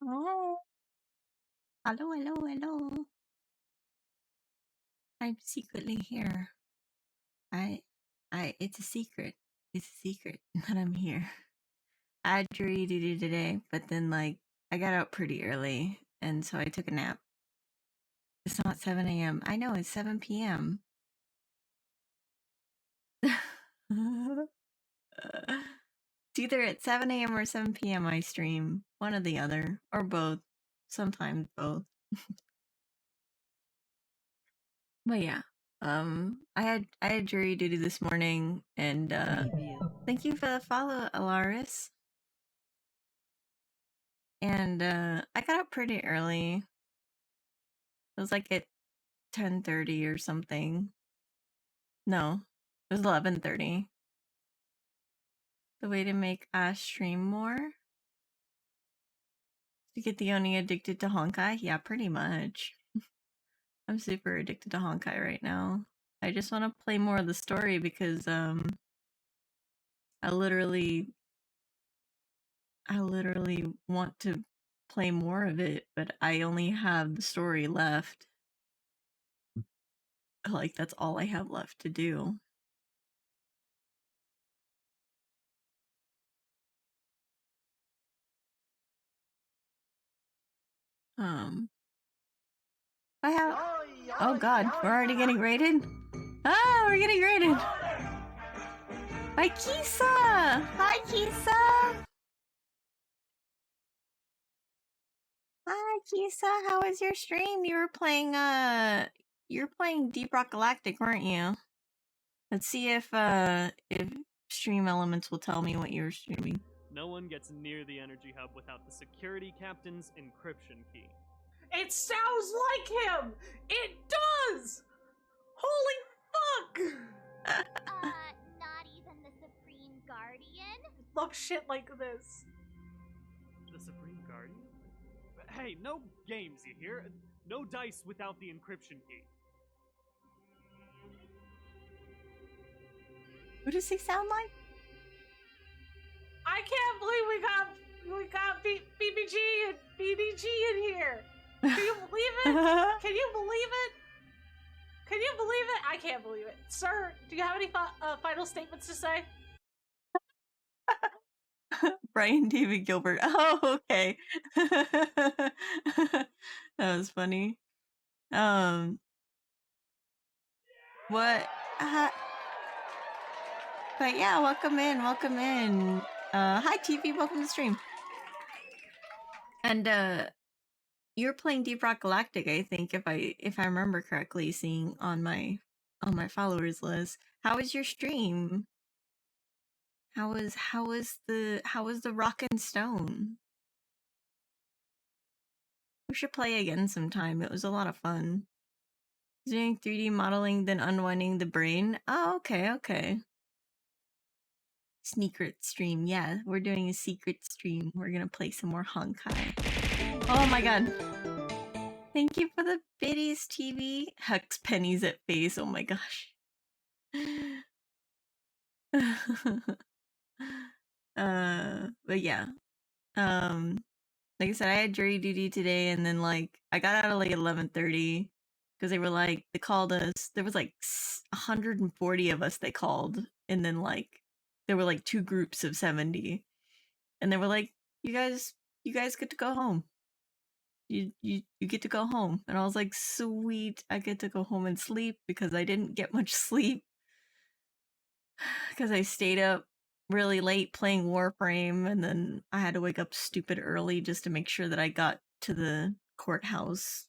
Oh, hello, hello, hello. I'm secretly here. It's a secret. It's a secret that I'm here. I had jury duty today, but then, like, I got out pretty early, and so I took a nap. It's not 7 a.m. I know, it's 7 p.m. It's either at 7 a.m. or 7 p.m. I stream. One or the other. Or both. Sometimes both. But yeah. I had jury duty this morning, and thank you for the follow, Alaris. And I got up pretty early. It was like at 10:30 or something. No, it was 11:30. The way to make us stream more? To get the Oni addicted to Honkai? Yeah, pretty much. I'm super addicted to Honkai right now. I just want to play more of the story because I literally want to play more of it, but I only have the story left. Like, that's all I have left to do. I have. Oh god, we're already getting raided? Ah, we're getting raided! Hi, Kisa! Hi, Kisa! Hi, Kisa, how was your stream? You were playing Deep Rock Galactic, weren't you? Let's see if Stream Elements will tell me what you were streaming. No one gets near the energy hub without the security captain's encryption key. It sounds like him! It does! Holy fuck! Not even the Supreme Guardian? Love shit like this. The Supreme Guardian? Hey, no games, you hear? No dice without the encryption key. What does he sound like? I can't believe we got BBG and BDG in here. Can you believe it? Can you believe it? Can you believe it? I can't believe it. Sir, do you have any final statements to say? Brian David Gilbert. Oh, okay. That was funny. What? But yeah, welcome in. Hi, TV. Welcome to the stream. And you're playing Deep Rock Galactic, I think, if I remember correctly, seeing on my followers list. How was your stream? How was the Rock and Stone? We should play again sometime. It was a lot of fun. Doing 3D modeling, then unwinding the brain. Oh, okay. Secret stream. Yeah, we're doing a secret stream. We're gonna play some more Honkai. Oh my god. Thank you for the biddies, TV. Hex pennies at face. Oh my gosh. But yeah. Like I said, I had jury duty today, and then like I got out at like 11:30 because they called us. There was like 140 of us they called, and then like there were like 2 groups of 70, and they were like, you guys get to go home. You get to go home. And I was like, sweet, I get to go home and sleep because I didn't get much sleep because I stayed up really late playing Warframe, and then I had to wake up stupid early just to make sure that I got to the courthouse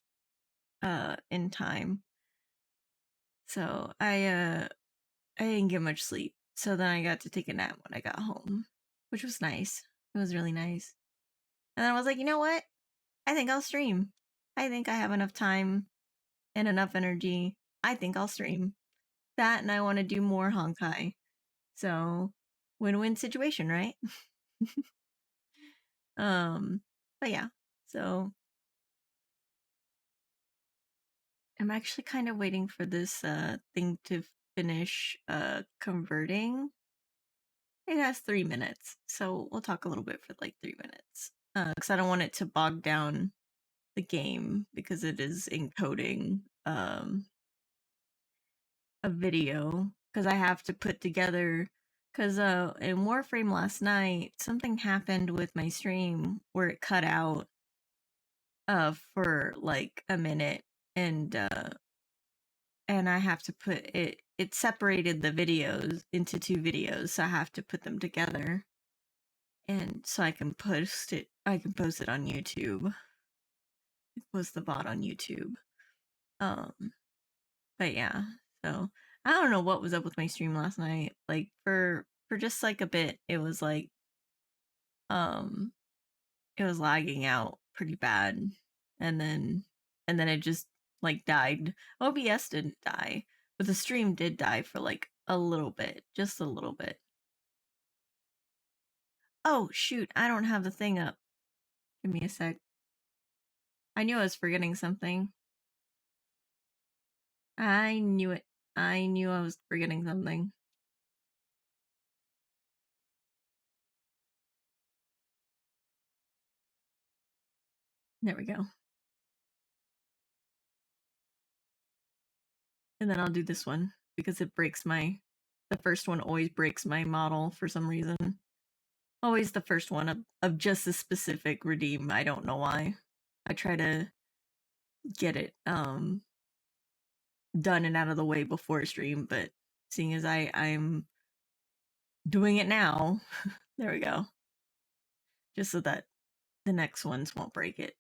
in time. So I didn't get much sleep. So then I got to take a nap when I got home, which was nice. It was really nice. And then I was like, you know what? I think I'll stream. I think I have enough time and enough energy. I think I'll stream that, and I want to do more Honkai. So, win-win situation, right? But yeah. So I'm actually kind of waiting for this thing to finish converting. It has 3 minutes, so we'll talk a little bit for like 3 minutes. because I don't want it to bog down the game because it is encoding a video, because I have to put together, because in Warframe last night something happened with my stream where it cut out for like a minute, and I have to put it separated the videos into 2 videos, so I have to put them together, and so I can post it on YouTube. Post the bot on YouTube. But yeah, so I don't know what was up with my stream last night. Like for just like a bit, it was like it was lagging out pretty bad, and then it just like died. OBS didn't die, but the stream did die for like a little bit, just a little bit. Oh shoot, I don't have the thing up. Give me a sec. I knew I was forgetting something. I knew it. I knew I was forgetting something. There we go. And then I'll do this one because it breaks the first one always breaks my model for some reason. Always the first one of just a specific redeem. I don't know why. I try to get it done and out of the way before stream, but seeing as I'm doing it now, there we go. Just so that the next ones won't break it.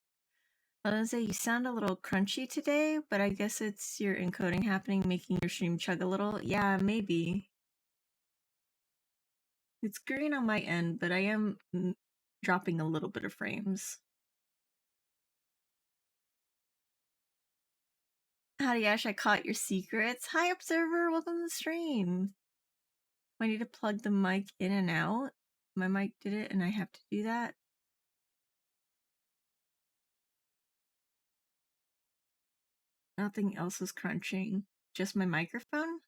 I was gonna say, you sound a little crunchy today, but I guess it's your encoding happening, making your stream chug a little. Yeah, maybe. It's green on my end, but I am dropping a little bit of frames. Howdy Ash, I caught your secrets. Hi Observer, welcome to the stream. I need to plug the mic in and out. My mic did it and I have to do that. Nothing else is crunching. Just my microphone?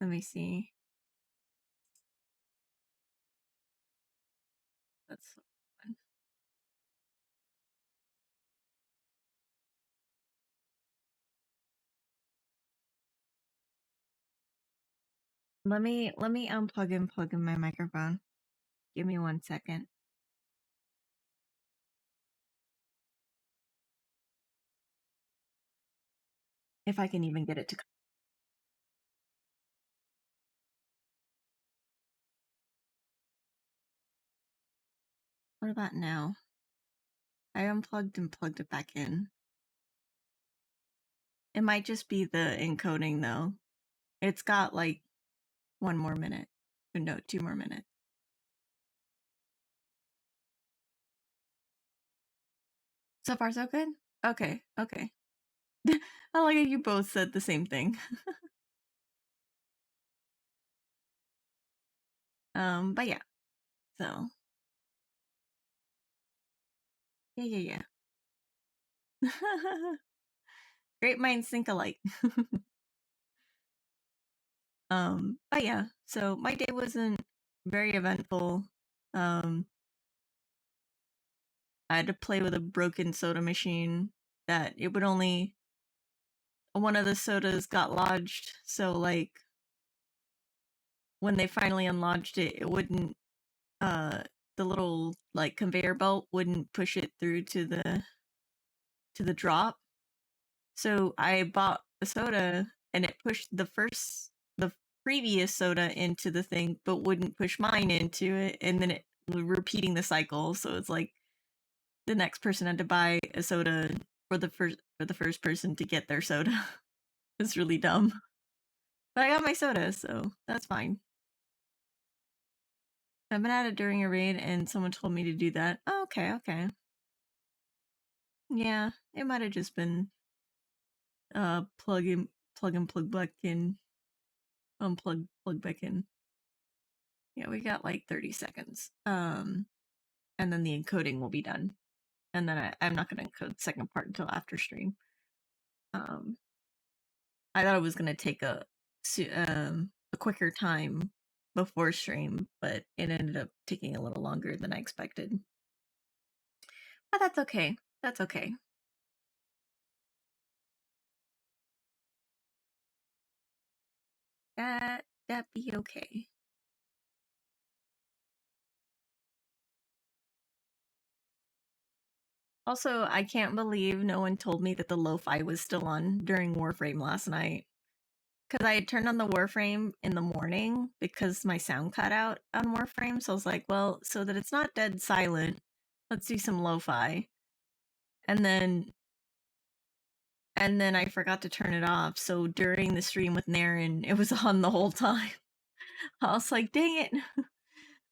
Let me see. That's fun. Let me unplug and plug in my microphone. Give me 1 second. If I can even get it to come. What about now? I unplugged and plugged it back in. It might just be the encoding though. It's got like 1 more minute. Or no, 2 more minutes. So far so good? Okay, okay. I like how you both said the same thing. But yeah. So. Yeah. Great minds think alike. But yeah, so my day wasn't very eventful. I had to play with a broken soda machine that it would only, one of the sodas got lodged, so like when they finally unlodged it, it wouldn't the little like conveyor belt wouldn't push it through to the drop. So I bought a soda and it pushed the previous soda into the thing, but wouldn't push mine into it, and then it repeating the cycle. So it's like the next person had to buy a soda for the first person to get their soda. It's really dumb. But I got my soda, so that's fine. I've been at it during a raid and someone told me to do that. Oh, okay. Yeah, it might have just been plug back in, unplug, plug back in. Yeah, we got like 30 seconds. And then the encoding will be done. And then I'm not gonna encode the second part until after stream. I thought it was gonna take a quicker time before stream, but it ended up taking a little longer than I expected. But that's okay. That's okay. That be okay. Also, I can't believe no one told me that the lo-fi was still on during Warframe last night. Because I had turned on the Warframe in the morning because my sound cut out on Warframe. So I was like, well, so that it's not dead silent, let's do some lo-fi. And then I forgot to turn it off. So during the stream with Naren, it was on the whole time. I was like, dang it.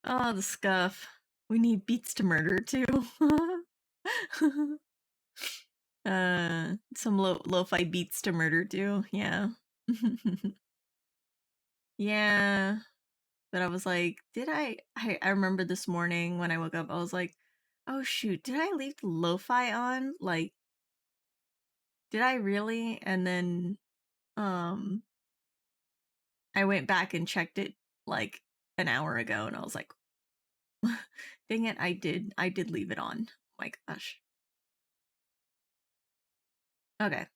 Oh, the scuff. We need beats to murder too. Some lo-fi beats to murder too. Yeah. Yeah. But I was like, did I remember this morning when I woke up, I was like, oh shoot, did I leave the lo-fi on? Like, did I really? And then I went back and checked it like an hour ago and I was like, dang it, I did leave it on. Oh my gosh. Okay.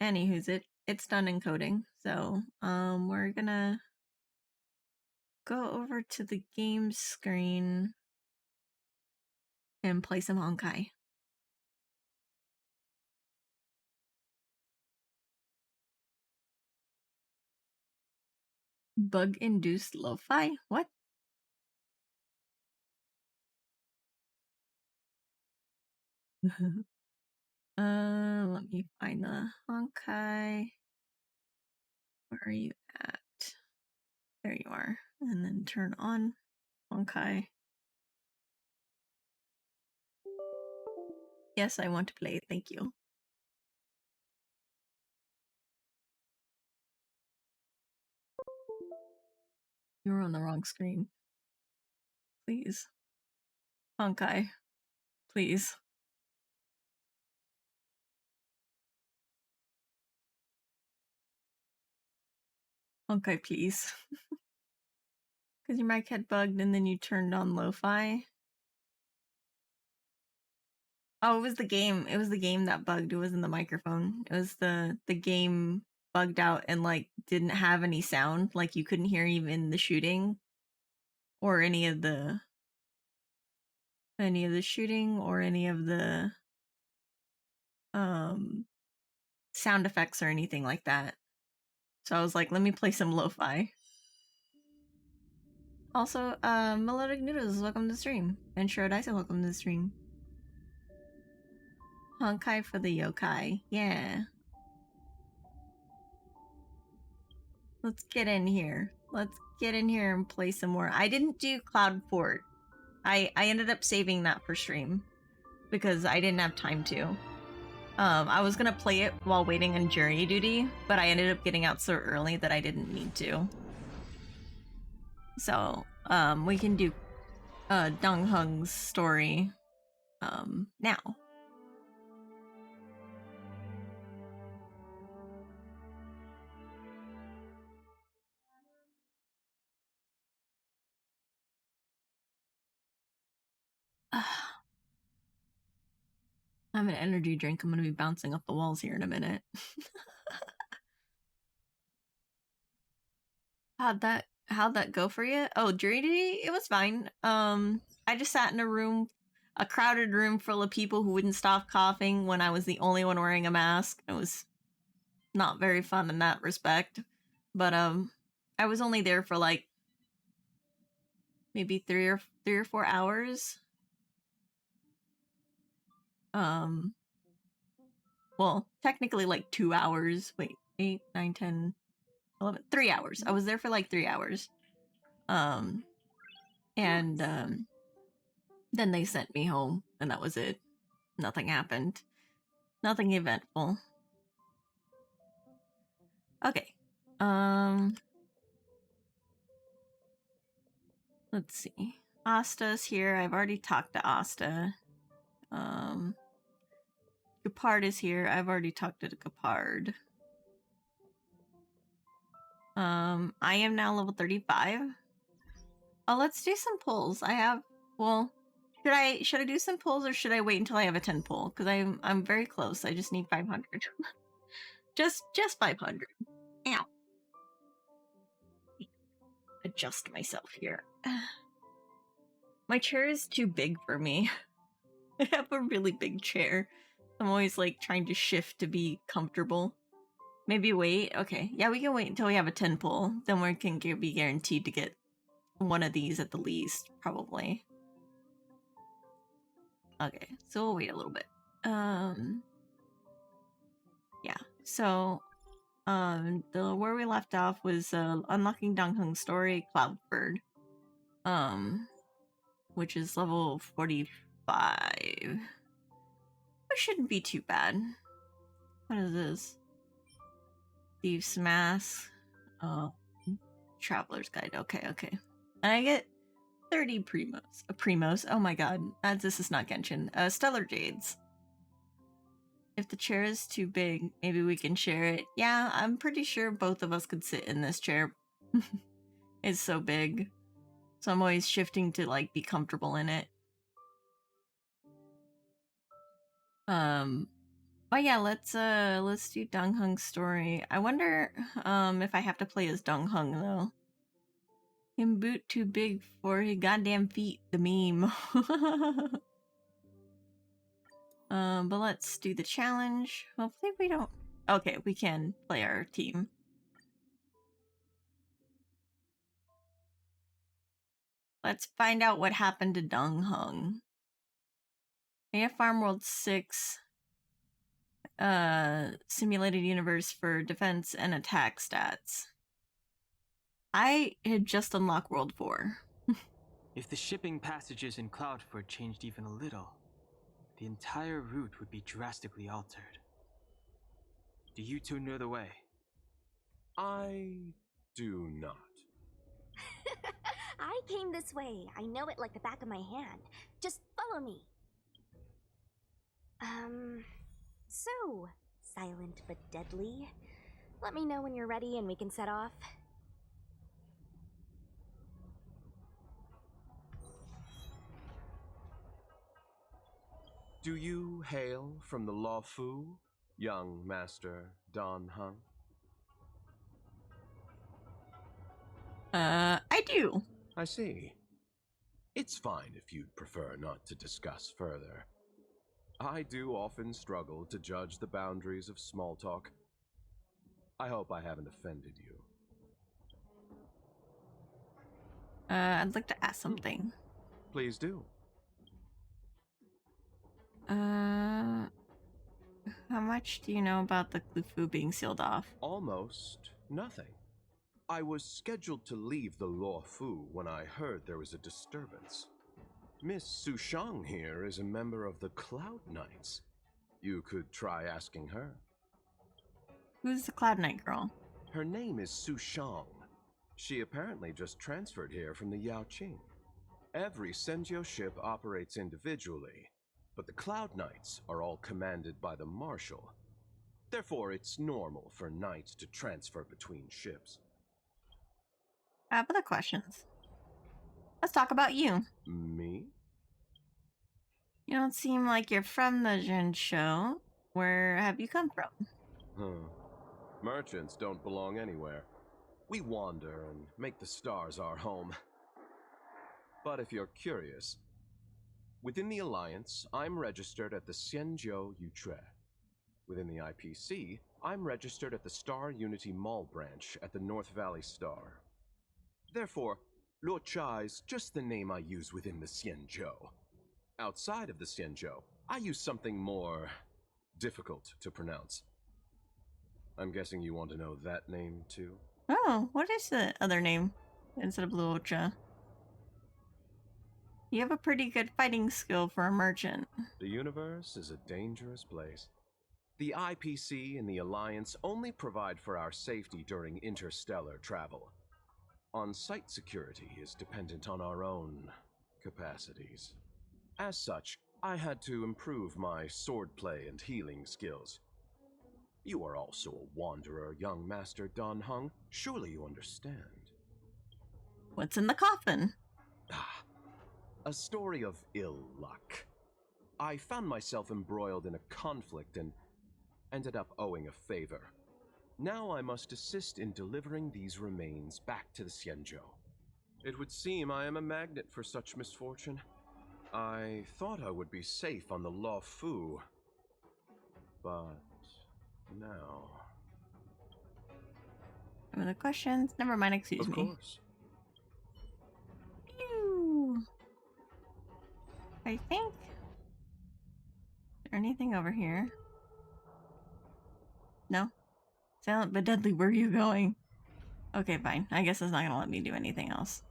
Anywho's it's done encoding. So we're gonna go over to the game screen and play some Honkai. Bug-induced lo-fi? What? Let me find the Honkai. Where are you at? There you are. And then turn on Honkai. Yes, I want to play. Thank you. You're on the wrong screen. Please. Honkai. Please. Honkai, please. Because your mic had bugged and then you turned on lo-fi. Oh, it was the game. It was the game that bugged. It wasn't the microphone. It was the game bugged out and like didn't have any sound. Like you couldn't hear even the shooting or any of the shooting or any of the sound effects or anything like that. So I was like, let me play some lo-fi. Also, Melodic Noodles, welcome to the stream. And Shro Dice, welcome to the stream. Honkai for the yokai. Yeah. Let's get in here. Let's get in here and play some more. I didn't do Cloud Fort. I ended up saving that for stream because I didn't have time to. I was gonna play it while waiting on jury duty, but I ended up getting out so early that I didn't need to. So, we can do Dong Hung's story now. I have an energy drink. I'm gonna be bouncing off the walls here in a minute. How'd that go for you? Oh, jury duty? It was fine. I just sat in a crowded room full of people who wouldn't stop coughing when I was the only one wearing a mask. It was not very fun in that respect. But I was only there for like maybe 3 or 4 hours. Well, technically like 2 hours. Wait, 8, 9, 10, 11, 3 hours. I was there for like 3 hours. And then they sent me home and that was it. Nothing happened. Nothing eventful. Okay. Let's see. Asta's here. I've already talked to Asta. Gepard is here. I've already talked to Gepard. I am now level 35. Oh, let's do some pulls. I have. Well, should I do some pulls or should I wait until I have a 10 pull? Because I'm very close. I just need 500. just 500. Ow. Adjust myself here. My chair is too big for me. I have a really big chair. I'm always like trying to shift to be comfortable. Maybe wait. Okay. Yeah, we can wait until we have a 10 pull. Then we can be guaranteed to get one of these at the least, probably. Okay, so we'll wait a little bit. Yeah. So, where we left off was unlocking Dongheng's story, Cloudford. Which is level 45. It shouldn't be too bad. What is this? Thieves' Mask. Traveler's Guide. Okay. And I get 30 primos. Oh my god. This is not Genshin. Stellar Jades. If the chair is too big, maybe we can share it. Yeah, I'm pretty sure both of us could sit in this chair. It's so big. So I'm always shifting to like be comfortable in it. But yeah, let's do Dongheng's story. I wonder if I have to play as Dongheng though. Him boot too big for his goddamn feet, the meme. But let's do the challenge. Hopefully we don't. Okay, we can play our team. Let's find out what happened to Dongheng. AF Farm World 6 simulated universe for defense and attack stats. I had just unlocked World 4. If the shipping passages in Cloudford changed even a little, the entire route would be drastically altered. Do you two know the way? I do not. I came this way. I know it like the back of my hand. Just follow me. So, silent but deadly. Let me know when you're ready and we can set off. Do you hail from the Luofu, young Master Dongheng? I do. I see. It's fine if you'd prefer not to discuss further. I do often struggle to judge the boundaries of small talk. I hope I haven't offended you. I'd like to ask something. Please do. How much do you know about the Luofu being sealed off? Almost nothing. I was scheduled to leave the Luofu when I heard there was a disturbance. Miss Sushang here is a member of the Cloud Knights. You could try asking her. Who's the Cloud Knight girl? Her name is Sushang. She apparently just transferred here from the Yaoqing. Every Xianzhou ship operates individually, but the Cloud Knights are all commanded by the Marshal. Therefore, it's normal for knights to transfer between ships. I have other questions. Let's talk about you. Me? You don't seem like you're from the Xianzhou. Where have you come from? Merchants don't belong anywhere. We wander and make the stars our home. But if you're curious, within the Alliance, I'm registered at the Xianzhou Utrecht. Within the IPC, I'm registered at the Star Unity Mall branch at the North Valley Star. Therefore, Luocha is just the name I use within the Xianzhou. Outside of the Xianzhou, I use something more difficult to pronounce. I'm guessing you want to know that name too? Oh, what is the other name instead of Luocha? You have a pretty good fighting skill for a merchant. The universe is a dangerous place. The IPC and the Alliance only provide for our safety during interstellar travel. On-site security is dependent on our own capacities. As such, I had to improve my swordplay and healing skills. You are also a wanderer, young Master Dongheng. Surely you understand. What's in the coffin? Ah, a story of ill luck. I found myself embroiled in a conflict and ended up owing a favor. Now I must assist in delivering these remains back to the Xianzhou. It would seem I am a magnet for such misfortune. I thought I would be safe on the Luofu, but now... Other questions? Never mind, excuse Of me. course. Pew. I think... Is there anything over here? No? Silent but deadly, where are you going? Okay, fine. I guess it's not gonna let me do anything else.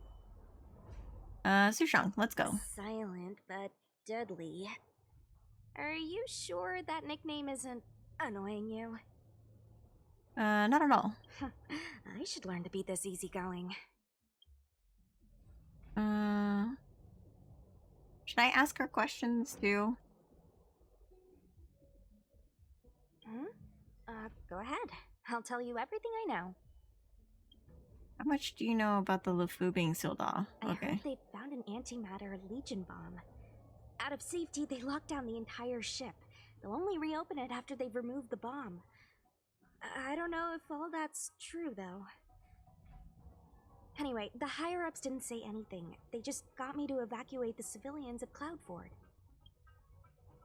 Sushang, let's go. Silent but deadly. Are you sure that nickname isn't annoying you? Not at all. I should learn to be this easygoing. Should I ask her questions too? Go ahead. I'll tell you everything I know. How much do you know about the Luofu being sealed off? I Okay. heard they found an antimatter Legion bomb. Out of safety, they locked down the entire ship. They'll only reopen it after they've removed the bomb. I don't know if all that's true, though. Anyway, the higher-ups didn't say anything. They just got me to evacuate the civilians at Cloudford.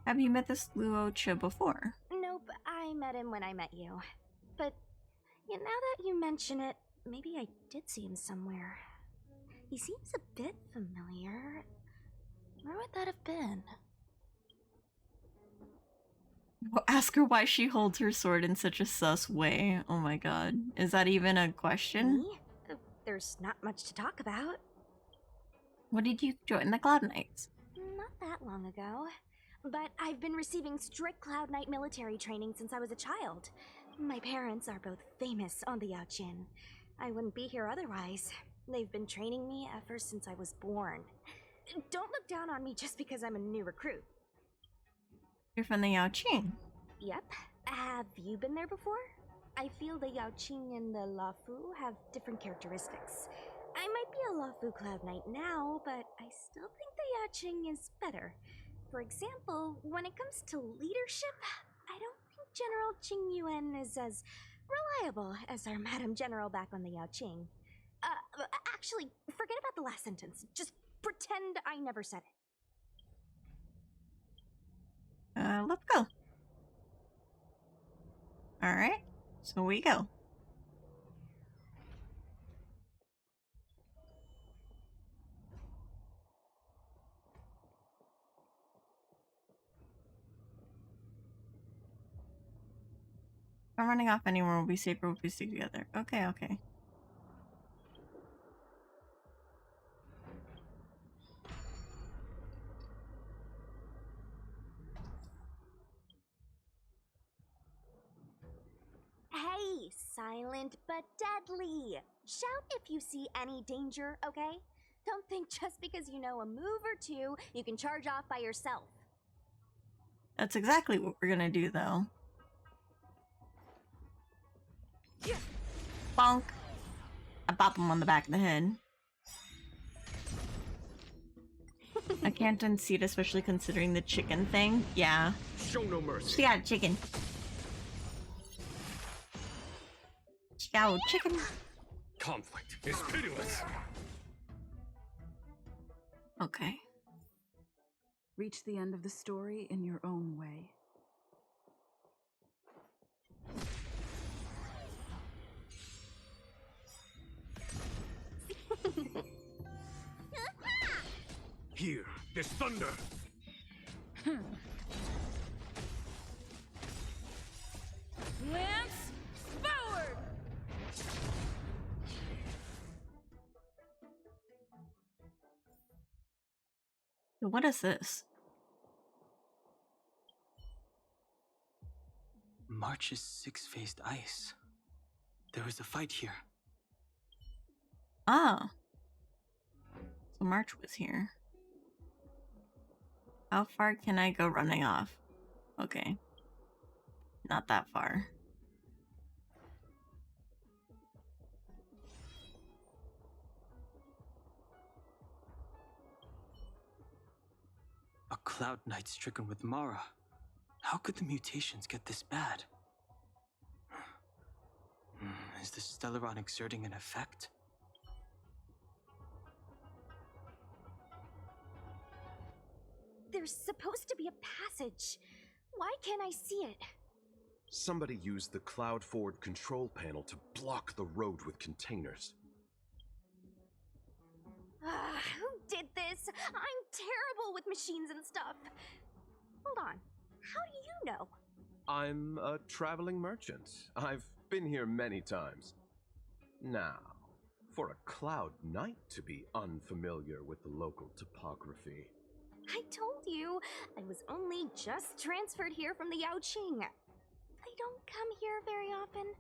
Have you met this Luocha before? Nope, I met him when I met you. But now that you mention it, maybe I did see him somewhere. He seems a bit familiar. Where would that have been? Well, ask her why she holds her sword in such a sus way. Oh my god. Is that even a question? Me? There's not much to talk about. When did you join the Cloud Knights? Not that long ago. But I've been receiving strict Cloud Knight military training since I was a child. My parents are both famous on the Yaoqin. I wouldn't be here otherwise. They've been training me ever since I was born. Don't look down on me just because I'm a new recruit. You're from the Yaoqin. Yep. Have you been there before? I feel the Yaoqing and the Luofu have different characteristics. I might be a Luofu Cloud Knight now, but I still think the Yaoqing is better. For example, when it comes to leadership, I don't think General Qing Yuan is as reliable as our Madam General back on the Yaoqing. Actually, forget about the last sentence. Just pretend I never said it. Let's go. Alright, so we go. If I'm running off anywhere, we'll be safer if we stick together. Okay, okay. Hey, silent but deadly! Shout if you see any danger, okay? Don't think just because you know a move or two, you can charge off by yourself. That's exactly what we're gonna do, though. Bonk! I bop him on the back of the head. I can't unsee it, especially considering the chicken thing. Yeah. Show no mercy. She got a chicken. She got a chicken. Conflict is pitiless. Okay. Reach the end of the story in your own way. Hear this thunder. Lance, forward! So what is this? March's six-faced ice. There was a fight here. Ah. So March was here. How far can I go running off? Okay. Not that far. Cloud Knight stricken with Mara. How could the mutations get this bad? Is the Stellaron exerting an effect? There's supposed to be a passage. Why can't I see it? Somebody used the Cloud Forward control panel to block the road with containers. Who did this? I'm terrible with machines and stuff. Hold on. How do you know? I'm a traveling merchant. I've been here many times. Now, for a Cloud Knight to be unfamiliar with the local topography. I told you, I was only just transferred here from the Yaoqing. I don't come here very often.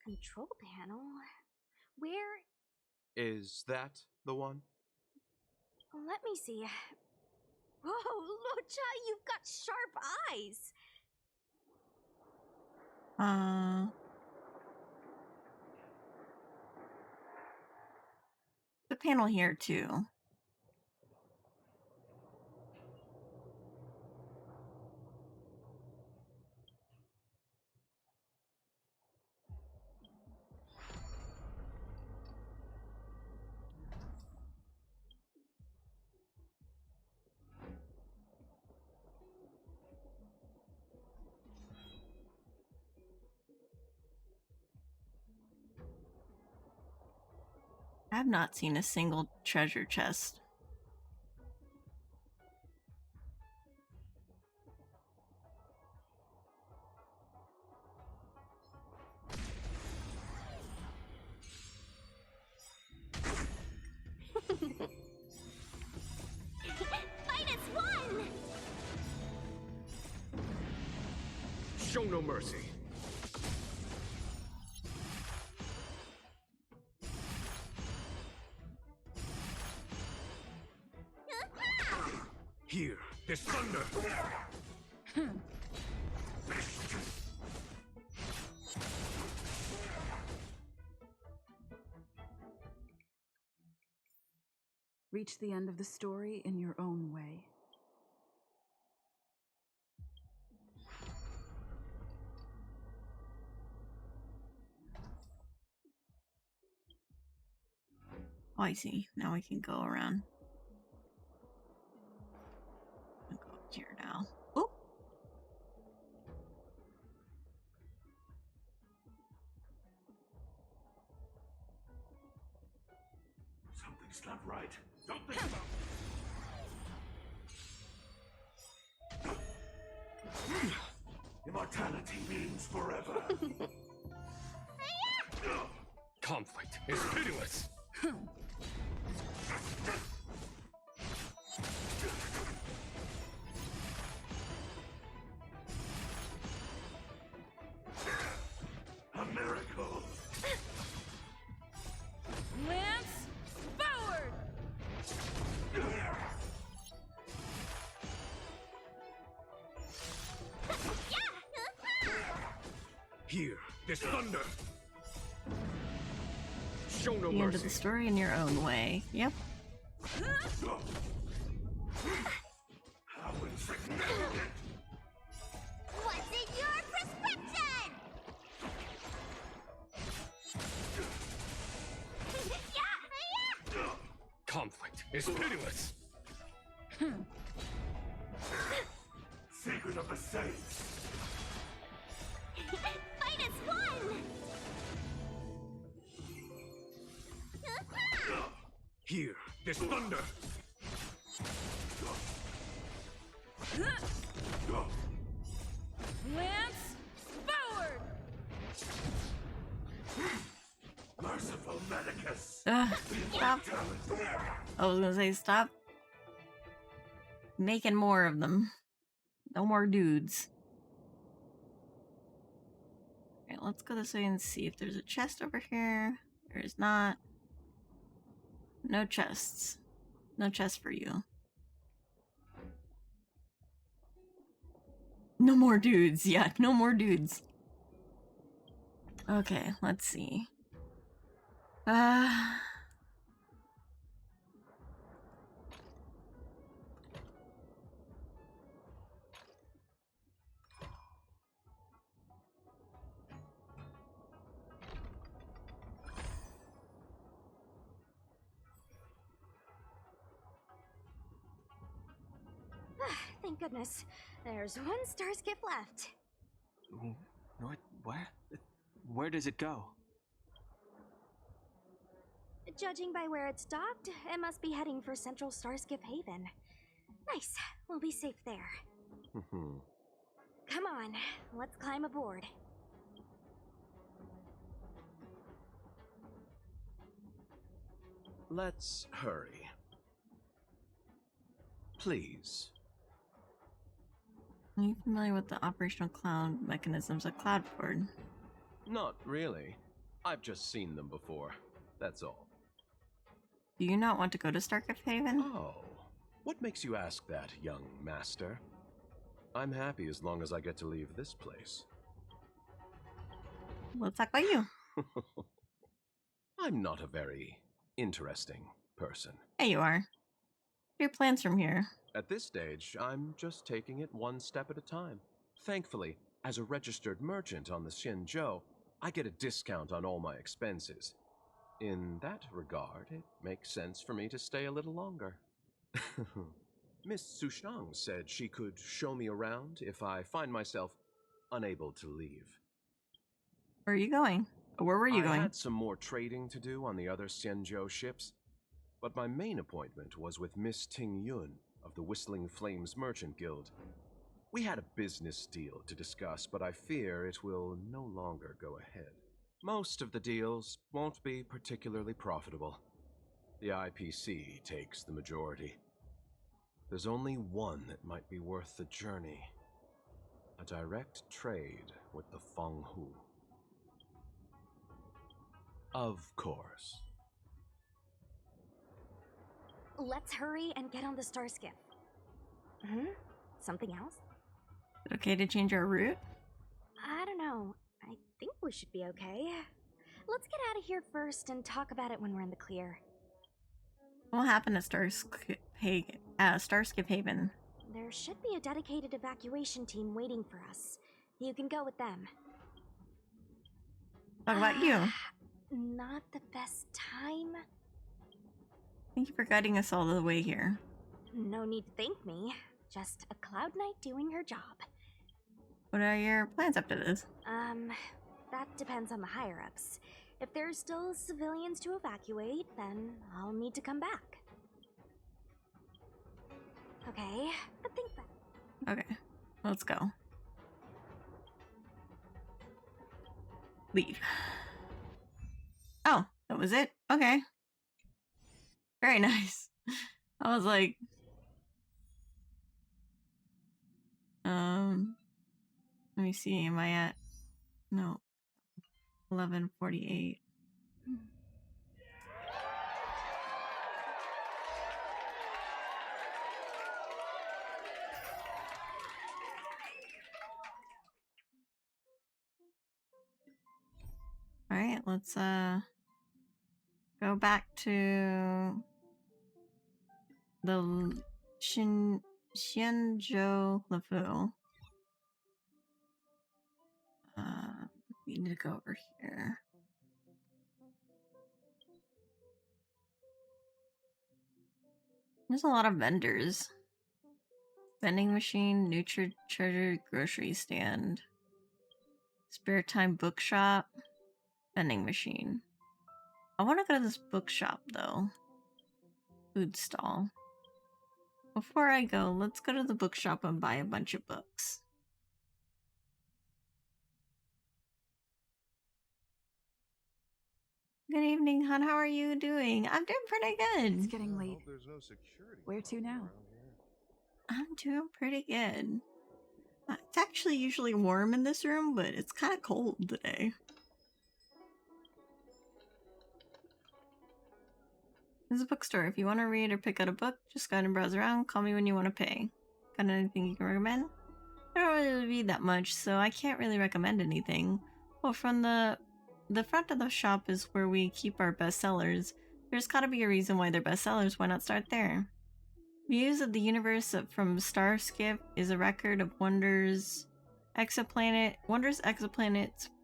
Control panel? Where? Is that the one? Let me see. Whoa, Locha, you've got sharp eyes. The panel here too. I have not seen a single treasure chest. Fight as one! Show no mercy. Here, this thunder! Reach the end of the story in your own way. Oh, I see. Now we can go around. I'll go up here now. Oh! Something's not right. Don't think about it. Immortality means forever. Conflict is pitiless! A miracle. Lance forward! Here, this thunder! Show no The end of mercy. the story in your own way. Yep. How insignificant. What's in your prescription? Conflict is pitiless! Secret of the Saints. Fight as one! Here, this thunder! Lance forward! Merciful Medicus. Stop. I was gonna say, stop making more of them. No more dudes. Okay, let's go this way and see if there's a chest over here. There is not. No chests. No chest for you. No more dudes. Yeah, no more dudes. Okay, let's see. Thank goodness. There's one star skip left. What? Where does it go? Judging by where it stopped, it must be heading for Central Starskip Haven. Nice. We'll be safe there. Come on, let's climb aboard. Let's hurry. Please. Are you familiar with the operational cloud mechanisms of Cloudford? Not really. I've just seen them before. That's all. Do you not want to go to Starkip Haven? Oh. What makes you ask that, young master? I'm happy as long as I get to leave this place. Let's talk about you. I'm not a very interesting person. There you are. What are your plans from here? At this stage, I'm just taking it one step at a time. Thankfully, as a registered merchant on the Xianzhou, I get a discount on all my expenses. In that regard, it makes sense for me to stay a little longer. Miss Sushang said she could show me around if I find myself unable to leave. Where are you going? Or where were you going? I had some more trading to do on the other Xianzhou ships, but my main appointment was with Miss Ting Yun of the Whistling Flames Merchant Guild. We had a business deal to discuss, but I fear it will no longer go ahead. Most of the deals won't be particularly profitable. The IPC takes the majority. There's only one that might be worth the journey. A direct trade with the Fenghu. Of course. Let's hurry and get on the star skip. Something else? Okay to change our route? I don't know. I think we should be okay. Let's get out of here first and talk about it when we're in the clear. What happened at Starskip Haven? There should be a dedicated evacuation team waiting for us. You can go with them. What about you? Not the best time. Thank you for guiding us all the way here. No need to thank me. Just a Cloud Knight doing her job. What are your plans after this? That depends on the higher-ups. If there's still civilians to evacuate, then I'll need to come back. Okay, but think back. Okay, let's go. Leave. Oh, that was it? Okay. Very nice. I was like... Let me see, am I at... No. 11:48. Alright, let's go back to the Xianzhou Luofu. We need to go over here. There's a lot of vendors. Vending machine, Nutri Treasure grocery stand. Spare time bookshop. Vending machine. I want to go to this bookshop though. Food stall. Before I go, let's go to the bookshop and buy a bunch of books. Good evening, hon. How are you doing? I'm doing pretty good. It's getting late. Where to now? I'm doing pretty good. It's actually usually warm in this room, but it's kind of cold today. There's a bookstore. If you want to read or pick out a book, just go ahead and browse around. Call me when you want to pay. Got anything you can recommend? I don't really read that much, so I can't really recommend anything. Well, from the front of the shop is where we keep our bestsellers. There's gotta be a reason why they're bestsellers. Why not start there? Views of the universe from Starskip is a record of wonders exoplanets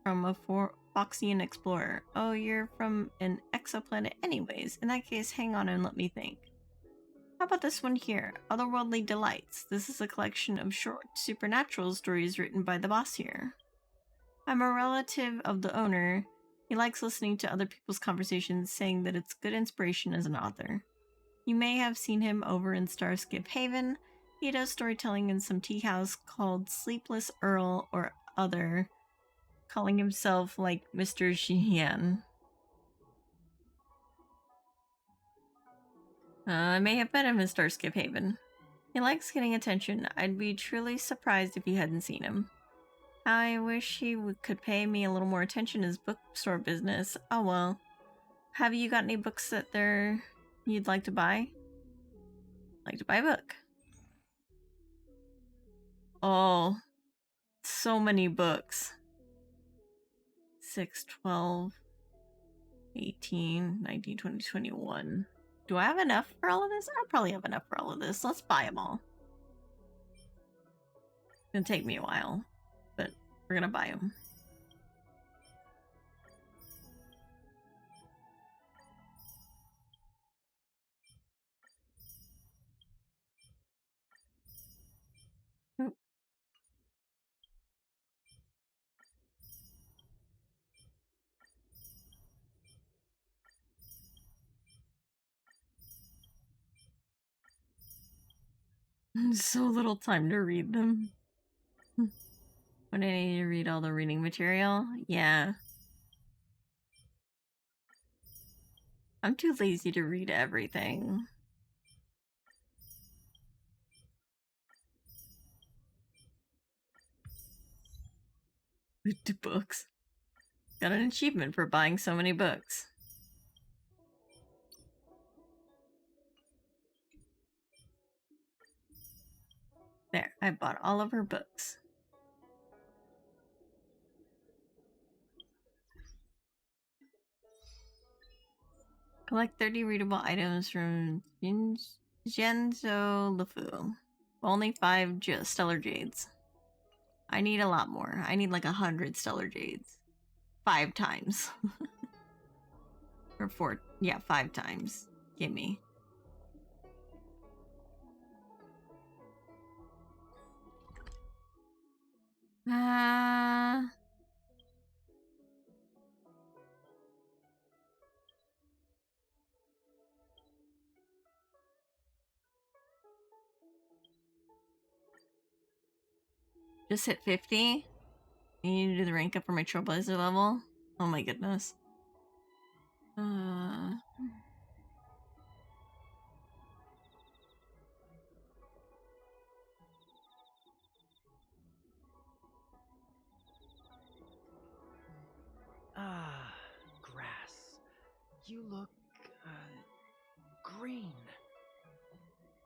from a Foxian explorer. Oh, you're from an exoplanet anyways. In that case, hang on and let me think. How about this one here? Otherworldly Delights. This is a collection of short supernatural stories written by the boss here. I'm a relative of the owner. He likes listening to other people's conversations, saying that it's good inspiration as an author. You may have seen him over in Starskip Haven. He does storytelling in some tea house called Sleepless Earl or other, calling himself like Mr. Xian. I may have met him in Starskip Haven. He likes getting attention. I'd be truly surprised if you hadn't seen him. I wish he could pay me a little more attention in his bookstore business. Oh well. Have you got any books that you'd like to buy? Like to buy a book. Oh, so many books. 6, 12, 18, 19, 20, 21. Do I have enough for all of this? I probably have enough for all of this. Let's buy them all. It's gonna take me a while, but we're gonna buy them. So little time to read them. When I need to read all the reading material? Yeah. I'm too lazy to read everything. Books. Got an achievement for buying so many books. There, I bought all of her books. Collect 30 readable items from Xianzhou Luofu. Only 5 stellar jades. I need a lot more. I need like 100 stellar jades. 5 times. Or 4. Yeah, 5 times. Gimme. Just hit 50? I need to do the rank up for my Trailblazer level? Oh my goodness. Ah, grass. You look, green.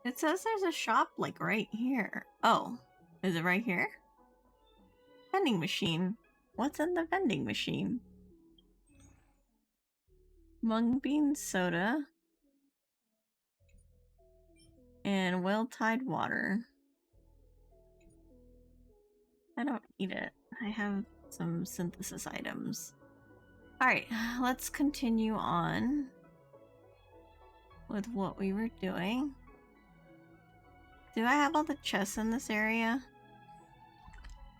It says there's a shop like right here. Oh, is it right here? Vending machine. What's in the vending machine? Mung bean soda. And well-tied water. I don't need it. I have some synthesis items. Alright, let's continue on with what we were doing. Do I have all the chests in this area?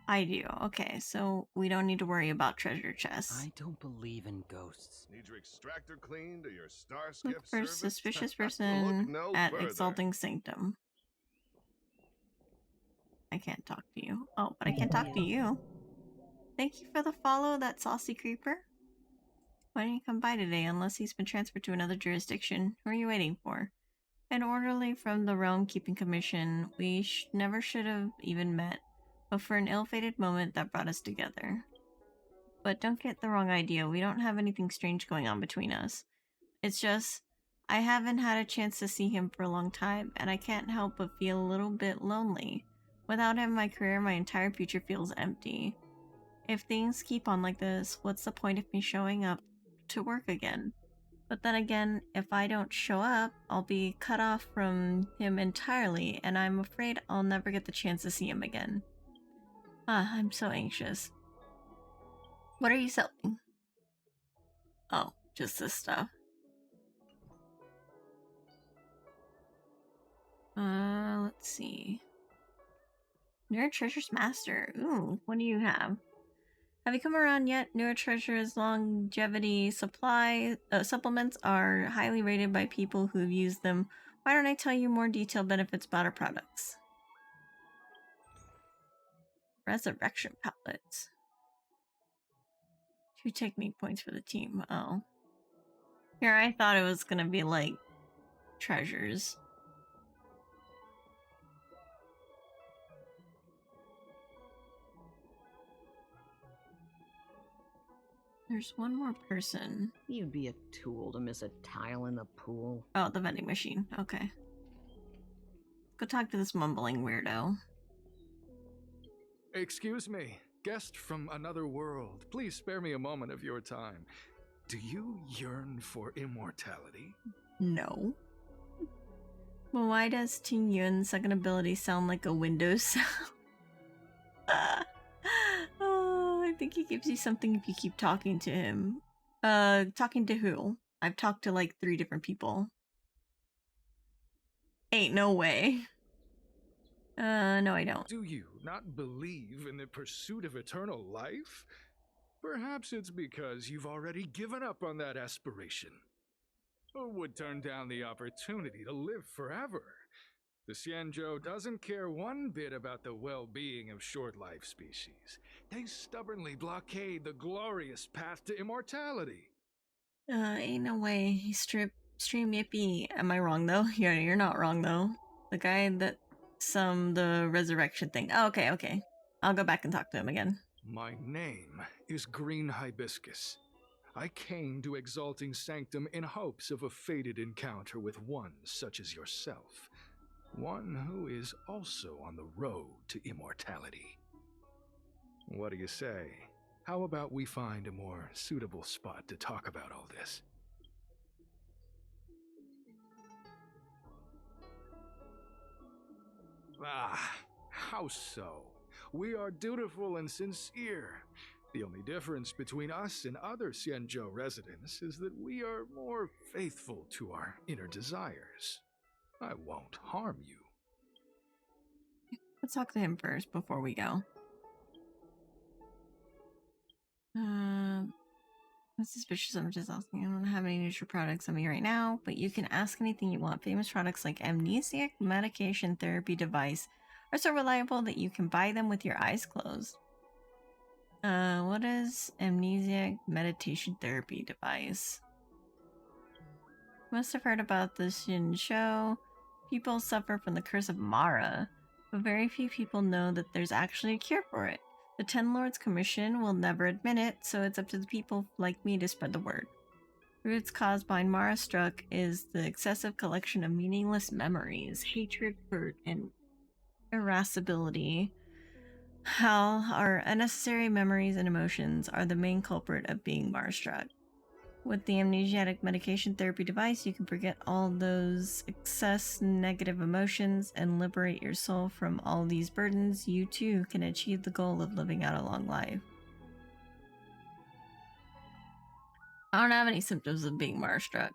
I do. Okay, so we don't need to worry about treasure chests. I don't believe in ghosts. Need your extractor cleaned or your Starskip Look for serviced? suspicious Look person no at further. Exalting Sanctum. I can't talk to you. Oh, but I can talk to you. Thank you for the follow, that saucy creeper. Why didn't you come by today unless he's been transferred to another jurisdiction? Who are you waiting for? An orderly from the Realm Keeping Commission. We never should have even met, but for an ill-fated moment that brought us together. But don't get the wrong idea, we don't have anything strange going on between us. It's just, I haven't had a chance to see him for a long time, and I can't help but feel a little bit lonely. Without him in my career, my entire future feels empty. If things keep on like this, what's the point of me showing up to work again? But then again, if I don't show up, I'll be cut off from him entirely, and I'm afraid I'll never get the chance to see him again. I'm so anxious. What are you selling? Oh, just this stuff. Let's see. Newer Treasure's Master. Ooh, what do you have? Have you come around yet? Newer Treasure's longevity supplements are highly rated by people who've used them. Why don't I tell you more detailed benefits about our products? Resurrection pellets. 2 technique points for the team. Oh. Here, I thought it was gonna be like treasures. There's one more person. You'd be a tool to miss a tile in the pool. Oh, the vending machine. Okay. Go talk to this mumbling weirdo. Excuse me, guest from another world. Please spare me a moment of your time. Do you yearn for immortality? No. Well, why does Ting Yun's second ability sound like a Windows sound? Oh, I think he gives you something if you keep talking to him. Talking to who? I've talked to like 3 different people. Ain't no way. No I don't. Do you not believe in the pursuit of eternal life? Perhaps it's because you've already given up on that aspiration. Who would turn down the opportunity to live forever? The Xianzhou doesn't care one bit about the well-being of short-life species. They stubbornly blockade the glorious path to immortality. Ain't no way. Stream Yippee. Am I wrong though? Yeah, you're not wrong though. The guy that the resurrection thing. Oh, okay. I'll go back and talk to him again. My name is Green Hibiscus. I came to Exalting Sanctum in hopes of a fated encounter with one such as yourself. One who is also on the road to immortality. What do you say? How about we find a more suitable spot to talk about all this? Ah, how so? We are dutiful and sincere. The only difference between us and other Xianzhou residents is that we are more faithful to our inner desires. I won't harm you. Let's talk to him first before we go. What's suspicious? I'm just asking. I don't have any neutral products on me right now, but you can ask anything you want. Famous products like amnesiac medication therapy device are so reliable that you can buy them with your eyes closed. What is amnesiac meditation therapy device? Must have heard about this Xianzhou. People suffer from the curse of Mara, but very few people know that there's actually a cure for it. The Ten Lords Commission will never admit it, so it's up to the people like me to spread the word. Roots caused by Mara struck is the excessive collection of meaningless memories, hatred, hurt, and irascibility. How our unnecessary memories and emotions are the main culprit of being Mara struck. With the amnesiac medication therapy device, you can forget all those excess negative emotions and liberate your soul from all these burdens. You too can achieve the goal of living out a long life. I don't have any symptoms of being Mara-struck.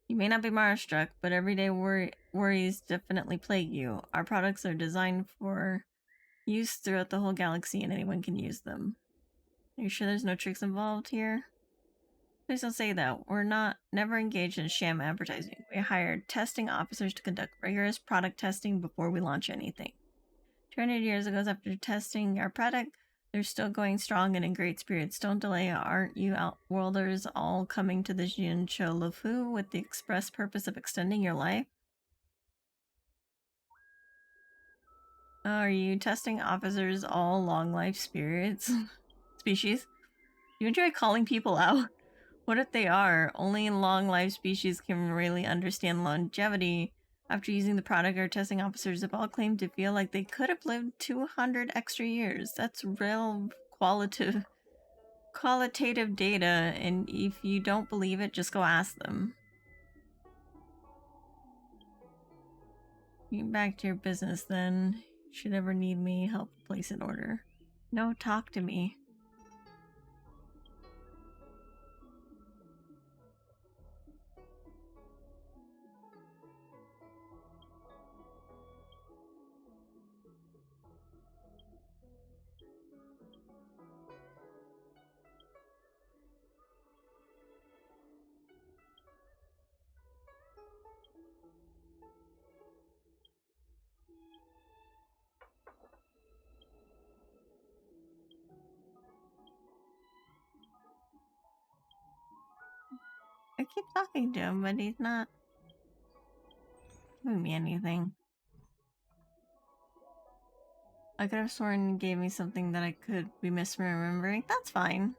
You may not be Mara-struck, but everyday worries definitely plague you. Our products are designed for use throughout the whole galaxy and anyone can use them. Are you sure there's no tricks involved here? Please don't say that. We're never engaged in sham advertising. We hired testing officers to conduct rigorous product testing before we launch anything. 200 years ago, after testing our product, they're still going strong and in great spirits. Don't delay. Aren't you outworlders all coming to the Xianzhou Luofu with the express purpose of extending your life? Are you testing officers all long life spirits? Species? Do you enjoy calling people out? What if they are? Only long life species can really understand longevity. After using the product, our testing officers have all claimed to feel like they could have lived 200 extra years. That's real qualitative data, and if you don't believe it, just go ask them. Get back to your business then. Should ever need me, help place an order. No, talk to me. I keep talking to him, but he's not giving me anything. I could have sworn he gave me something that I could be misremembering. That's fine.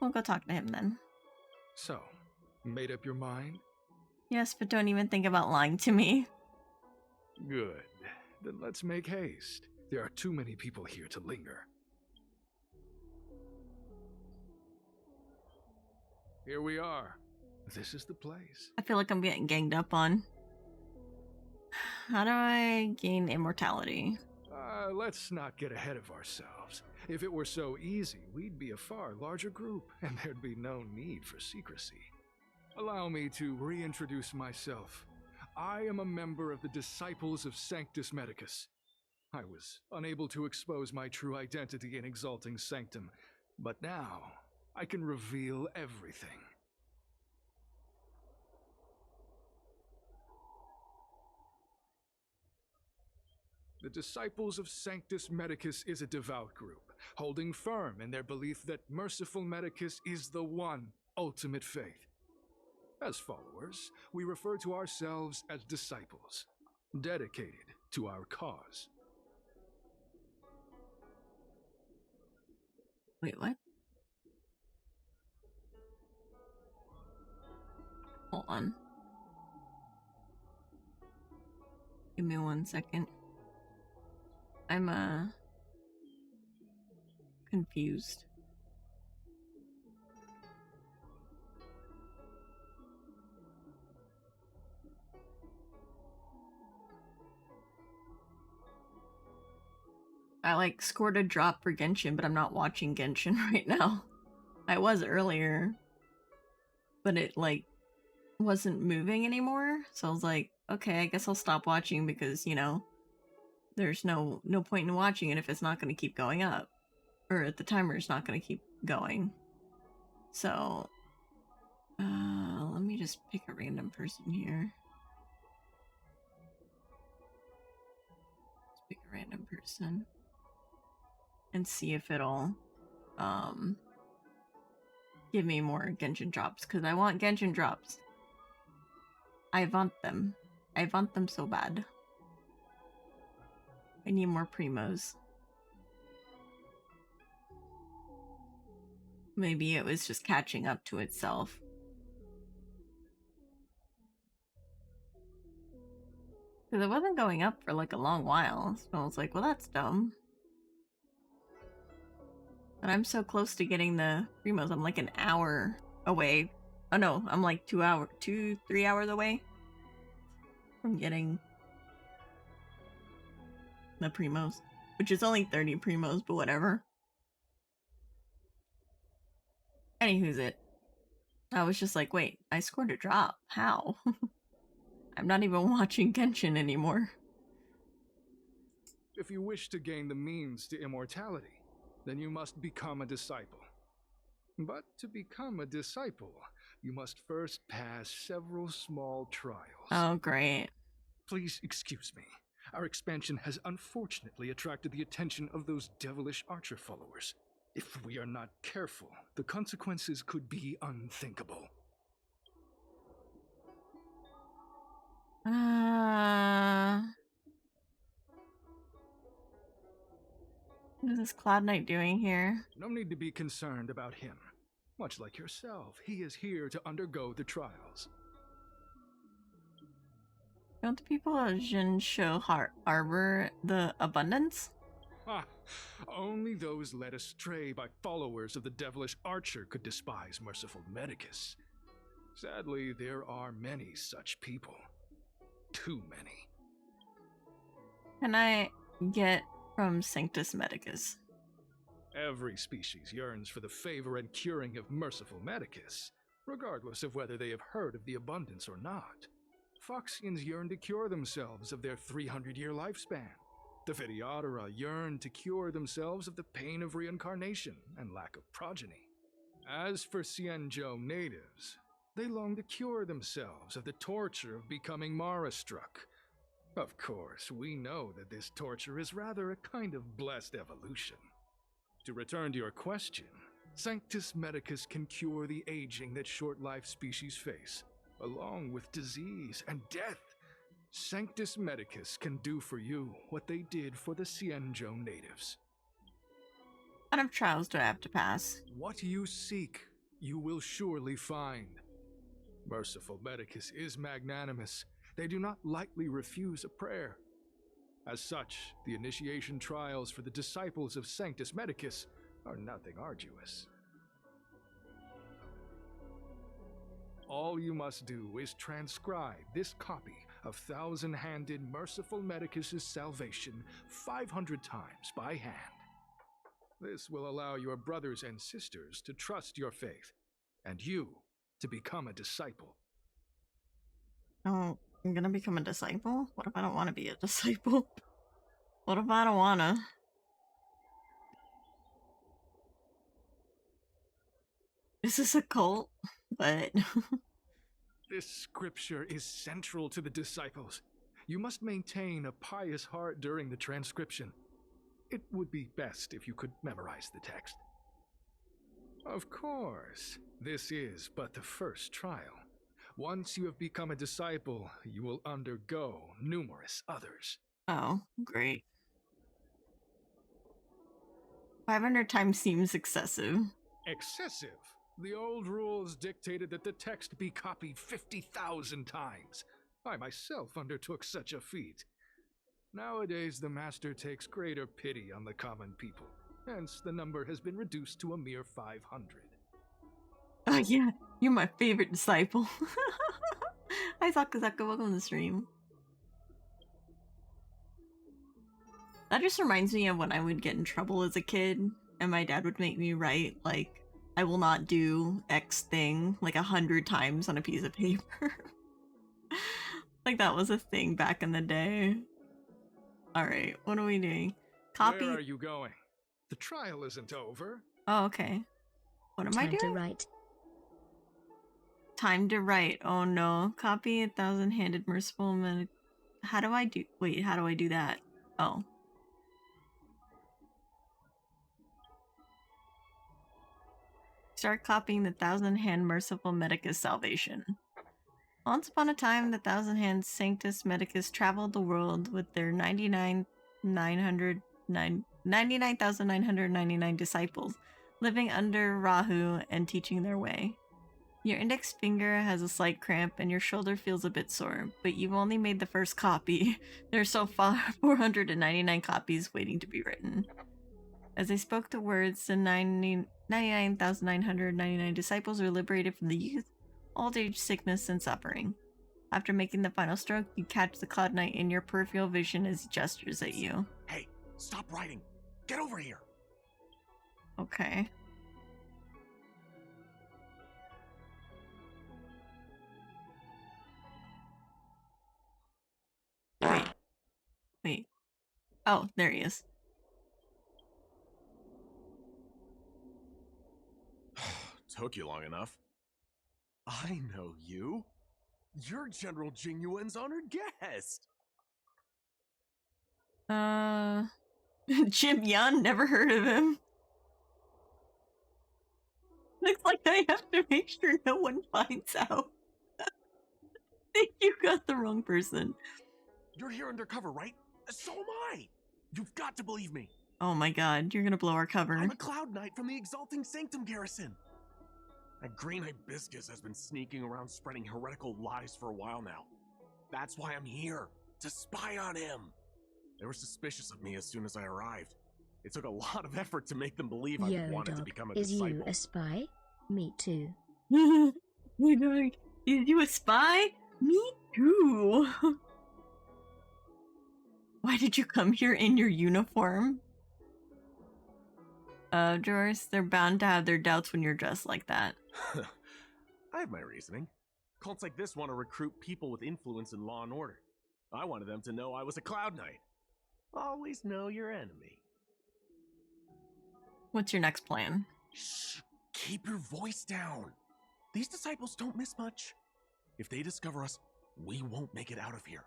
We'll go talk to him then. So, made up your mind? Yes, but don't even think about lying to me. Good. Then let's make haste. There are too many people here to linger. Here we are. This is the place. I feel like I'm getting ganged up on. How do I gain immortality? Let's not get ahead of ourselves. If it were so easy, we'd be a far larger group, and there'd be no need for secrecy. Allow me to reintroduce myself. I am a member of the Disciples of Sanctus Medicus. I was unable to expose my true identity in Exalting Sanctum, but now I can reveal everything. The Disciples of Sanctus Medicus is a devout group, holding firm in their belief that Merciful Medicus is the one ultimate faith. As followers, we refer to ourselves as disciples, dedicated to our cause. Wait, what? Hold on. Give me 1 second. I'm, confused. I, scored a drop for Genshin, but I'm not watching Genshin right now. I was earlier. But it, wasn't moving anymore. So I was like, okay, I guess I'll stop watching because, there's no point in watching it if it's not going to keep going up. Or the timer's not going to keep going. So, let me just pick a random person here. Let's pick a random person. And see if it'll, give me more Genshin drops. Because I want Genshin drops. I want them. I want them so bad. I need more primos. Maybe it was just catching up to itself. Because it wasn't going up for a long while. So I was like, well, that's dumb. But I'm so close to getting the primos. I'm an hour away. Oh no, I'm 3 hours away from getting the primos. Which is only 30 primos, but whatever. Anywho's it. I was just like, wait, I scored a drop. How? I'm not even watching Genshin anymore. If you wish to gain the means to immortality, then you must become a disciple. But to become a disciple, you must first pass several small trials. Oh, great. Please excuse me. Our expansion has unfortunately attracted the attention of those devilish archer followers. If we are not careful, the consequences could be unthinkable. What is this Cloud Knight doing here? No need to be concerned about him. Much like yourself, he is here to undergo the trials. Don't the people of Xianzhou harbor the abundance? Ah, only those led astray by followers of the devilish archer could despise merciful Medicus. Sadly, there are many such people. Too many. Can I get from Sanctus Medicus? Every species yearns for the favor and curing of merciful Medicus, regardless of whether they have heard of the abundance or not. Foxians yearn to cure themselves of their 300-year lifespan. The Vitiatara yearn to cure themselves of the pain of reincarnation and lack of progeny. As for Xianzhou natives, they long to cure themselves of the torture of becoming Mara-struck. Of course, we know that this torture is rather a kind of blessed evolution. To return to your question, Sanctus Medicus can cure the aging that short-life species face, along with disease and death. Sanctus Medicus can do for you what they did for the Xianzhou natives. What kind of trials do I have to pass? What you seek, you will surely find. Merciful Medicus is magnanimous. They do not lightly refuse a prayer. As such, the initiation trials for the disciples of Sanctus Medicus are nothing arduous. All you must do is transcribe this copy of thousand-handed Merciful Medicus's salvation 500 times by hand. This will allow your brothers and sisters to trust your faith, and you to become a disciple. Oh, I'm gonna become a disciple? What if I don't want to be a disciple? What if I don't wanna? Is this a cult? But This scripture is central to the disciples. You must maintain a pious heart during the transcription. It would be best if you could memorize the text. Of course, this is but the first trial. Once you have become a disciple, you will undergo numerous others. oh, great. 500 times seems excessive. Excessive. The old rules dictated that the text be copied 50,000 times. I myself undertook such a feat. Nowadays, the master takes greater pity on the common people. Hence, the number has been reduced to a mere 500. Oh yeah, you're my favorite disciple. Hi Sakazaka, welcome to the stream. That just reminds me of when I would get in trouble as a kid, and my dad would make me write, like, I will not do X thing, like 100 times on a piece of paper. Like that was a thing back in the day. Alright, what are we doing? Copy. Where are you going? The trial isn't over. Oh, okay. What am I doing? Time to write. Time to write. Oh no. Copy 1,000-handed merciful men. How do I do? Wait, how do I do that? Oh. Start copying the 1,000-hand merciful Medicus salvation. Once upon a time, the 1,000-hand Sanctus Medicus traveled the world with their 99,999 disciples, living under Rahu and teaching their way. Your index finger has a slight cramp and your shoulder feels a bit sore, but you've only made the first copy. There are so far 499 copies waiting to be written. As they spoke the words, the 99,999 disciples were liberated from the youth, old age, sickness, and suffering. After making the final stroke, you catch the Cloud Knight in your peripheral vision as he gestures at you. Hey, stop writing! Get over here! Okay. Wait. Oh, there he is. Took you long enough. I know you. You're General Jingyuan's honored guest. Jim Yan, never heard of him. Looks like I have to make sure no one finds out. I think you got the wrong person. You're here undercover, right? So am I! You've got to believe me! Oh my god, you're gonna blow our cover. I'm a Cloud Knight from the Exalting Sanctum Garrison! That green hibiscus has been sneaking around spreading heretical lies for a while now. That's why I'm here, to spy on him. They were suspicious of me as soon as I arrived. It took a lot of effort to make them believe I wanted to become a disciple. Is you a spy? Me too. You're like, is you a spy? Me too. Why did you come here in your uniform? Joris, they're bound to have their doubts when you're dressed like that. I have my reasoning. Cults like this want to recruit people with influence in law and order. I wanted them to know I was a Cloud Knight. Always know your enemy. What's your next plan? Shh! Keep your voice down. These disciples don't miss much. If they discover us, we won't make it out of here.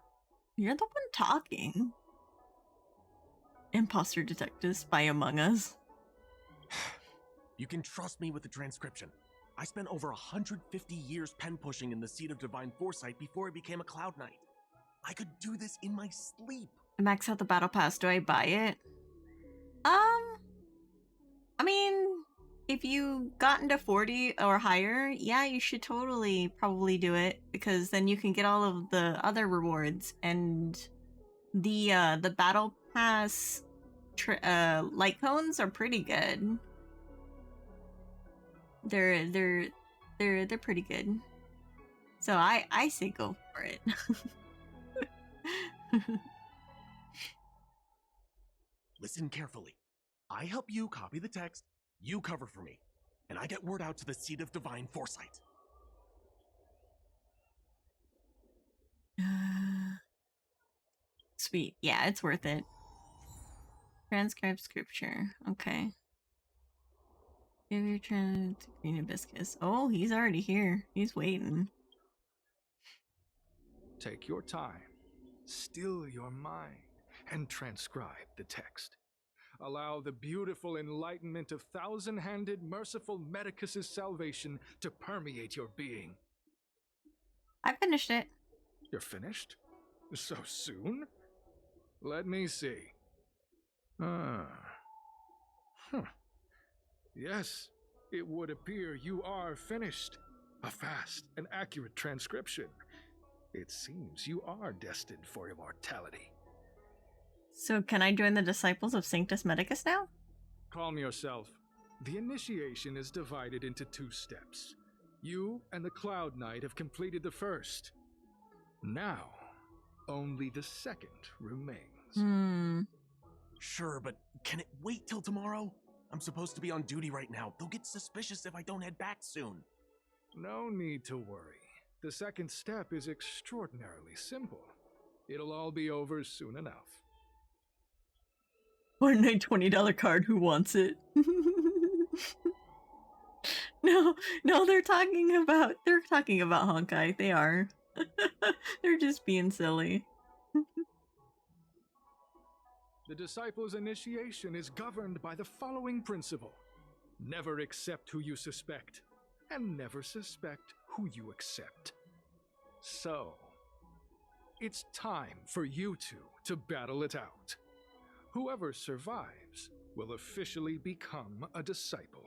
You're the one talking. Imposter detective, spy among us. You can trust me with the transcription. I spent over 150 years pen pushing in the seat of divine foresight before I became a Cloud Knight. I could do this in my sleep. Max out the battle pass. Do I buy it? I mean, if you got into 40 or higher, yeah, you should totally probably do it, because then you can get all of the other rewards, and the battle pass light cones are pretty good. They're pretty good. So I say go for it. Listen carefully. I help you copy the text, you cover for me, and I get word out to the seat of divine foresight. Sweet. Yeah, it's worth it. Transcribe scripture. Okay. Give your turn to Green Hibiscus. Oh, he's already here. He's waiting. Take your time, still your mind, and transcribe the text. Allow the beautiful enlightenment of thousand-handed, merciful Medicus's salvation to permeate your being. I finished it. You're finished? So soon? Let me see. Yes, it would appear you are finished. A fast and accurate transcription. It seems you are destined for immortality. So can I join the Disciples of Sanctus Medicus now? Calm yourself. The initiation is divided into 2 steps. You and the Cloud Knight have completed the first. Now, only the second remains. Sure, but can it wait till tomorrow? I'm supposed to be on duty right now. They'll get suspicious if I don't head back soon. No need to worry. The second step is extraordinarily simple. It'll all be over soon enough. Fortnite $20 card, who wants it? No, they're talking about Honkai. They are. They're just being silly. The disciples' initiation is governed by the following principle. Never accept who you suspect, and never suspect who you accept. So, it's time for you two to battle it out. Whoever survives will officially become a disciple.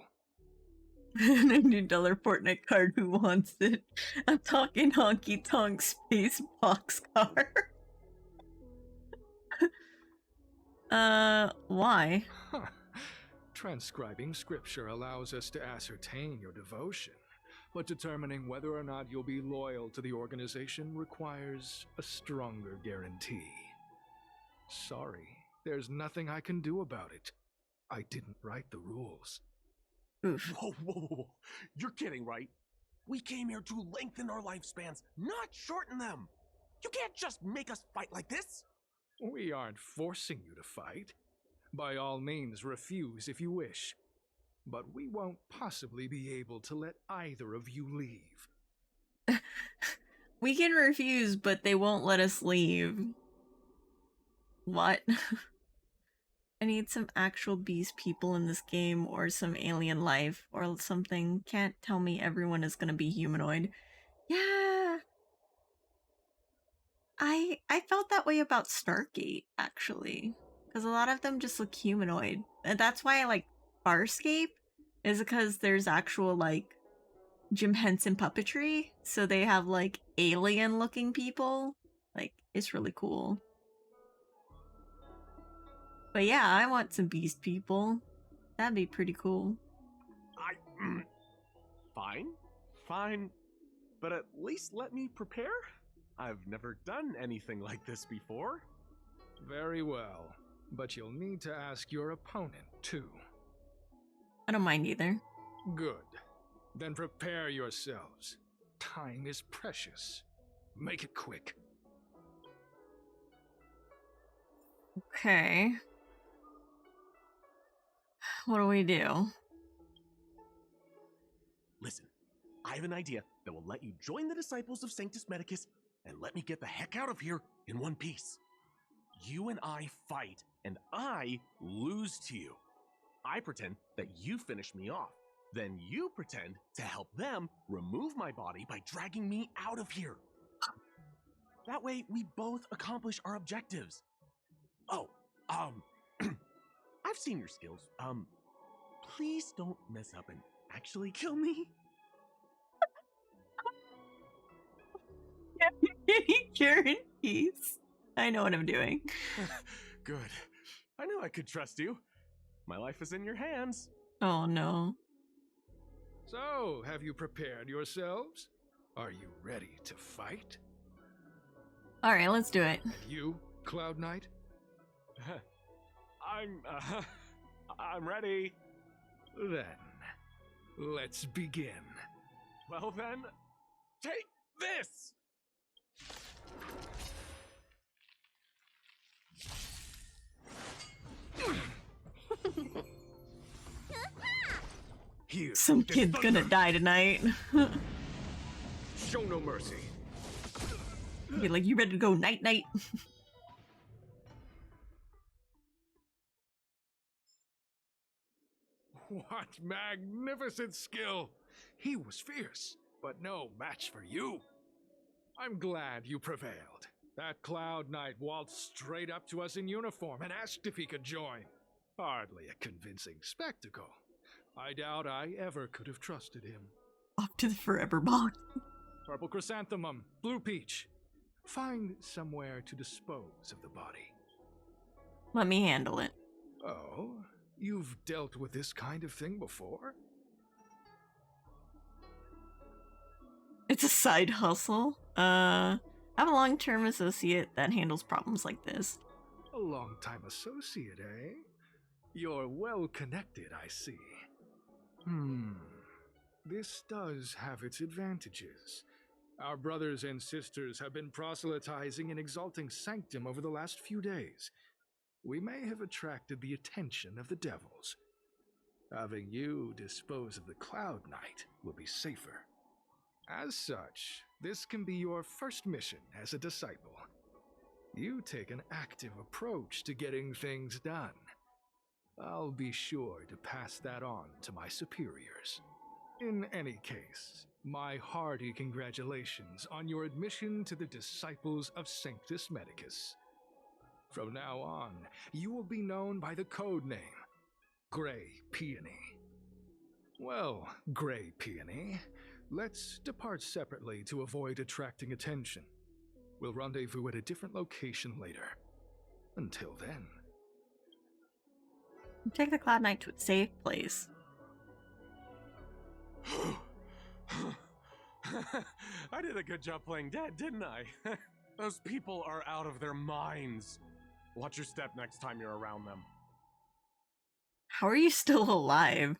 $90 Fortnite card, who wants it? I'm talking honky tonk space boxcar. Why? Transcribing scripture allows us to ascertain your devotion, but determining whether or not you'll be loyal to the organization requires a stronger guarantee. Sorry, there's nothing I can do about it. I didn't write the rules. Oof. Whoa. You're kidding, right? We came here to lengthen our lifespans, not shorten them. You can't just make us fight like this. We aren't forcing you to fight. By all means, refuse if you wish. But we won't possibly be able to let either of you leave. We can refuse, but they won't let us leave. What? I need some actual beast people in this game, or some alien life, or something. Can't tell me everyone is gonna be humanoid. Yeah! I felt that way about Stargate, actually. Because a lot of them just look humanoid. And that's why I like Farscape, is because there's actual, like, Jim Henson puppetry. So they have, like, alien-looking people. Like, it's really cool. But yeah, I want some beast people. That'd be pretty cool. Fine. But at least let me prepare. I've never done anything like this before. Very well. But you'll need to ask your opponent, too. I don't mind either. Good. Then prepare yourselves. Time is precious. Make it quick. Okay. What do we do? Listen, I have an idea that will let you join the disciples of Sanctus Medicus and let me get the heck out of here in one piece. You and I fight, and I lose to you. I pretend that you finish me off. Then you pretend to help them remove my body by dragging me out of here. That way, we both accomplish our objectives. Oh, I've seen your skills. Please don't mess up and actually kill me. You're in peace. I know what I'm doing. Good. I knew I could trust you. My life is in your hands. Oh no. So, have you prepared yourselves? Are you ready to fight? Alright, let's do it. And you, Cloud Knight? I'm ready. Then, let's begin. Well then, take this! Here, Some kid's gonna die tonight. Show no mercy. Be like, you ready to go night night? What magnificent skill! He was fierce, but no match for you. I'm glad you prevailed. That Cloud Knight waltzed straight up to us in uniform and asked if he could join. Hardly a convincing spectacle. I doubt I ever could have trusted him. Off to the forever box. Purple chrysanthemum, blue peach. Find somewhere to dispose of the body. Let me handle it. Oh, you've dealt with this kind of thing before? It's a side hustle. I have a long-term associate that handles problems like this. A long-time associate, eh? You're well connected, I see. This does have its advantages. Our brothers and sisters have been proselytizing and exalting sanctum over the last few days. We may have attracted the attention of the devils. Having you dispose of the Cloud Knight will be safer. As such, this can be your first mission as a disciple. You take an active approach to getting things done. I'll be sure to pass that on to my superiors. In any case, my hearty congratulations on your admission to the Disciples of Sanctus Medicus. From now on, you will be known by the code name, Grey Peony. Well, Grey Peony, let's depart separately to avoid attracting attention. We'll rendezvous at a different location later. Until then. Take the Cloud Knight to a safe place. I did a good job playing dead, didn't I? Those people are out of their minds. Watch your step next time you're around them. How are you still alive?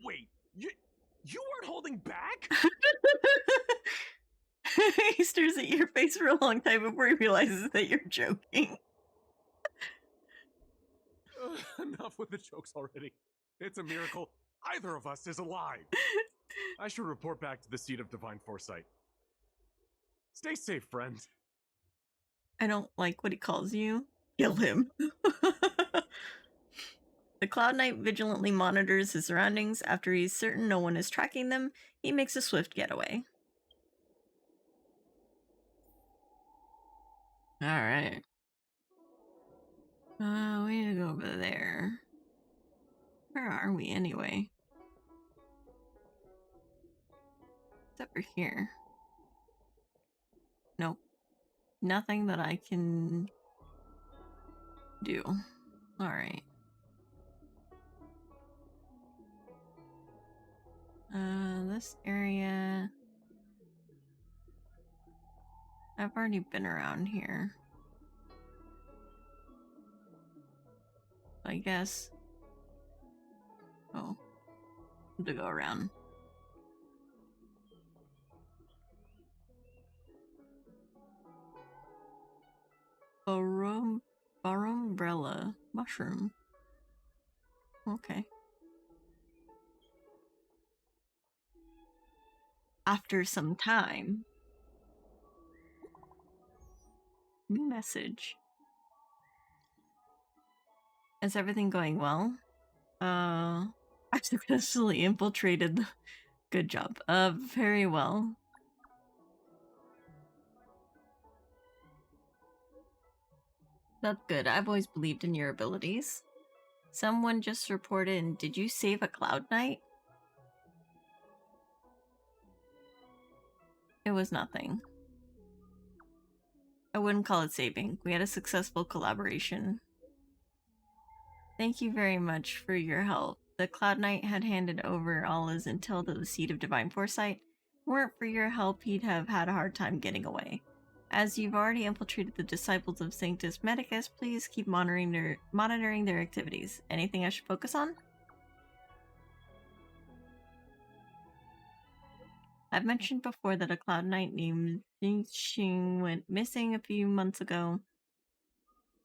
Wait, you weren't holding back? He stares at your face for a long time before he realizes that you're joking. Enough with the jokes already. It's a miracle either of us is alive. I should report back to the seat of divine foresight. Stay safe, friend. I don't like what he calls you. Kill him. The Cloud Knight vigilantly monitors his surroundings. After he's certain no one is tracking them, he makes a swift getaway. Alright. We need to go over there. Where are we anyway? It's over here. nothing that I can do. Alright. This area... I've already been around here. I guess... Oh. To go around. Barumbrella mushroom. Okay. After some time. New message. Is everything going well? I successfully infiltrated. Good job. Very well. That's good. I've always believed in your abilities. Someone just reported, did you save a Cloud Knight? It was nothing. I wouldn't call it saving. We had a successful collaboration. Thank you very much for your help. The Cloud Knight had handed over all his intel to the Seed of Divine Foresight. If it weren't for your help, he'd have had a hard time getting away. As you've already infiltrated the disciples of Sanctus Medicus, please keep monitoring their activities. Anything I should focus on? I've mentioned before that a Cloud Knight named Xing went missing a few months ago.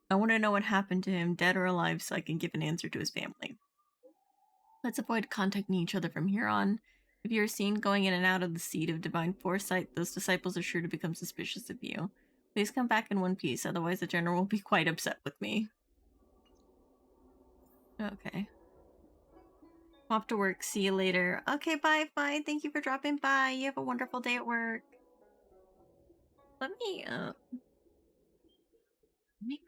I want to know what happened to him, dead or alive, so I can give an answer to his family. Let's avoid contacting each other from here on. If you're seen going in and out of the Seed of Divine Foresight, those disciples are sure to become suspicious of you. Please come back in one piece, otherwise the general will be quite upset with me. Okay. Off to work. See you later. Okay, bye. Thank you for dropping by. You have a wonderful day at work. Let me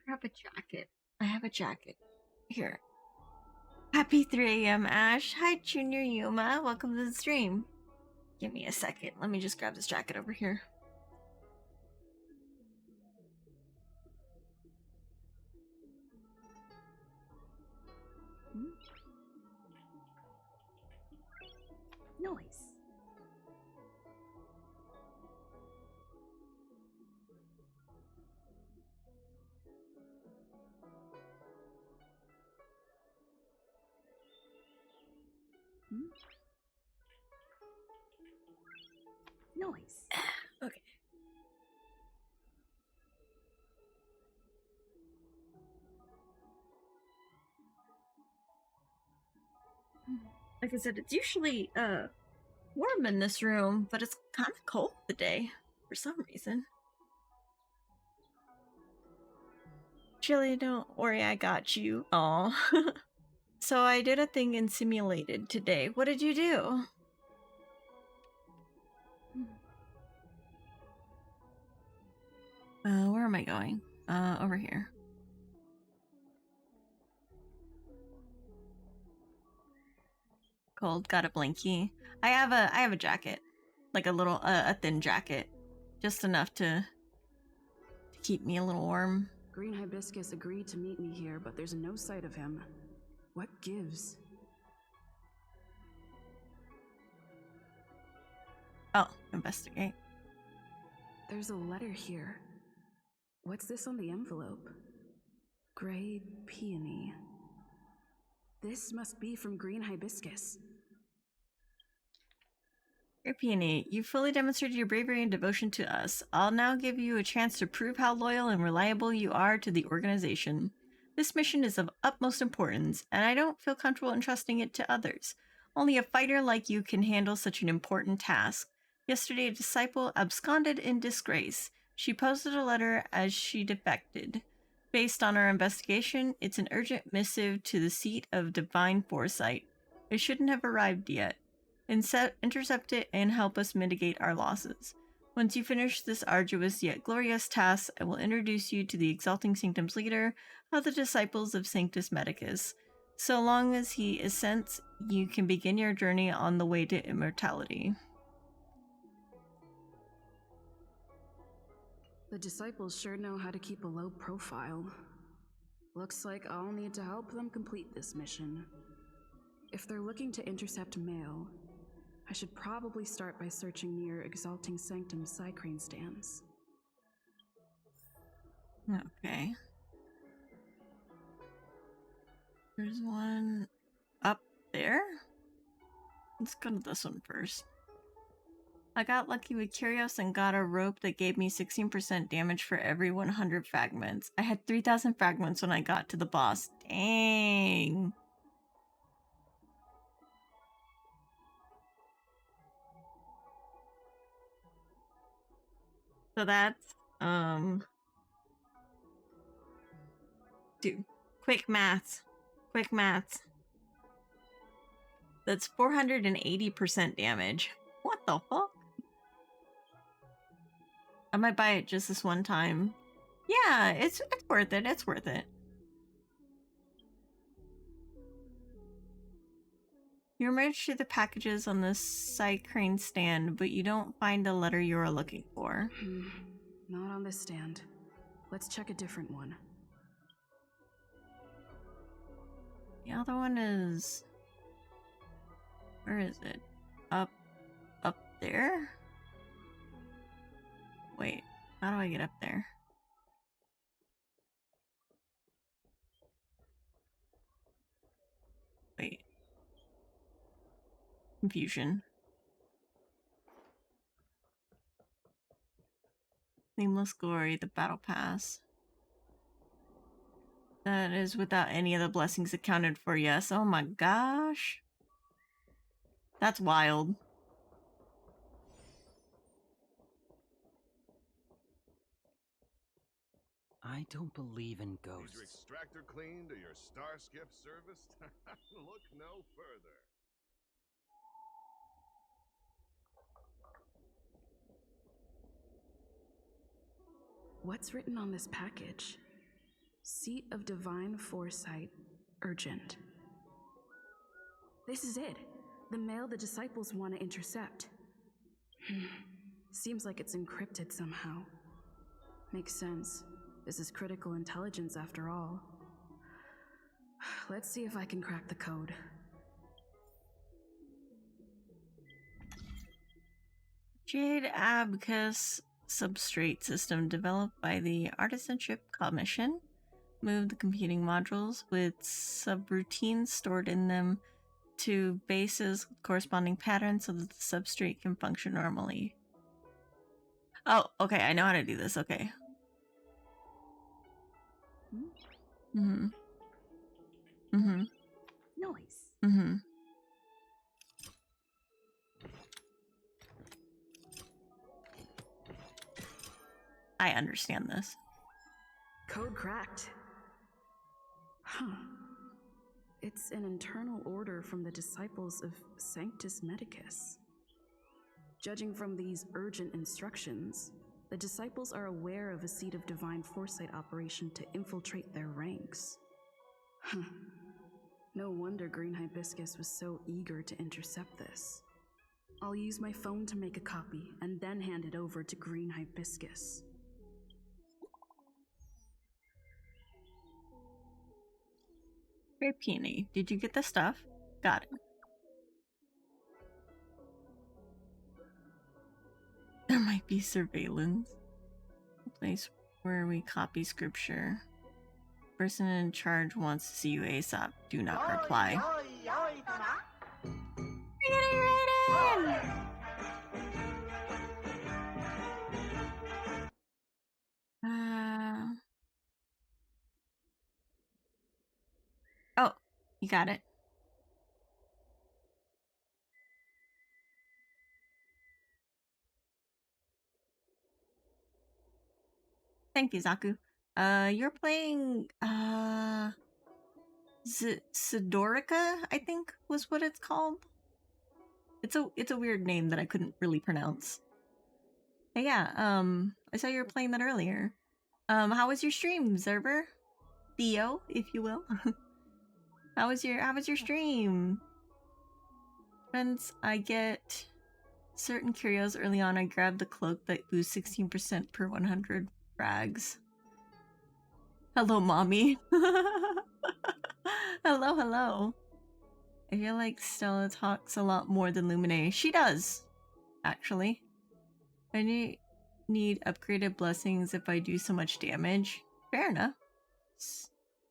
grab a jacket. I have a jacket. Here. Happy 3 a.m. Ash. Hi, Junior Yuma. Welcome to the stream. Give me a second. Let me just grab this jacket over here. Noise. Noise. Okay. Like I said, it's usually warm in this room, but it's kind of cold today for some reason. Chilly, don't worry, I got you. Aw. So I did a thing in Simulated today. What did you do? Where am I going? Over here. Cold, got a blankie. I have a jacket. Like a little, a thin jacket. Just enough to keep me a little warm. Green Hibiscus agreed to meet me here, but there's no sight of him. What gives? Oh, investigate. There's a letter here. What's this on the envelope? Gray peony. This must be from Green Hibiscus. Dear Peony, you fully demonstrated your bravery and devotion to us. I'll now give you a chance to prove how loyal and reliable you are to the organization. This mission is of utmost importance, and I don't feel comfortable entrusting it to others. Only a fighter like you can handle such an important task. Yesterday, a disciple absconded in disgrace. She posted a letter as she defected. Based on our investigation, it's an urgent missive to the Seat of Divine Foresight. It shouldn't have arrived yet. Intercept it and help us mitigate our losses. Once you finish this arduous yet glorious task, I will introduce you to the Exalting Sanctum's leader of the Disciples of Sanctus Medicus. So long as he assents, you can begin your journey on the way to immortality. The disciples sure know how to keep a low profile. Looks like I'll need to help them complete this mission. If they're looking to intercept mail, I should probably start by searching near Exalting Sanctum Psycrane stands. Okay. There's one up there. Let's go to this one first. I got lucky with Curios and got a rope that gave me 16% damage for every 100 fragments. I had 3,000 fragments when I got to the boss. Dang. So that's, dude, quick maths. Quick maths. That's 480% damage. What the fuck? I might buy it just this one time. Yeah, it's worth it. It's worth it. You emerge through the packages on the Psycrane stand, but you don't find the letter you are looking for. Not on this stand. Let's check a different one. The other one is... Where is it? Up there? Wait, how do I get up there? Wait. Confusion. Nameless Glory, the Battle Pass. That is without any of the blessings accounted for, yes. Oh my gosh. That's wild. I don't believe in Is your ghosts. extractor cleaned or your star skip serviced? Look no further. What's written on this package? Seat of Divine Foresight, urgent. This is it. The mail the disciples want to intercept. Seems like it's encrypted somehow. Makes sense. This is critical intelligence after all. Let's see if I can crack the code. Jade Abacus substrate system developed by the Artisanship Commission. Move the computing modules with subroutines stored in them to bases with corresponding patterns so that the substrate can function normally. Oh, okay, I know how to do this, okay. Noise. I understand this. Code cracked. Huh. It's an internal order from the disciples of Sanctus Medicus. Judging from these urgent instructions, the disciples are aware of a Seed of Divine Foresight operation to infiltrate their ranks. Huh. No wonder Green Hibiscus was so eager to intercept this. I'll use my phone to make a copy and then hand it over to Green Hibiscus. Great Peony, did you get the stuff? Got it. There might be surveillance. A place where we copy scripture. Person in charge wants to see you ASAP. Do not reply. Oh, you got it. Thank you, Zaku. You're playing Sidorica, I think was what it's called. It's a weird name that I couldn't really pronounce. But yeah, I saw you were playing that earlier. How was your stream, Zerber? Theo, if you will. How was your stream? Friends, I get certain curios early on. I grab the cloak that boosts 16% per 100 Rags. Hello, mommy. Hello, hello. I feel like Stella talks a lot more than Lumine. She does, actually. I need upgraded blessings if I do so much damage. Fair enough.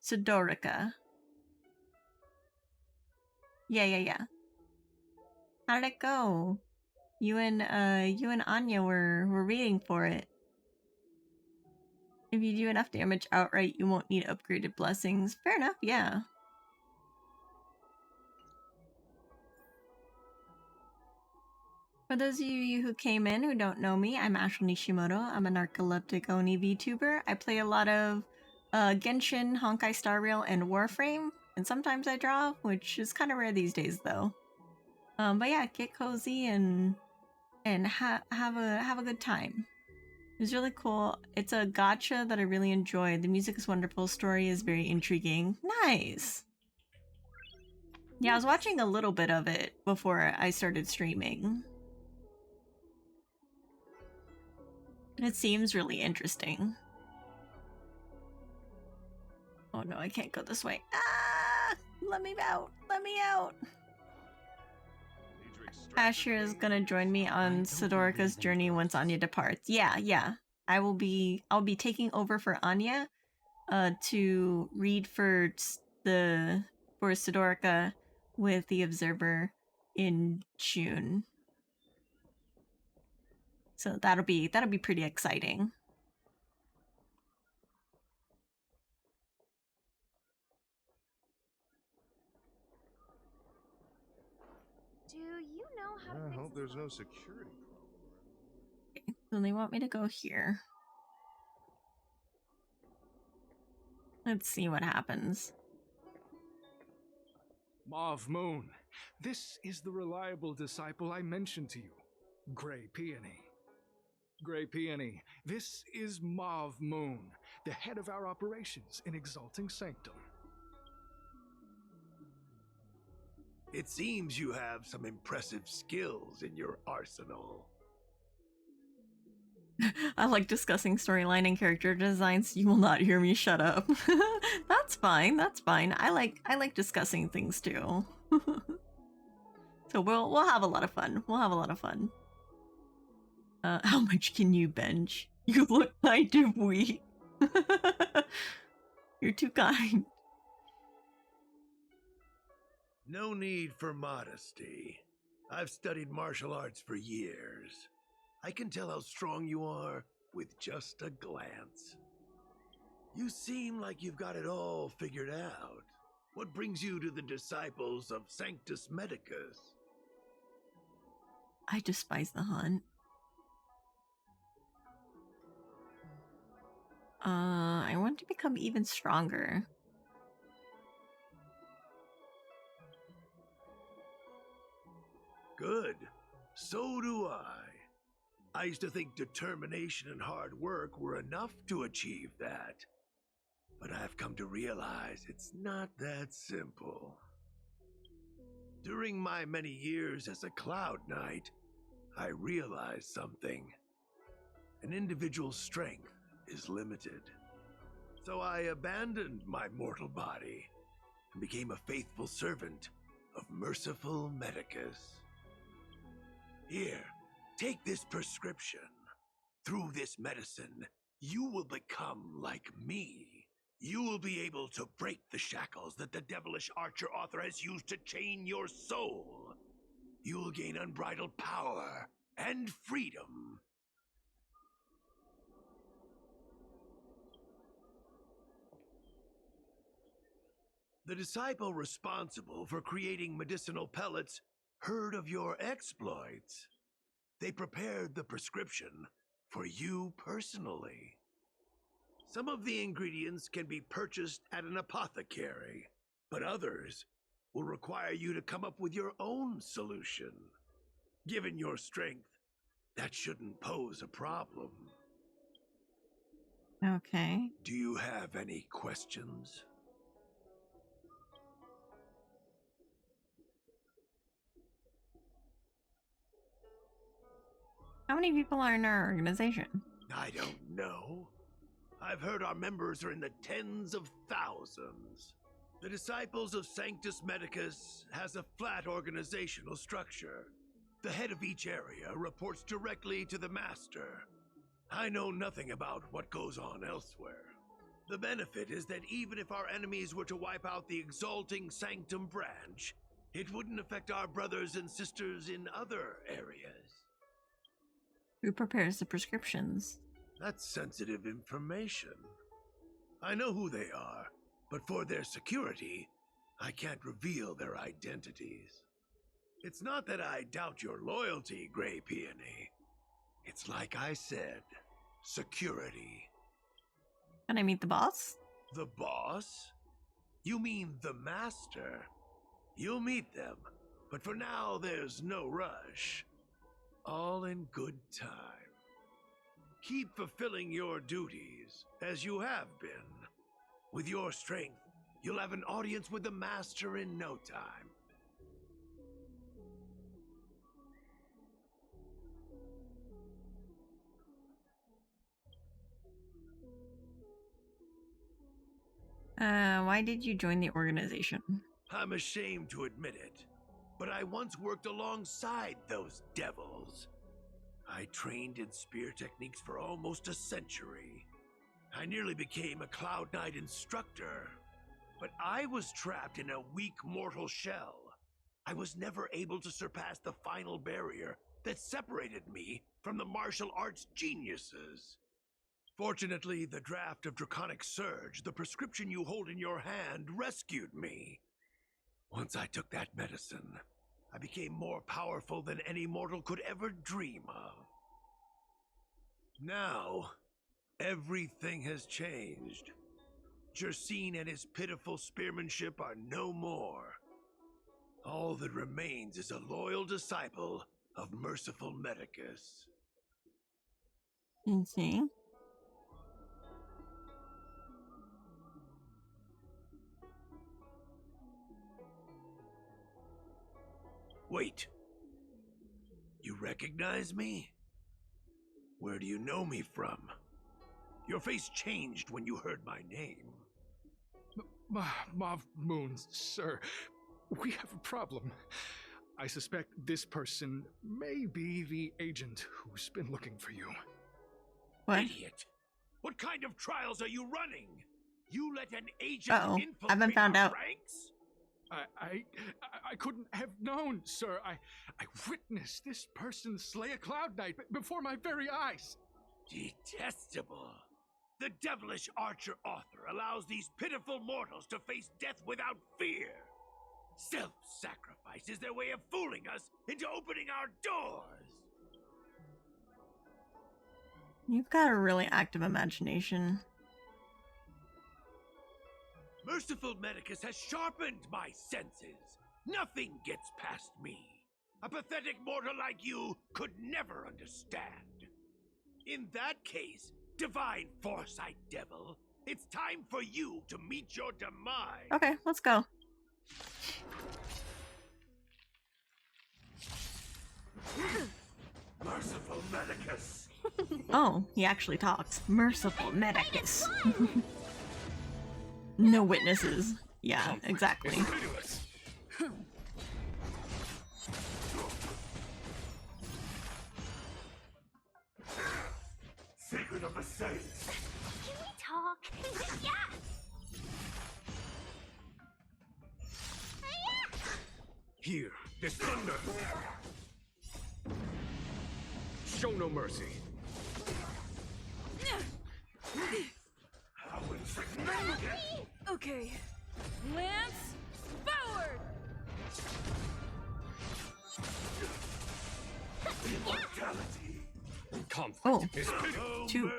Sidorica. Yeah. How did it go? You and Anya were reading for it. If you do enough damage outright, you won't need upgraded blessings. Fair enough, yeah. For those of you who came in who don't know me, I'm Ashel Nishimoto. I'm a narcoleptic Oni VTuber. I play a lot of Genshin, Honkai Star Rail, and Warframe, and sometimes I draw, which is kind of rare these days though. But yeah, get cozy and have a good time. It was really cool. It's a gacha that I really enjoyed. The music is wonderful. Story is very intriguing. Nice. Yeah, I was watching a little bit of it before I started streaming. It seems really interesting. Oh no, I can't go this way. Ah! Let me out! Let me out! Asher is gonna join me on Sidorica's journey once Anya departs. Yeah. I'll be taking over for Anya to read for Sidorica with the Observer in June. So that'll be pretty exciting. Do you know how to I fix hope there's no security problem. Okay, so they want me to go here. Let's see what happens. Mauve Moon, this is the reliable disciple I mentioned to you, Grey Peony. Grey Peony, this is Mauve Moon, the head of our operations in Exalting Sanctum. It seems you have some impressive skills in your arsenal. I like discussing storyline and character designs. You will not hear me shut up. That's fine. I like discussing things too. So we'll have a lot of fun. How much can you bench? You look kind of weak. You're too kind. No need for modesty. I've studied martial arts for years. I can tell how strong you are with just a glance. You seem like you've got it all figured out. What brings you to the disciples of Sanctus Medicus? I despise the hunt. I want to become even stronger. Good. So do I. I used to think determination and hard work were enough to achieve that. But I've come to realize it's not that simple. During my many years as a Cloud Knight, I realized something. An individual's strength is limited. So I abandoned my mortal body and became a faithful servant of merciful Medicus. Here, take this prescription. Through this medicine, you will become like me. You will be able to break the shackles that the devilish archer author has used to chain your soul. You will gain unbridled power and freedom. The disciple responsible for creating medicinal pellets heard of your exploits. They prepared the prescription for you personally. Some of the ingredients can be purchased at an apothecary, but others will require you to come up with your own solution. Given your strength, that shouldn't pose a problem. Okay. Do you have any questions? How many people are in our organization? I don't know. I've heard our members are in the tens of thousands. The Disciples of Sanctus Medicus has a flat organizational structure. The head of each area reports directly to the Master. I know nothing about what goes on elsewhere. The benefit is that even if our enemies were to wipe out the Exalting Sanctum branch, it wouldn't affect our brothers and sisters in other areas. Who prepares the prescriptions? That's sensitive information. I know who they are, but for their security, I can't reveal their identities. It's not that I doubt your loyalty, Grey Peony. It's like I said, security. Can I meet the boss? The boss? You mean the Master? You'll meet them, but for now there's no rush. All in good time. Keep fulfilling your duties, as you have been. With your strength, you'll have an audience with the Master in no time. Why did you join the organization? I'm ashamed to admit it, but I once worked alongside those devils. I trained in spear techniques for almost a century. I nearly became a Cloud Knight instructor, but I was trapped in a weak mortal shell. I was never able to surpass the final barrier that separated me from the martial arts geniuses. Fortunately, the draft of Draconic Surge, the prescription you hold in your hand, rescued me. Once I took that medicine, I became more powerful than any mortal could ever dream of. Now, everything has changed. Jersine and his pitiful spearmanship are no more. All that remains is a loyal disciple of Merciful Medicus. Okay. Wait. You recognize me? Where do you know me from? Your face changed when you heard my name. Mav Moons, sir. We have a problem. I suspect this person may be the agent who's been looking for you. What? Idiot! What kind of trials are you running? You let an agent infiltrate I've been found our out. ranks? I couldn't have known, sir. I witnessed this person slay a Cloud Knight before my very eyes. Detestable. The devilish archer author allows these pitiful mortals to face death without fear. Self-sacrifice is their way of fooling us into opening our doors. You've got a really active imagination. Merciful Medicus has sharpened my senses. Nothing gets past me. A pathetic mortal like you could never understand. In that case, Divine Foresight Devil, it's time for you to meet your demise. Okay, let's go. Merciful Medicus. Oh, he actually talks. Merciful Medicus. No witnesses. Yeah, exactly. Secret of the Saints. Can we talk? Yeah! Here, this thunder. Show no mercy. How insignificant! Okay. Lance, forward! Immortality. Oh,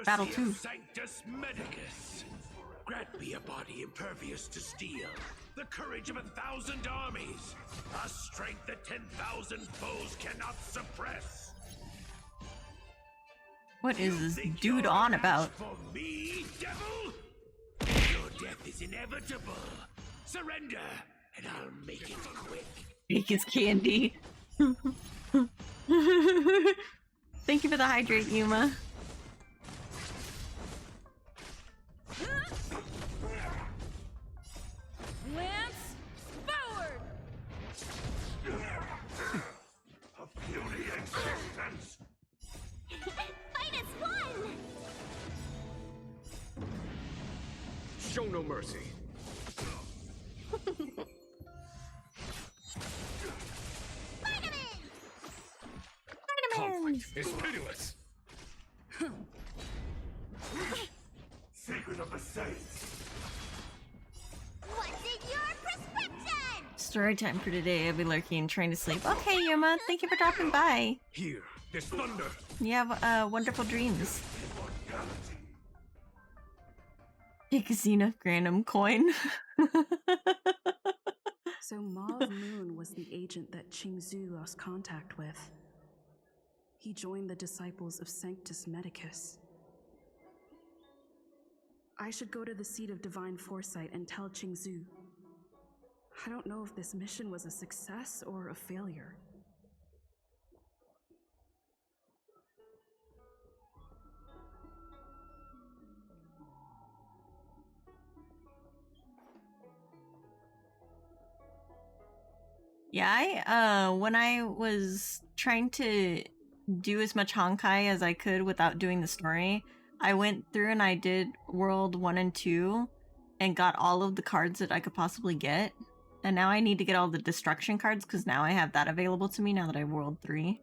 battle 2. Sanctus Medicus. Grant me a body impervious to steel, the courage of 1,000 armies, a strength that 10,000 foes cannot suppress. What is this dude on about? For me, devil? Your death is inevitable. Surrender, and I'll make it quick. Make his candy. Thank you for the hydrate, Yuma. Show no mercy. Conflict is pitiless. Secret of the Saints. What's in your prescription? Story time for today. I'll be lurking and trying to sleep. Okay, Yuma, thank you for dropping by. Here, this thunder. You have wonderful dreams. Take a Xena Granum coin. So Mauve Moon was the agent that Xianzhou lost contact with. He joined the disciples of Sanctus Medicus. I should go to the seat of divine foresight and tell Xianzhou. I don't know if this mission was a success or a failure. Yeah, when I was trying to do as much Honkai as I could without doing the story, I went through and I did World 1 and 2 and got all of the cards that I could possibly get. And now I need to get all the destruction cards because now I have that available to me now that I World 3.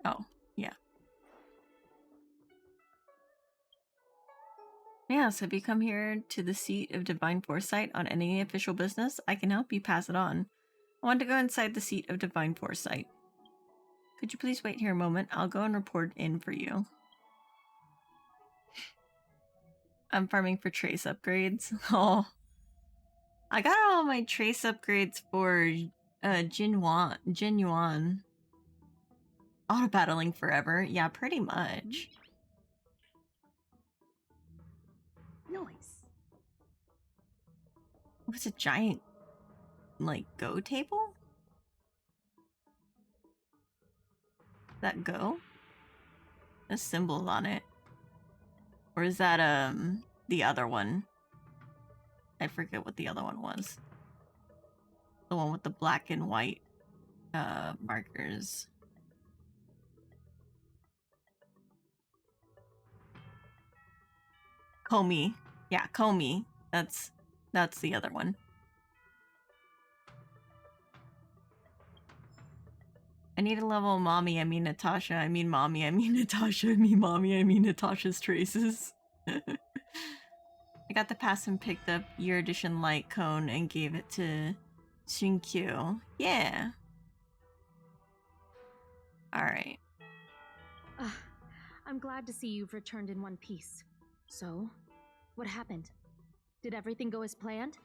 Oh, yeah. Yes, have you come here to the seat of divine foresight on any official business? I can help you pass it on. I want to go inside the seat of divine foresight. Could you please wait here a moment? I'll go and report in for you. I'm farming for trace upgrades. Oh. I got all my trace upgrades for Jin Yuan. Auto battling forever. Yeah, pretty much. Noise. What's a giant, like, Go table? That Go? There's symbols on it. Or is that, the other one? I forget what the other one was. The one with the black and white, markers. Komi. Yeah, Komi. That's the other one. I need a level mommy, I mean Natasha, I mean mommy, I mean Natasha, I mean mommy, I mean Natasha's traces. I got the pass and picked up Year Edition Light Cone and gave it to Shinkyu. Yeah. Alright. I'm glad to see you've returned in one piece. So, what happened? Did everything go as planned?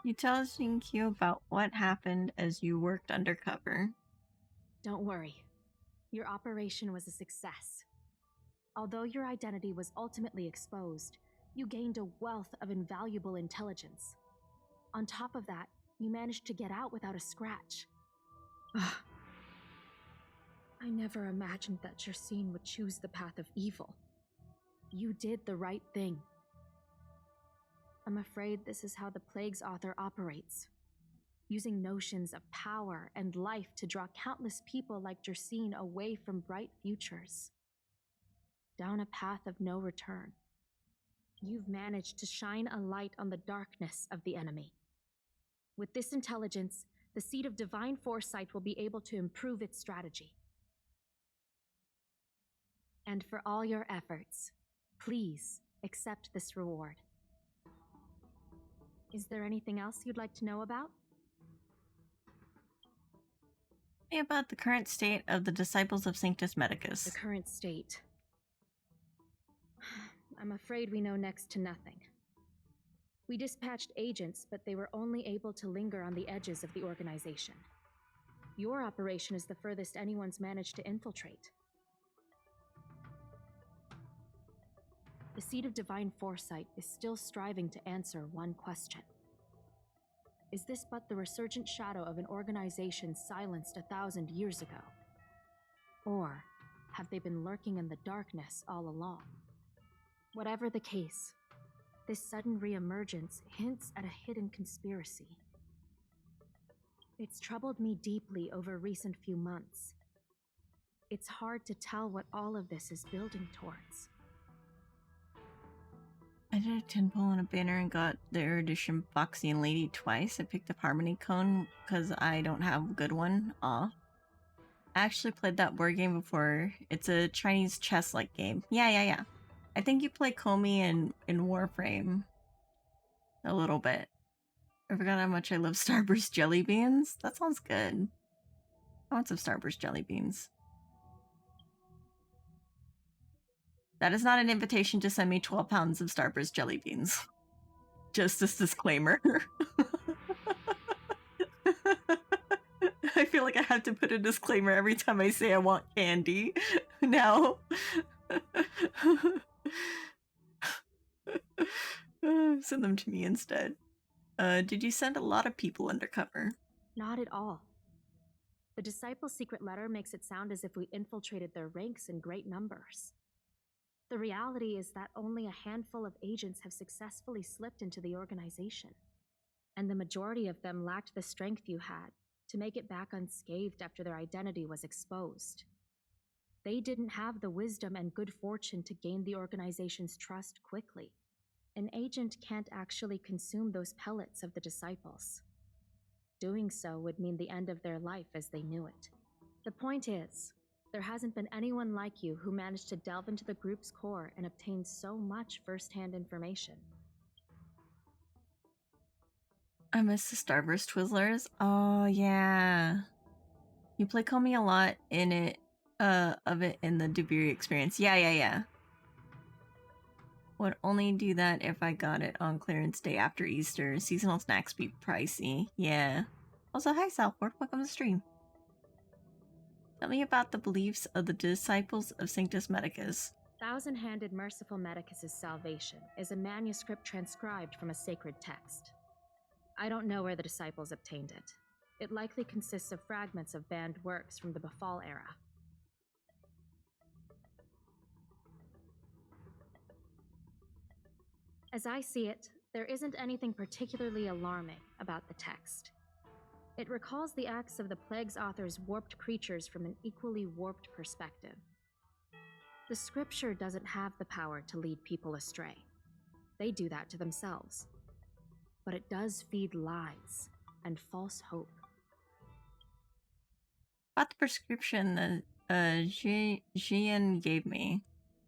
You tell Shinkyu about what happened as you worked undercover. Don't worry. Your operation was a success. Although your identity was ultimately exposed, you gained a wealth of invaluable intelligence. On top of that, you managed to get out without a scratch. I never imagined that Jersine would choose the path of evil. You did the right thing. I'm afraid this is how the Plague's author operates, using notions of power and life to draw countless people like Jersine away from bright futures, down a path of no return. You've managed to shine a light on the darkness of the enemy. With this intelligence, the seat of divine foresight will be able to improve its strategy. And for all your efforts, please accept this reward. Is there anything else you'd like to know about? About the current state of the disciples of Sanctus Medicus. The current state. I'm afraid we know next to nothing. We dispatched agents, but they were only able to linger on the edges of the organization. Your operation is the furthest anyone's managed to infiltrate. The Seat of Divine Foresight is still striving to answer one question. Is this but the resurgent shadow of an organization silenced 1,000 years ago? Or have they been lurking in the darkness all along? Whatever the case, this sudden reemergence hints at a hidden conspiracy. It's troubled me deeply over recent few months. It's hard to tell what all of this is building towards. I did a 10 pull on a banner and got the Erudition Foxy and Lady twice. I picked up Harmony Cone because I don't have a good one. Aw. I actually played that board game before. It's a Chinese chess-like game. Yeah. I think you play Komi in Warframe. A little bit. I forgot how much I love Starburst Jelly Beans. That sounds good. I want some Starburst Jelly Beans. That is not an invitation to send me 12 pounds of Starburst Jelly Beans. Just this disclaimer. I feel like I have to put a disclaimer every time I say I want candy. Now. Send them to me instead. Did you send a lot of people undercover? Not at all. The Disciples' secret letter makes it sound as if we infiltrated their ranks in great numbers. The reality is that only a handful of agents have successfully slipped into the organization, and the majority of them lacked the strength you had to make it back unscathed after their identity was exposed. They didn't have the wisdom and good fortune to gain the organization's trust quickly. An agent can't actually consume those pellets of the Disciples. Doing so would mean the end of their life as they knew it. The point is, there hasn't been anyone like you who managed to delve into the group's core and obtain so much first-hand information. I miss the Starburst Twizzlers. Oh yeah. You play Komi a lot in it, of it in the Dubiri experience. Yeah. Would only do that if I got it on clearance day after Easter. Seasonal snacks be pricey. Yeah. Also, hi Southport, welcome to the stream. Tell me about the beliefs of the disciples of Sanctus Medicus. Thousand-handed Merciful Medicus's salvation is a manuscript transcribed from a sacred text. I don't know where the disciples obtained it. It likely consists of fragments of banned works from the Befall era. As I see it, there isn't anything particularly alarming about the text. It recalls the acts of the Plague's author's warped creatures from an equally warped perspective. The scripture doesn't have the power to lead people astray. They do that to themselves. But it does feed lies and false hope. About the prescription that Xian gave me.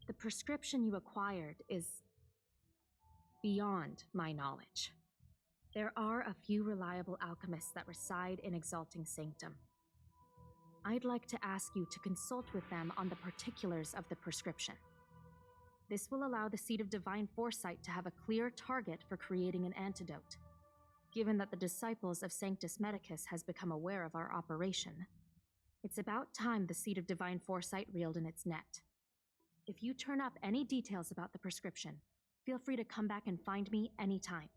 The prescription you acquired is beyond my knowledge. There are a few reliable alchemists that reside in Exalting Sanctum. I'd like to ask you to consult with them on the particulars of the prescription. This will allow the Seed of Divine Foresight to have a clear target for creating an antidote. Given that the Disciples of Sanctus Medicus has become aware of our operation, it's about time the Seed of Divine Foresight reeled in its net. If you turn up any details about the prescription, feel free to come back and find me anytime.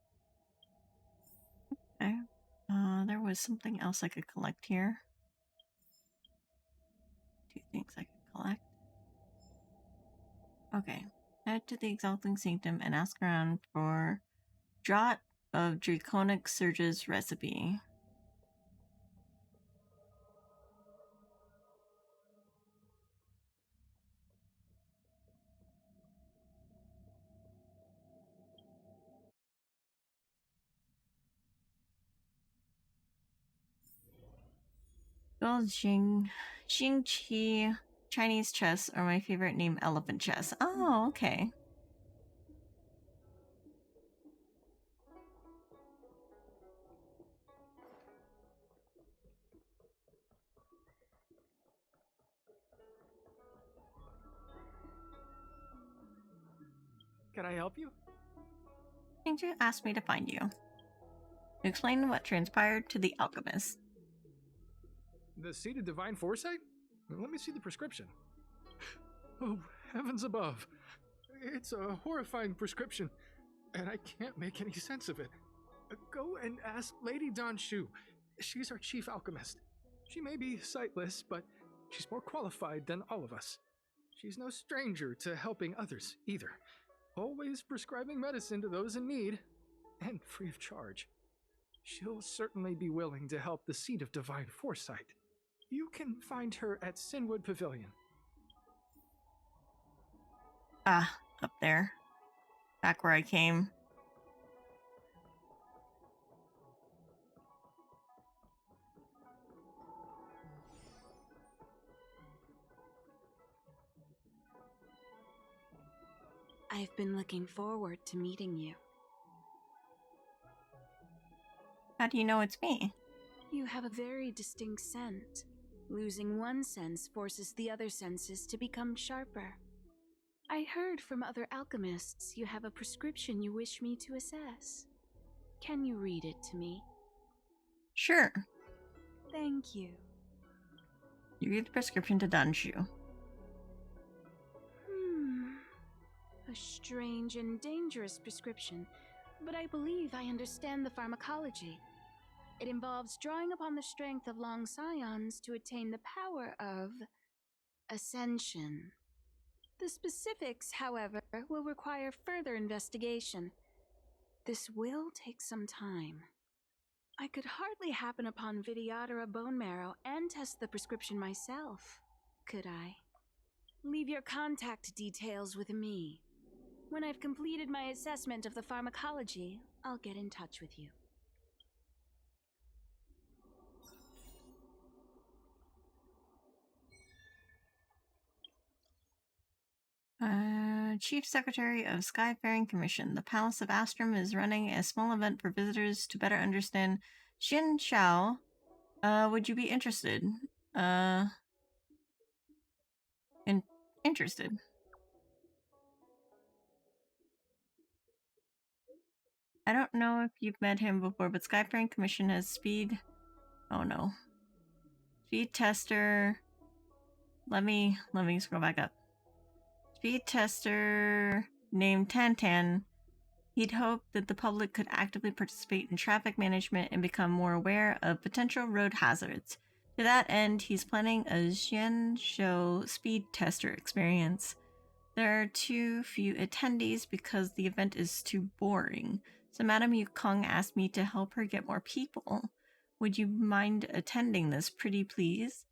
Okay. There was something else I could collect here. 2 things I could collect. Okay. Head to the Exalting Sanctum and ask around for Draught of Draconic Surge's recipe. Well, Xingqi Chinese chess are my favorite name, elephant chess. Oh, okay. Can I help you? Xingqi asked me to find you. To explain what transpired to the alchemist. The Seed of Divine Foresight? Let me see the prescription. Oh, heavens above. It's a horrifying prescription, and I can't make any sense of it. Go and ask Lady Dan Shu. She's our chief alchemist. She may be sightless, but she's more qualified than all of us. She's no stranger to helping others, either. Always prescribing medicine to those in need, and free of charge. She'll certainly be willing to help the Seed of Divine Foresight. You can find her at Sinwood Pavilion. Ah, up there. Back where I came. I've been looking forward to meeting you. How do you know it's me? You have a very distinct scent. Losing one sense forces the other senses to become sharper. I heard from other alchemists you have a prescription you wish me to assess. Can you read it to me? Sure. Thank you. You read the prescription to Danshu. A strange and dangerous prescription, but I believe I understand the pharmacology. It involves drawing upon the strength of long scions to attain the power of ascension. The specifics, however, will require further investigation. This will take some time. I could hardly happen upon Vidyadhara bone marrow and test the prescription myself, could I? Leave your contact details with me. When I've completed my assessment of the pharmacology, I'll get in touch with you. Chief Secretary of Skyfaring Commission. The Palace of Astrum is running a small event for visitors to better understand Xianzhou. Would you be interested? Interested. I don't know if you've met him before, but Skyfaring Commission has speed... Oh no. Speed tester... Let me scroll back up. Speed tester named Tantan. He'd hoped that the public could actively participate in traffic management and become more aware of potential road hazards. To that end, he's planning a Xianzhou speed tester experience. There are too few attendees because the event is too boring, so Madame Yukong asked me to help her get more people. Would you mind attending this, pretty please?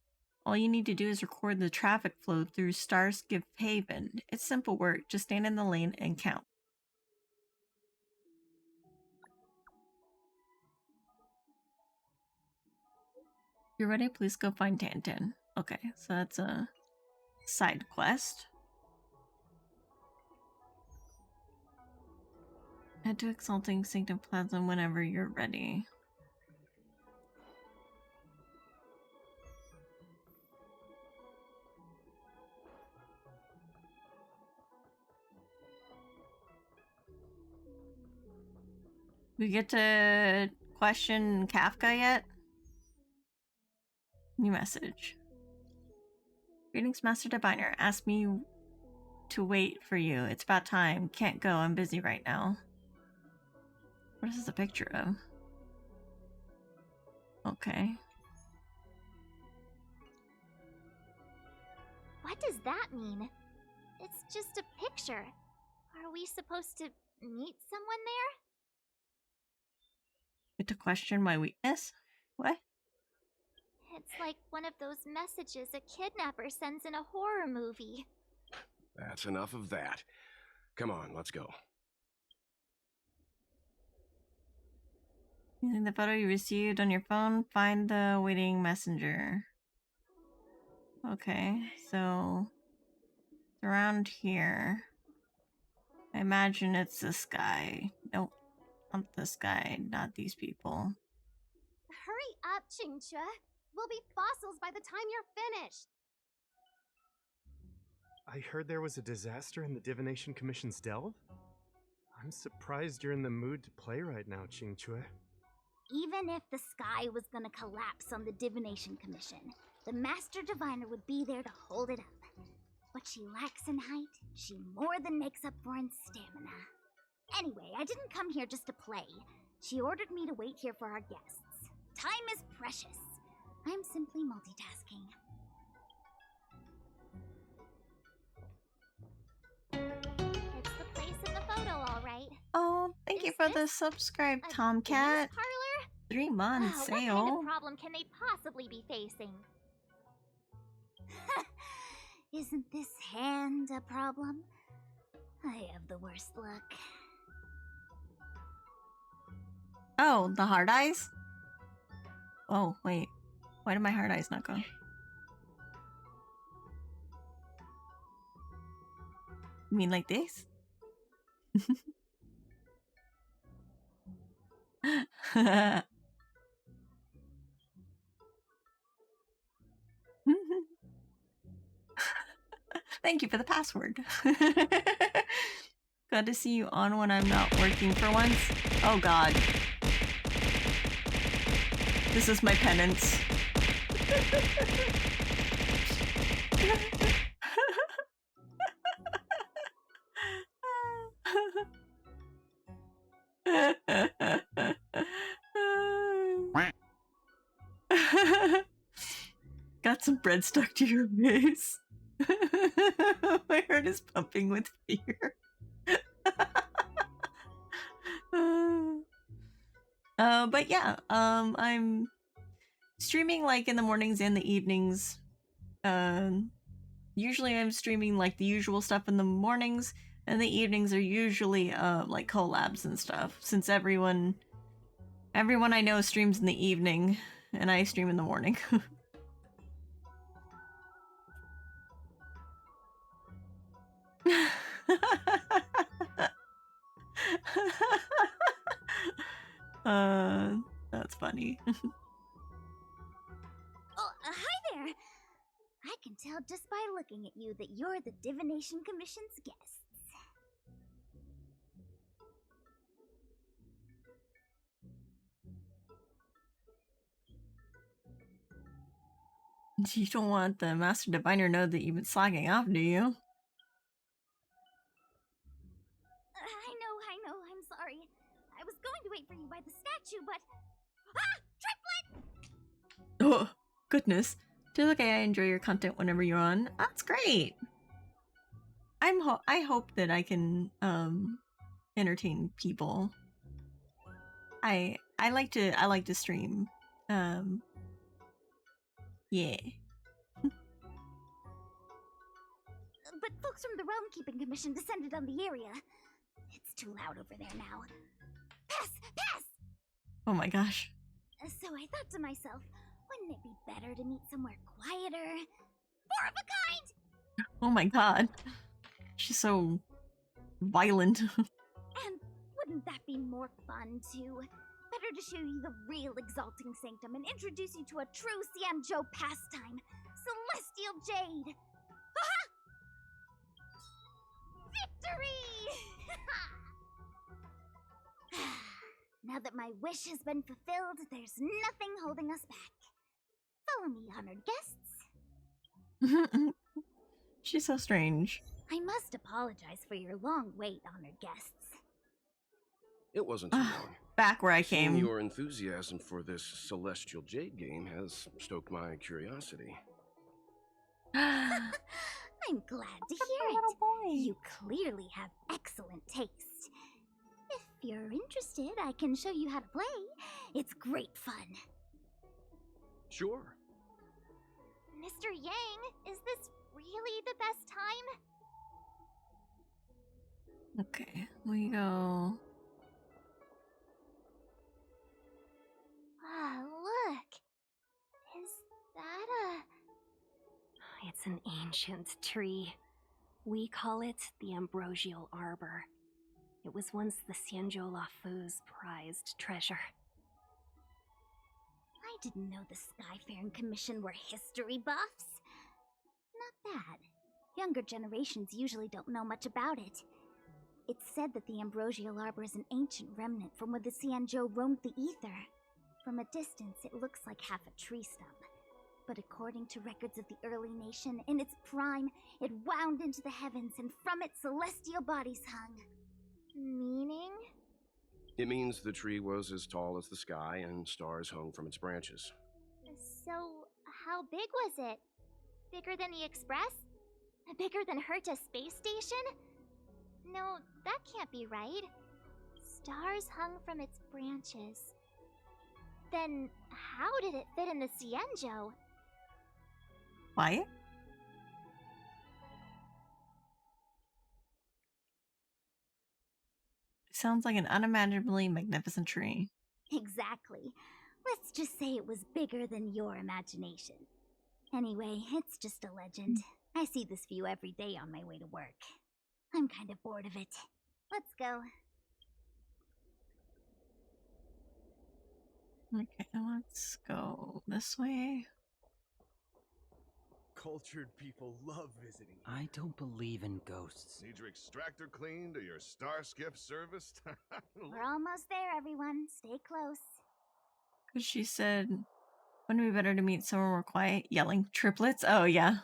All you need to do is record the traffic flow through Starskip Haven. It's simple work, just stand in the lane and count. If you're ready, please go find Tantan. Okay, so that's a side quest. Head to Exalting Sanctum Plaza whenever you're ready. We get to question Kafka yet? New message. Greetings, Master Diviner. Asked me to wait for you. It's about time. Can't go. I'm busy right now. What is this a picture of? Okay. What does that mean? It's just a picture. Are we supposed to meet someone there? Get to question my weakness? What? It's like one of those messages a kidnapper sends in a horror movie. That's enough of that. Come on, let's go. Using the photo you received on your phone, find the waiting messenger. Okay, so it's around here. I imagine it's this guy. Nope, not this guy, not these people. Hurry up, Qingque. We'll be fossils by the time you're finished. I heard there was a disaster in the Divination Commission's delve? I'm surprised you're in the mood to play right now, Qingque. Even if the sky was gonna collapse on the Divination Commission, the Master Diviner would be there to hold it up. What she lacks in height, she more than makes up for in stamina. Anyway, I didn't come here just to play. She ordered me to wait here for our guests. Time is precious. I'm simply multitasking. It's the place in the photo, all right. Oh, thank you for the subscribe, Tomcat. 3 months What sale. kind of problem can they possibly be facing? Isn't this hand a problem? I have the worst luck. Oh, the hard eyes? Oh, wait. Why did my hard eyes not go? You mean like this? Thank you for the password. Glad to see you on when I'm not working for once. Oh god. This is my penance. Got some bread stuck to your face. My heart is pumping with fear. But yeah, I'm streaming like in the mornings and the evenings. Usually I'm streaming like the usual stuff in the mornings, and the evenings are usually like collabs and stuff. Since everyone I know streams in the evening, and I stream in the morning. That's funny. Oh, hi there! I can tell just by looking at you that you're the Divination Commission's guests. You don't want the Master Diviner to know that you've been slacking off, do you? I know, I'm sorry. I was going to wait for you by the statue, but... Ah! Triplet! Oh, goodness. It's okay, I enjoy your content whenever you're on. That's great! I hope that I can, entertain people. I like to stream. Yeah. But folks from the Realm Keeping Commission descended on the area. It's too loud over there now. Pass! Pass! Oh my gosh. So I thought to myself, wouldn't it be better to meet somewhere quieter? More of a kind! Oh my god. She's so violent. And wouldn't that be more fun too? Better to show you the real Exalting Sanctum and introduce you to a true Xianzhou pastime, Celestial Jade! Aha! Victory! Now that my wish has been fulfilled, there's nothing holding us back. Follow me, honored guests. She's so strange. I must apologize for your long wait, honored guests. It wasn't too long. Back where I came. Seeing your enthusiasm for this Celestial Jade game has stoked my curiosity. I'm glad to hear it. You clearly have excellent taste. If you're interested, I can show you how to play. It's great fun. Sure. Mr. Yang, is this really the best time? Okay, we go. Ah, look. Is that a... It's an ancient tree. We call it the Ambrosial Arbor. It was once the Xianzhou Luofu's prized treasure. I didn't know the Skyfaring Commission were history buffs. Not bad. Younger generations usually don't know much about it. It's said that the Ambrosial Arbor is an ancient remnant from when the Xianzhou roamed the ether. From a distance, it looks like half a tree stump. But according to records of the early nation, in its prime, it wound into the heavens and from it celestial bodies hung. Meaning? It means the tree was as tall as the sky and stars hung from its branches. So, how big was it? Bigger than the Express? Bigger than Herta Space Station? No, that can't be right. Stars hung from its branches. Then, how did it fit in the Xianzhou? Why? Sounds like an unimaginably magnificent tree. Exactly. Let's just say it was bigger than your imagination. Anyway, it's just a legend. I see this view every day on my way to work. I'm kind of bored of it. Let's go. Okay, let's go this way. Cultured people love visiting. I don't believe in ghosts. Need your extractor cleaned or your star skip serviced? We're almost there, everyone. Stay close. Because she said, wouldn't it be better to meet somewhere more quiet? Yelling triplets? Oh, yeah.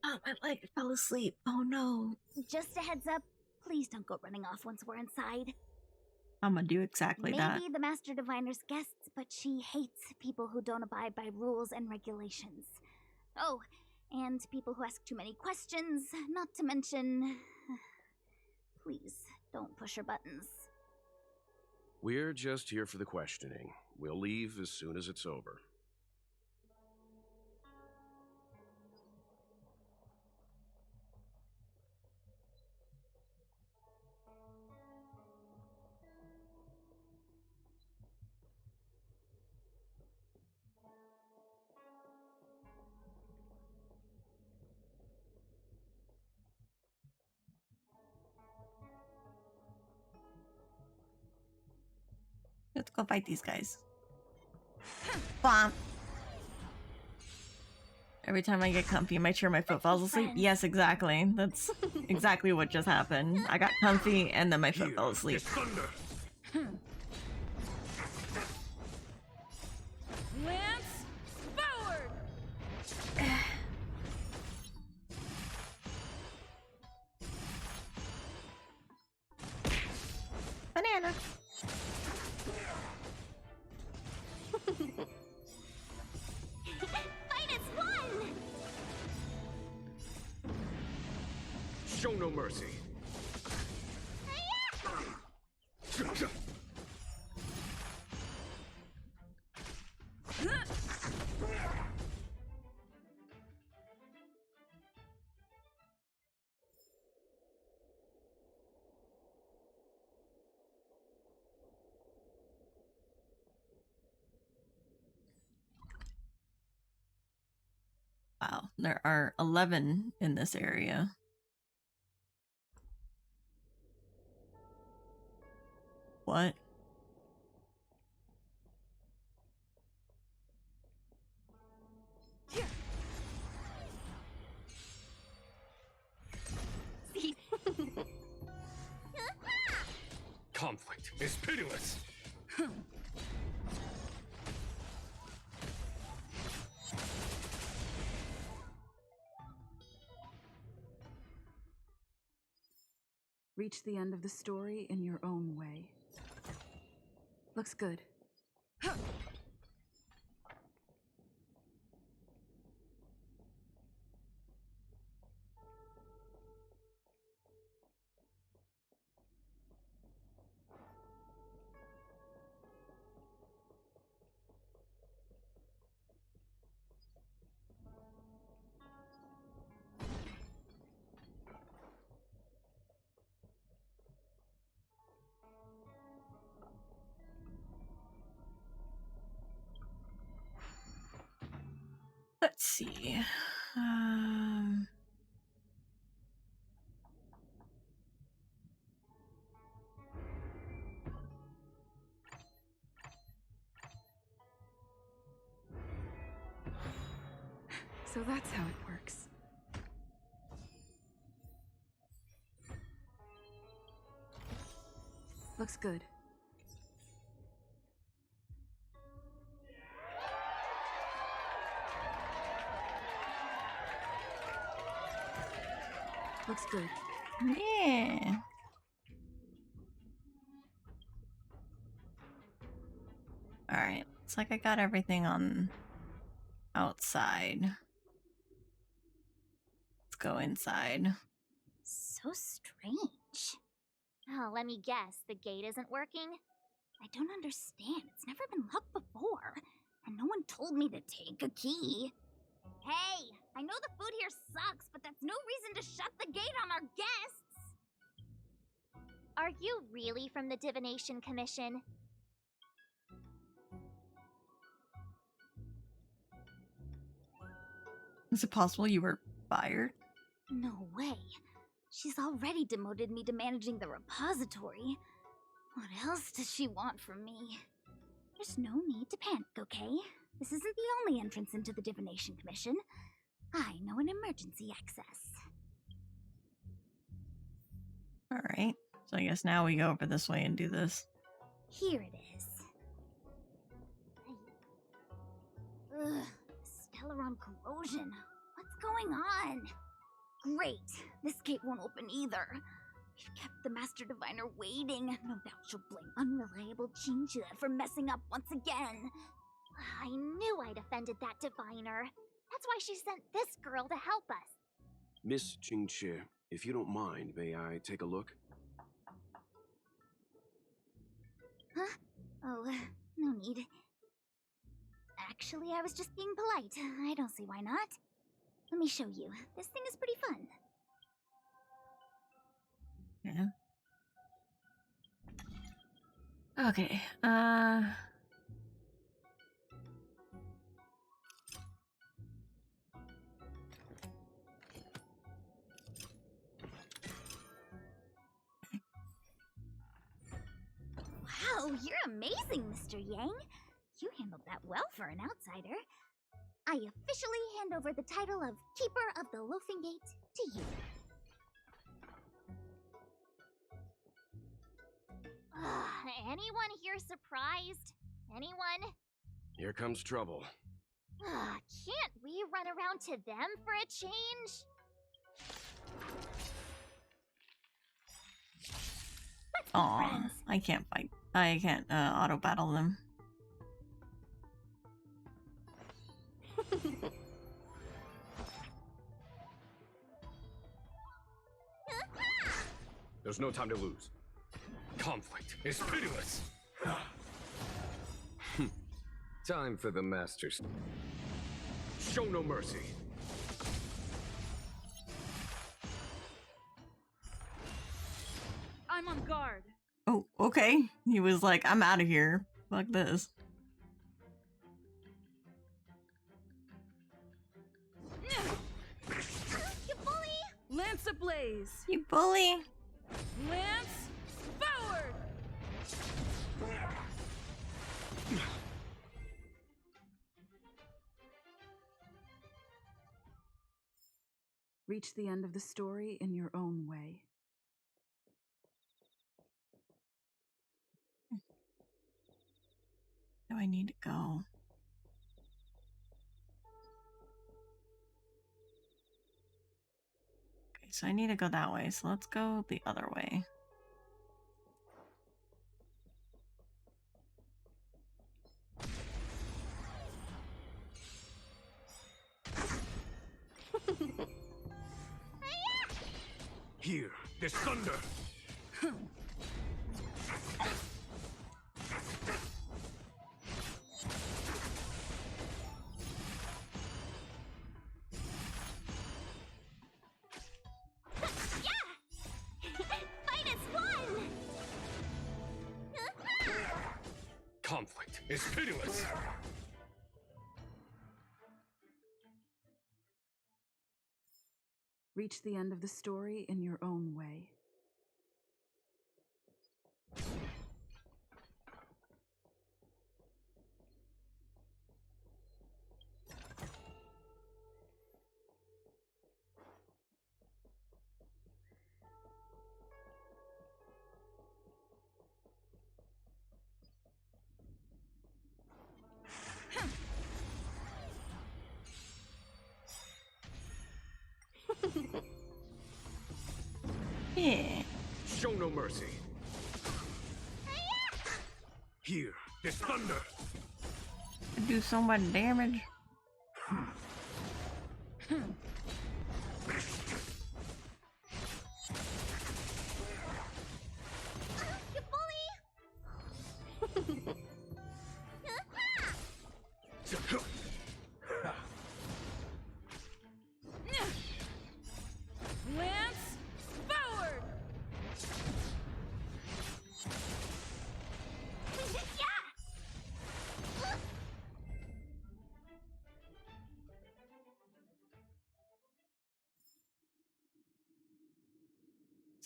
Oh, my leg fell asleep. Oh, no. Just a heads up. Please don't go running off once we're inside. I'm gonna do exactly Maybe that. the Master Diviner's guests, but she hates people who don't abide by rules and regulations. Oh, and people who ask too many questions, not to mention... Please, don't push her buttons. We're just here for the questioning. We'll leave as soon as it's over. Let's go fight these guys. Bomb. Every time I get comfy, make sure my foot falls asleep. Yes, exactly. That's exactly what just happened. I got comfy and then my foot fell asleep. Lance forward. Banana. Fight is fun! Show no mercy. Wow, there are 11 in this area. What? Conflict is pitiless. Reach the end of the story in your own way. Looks good. Let's see. So that's how it works. Looks good. Looks good. Yeah. Alright, it's like I got everything on outside. Let's go inside. So strange. Oh, let me guess. The gate isn't working? I don't understand. It's never been locked before. And no one told me to take a key. Hey, I know the food here sucks, but that's no reason to shut the gate on our guests! Are you really from the Divination Commission? Is it possible you were fired? No way. She's already demoted me to managing the repository. What else does she want from me? There's no need to panic, okay? This isn't the only entrance into the Divination Commission. I know an emergency access. Alright. So I guess now we go over this way and do this. Here it is. Ugh, Stellaron corrosion. What's going on? Great. This gate won't open either. We've kept the Master Diviner waiting. No doubt she'll blame unreliable Xianzhou for messing up once again. I knew I'd offended that Diviner. That's why she sent this girl to help us. Miss Xianzhou, if you don't mind, may I take a look? Huh? Oh, no need. Actually, I was just being polite. I don't see why not. Let me show you. This thing is pretty fun. Yeah. Okay, Wow, you're amazing, Mr. Yang. You handled that well for an outsider. I officially hand over the title of Keeper of the Loafing Gate to you. Anyone here surprised? Anyone? Here comes trouble. Can't we run around to them for a change? aw, I can't fight. I can't auto battle them. There's no time to lose. Conflict is pitiless. Time for the masters. Show no mercy. I'm on guard. Oh, okay. He was like, I'm out of here. Fuck this. You bully! Lance ablaze! You bully! Lance forward! Reach the end of the story in your own way. Do I need to go? Okay, so I need to go that way, so let's go the other way. Here, this thunder. Fight is won! Conflict is pitiless. Reach the end of the story in your own way. Yeah. Show no mercy. Here, this thunder. Do so much damage. You bully!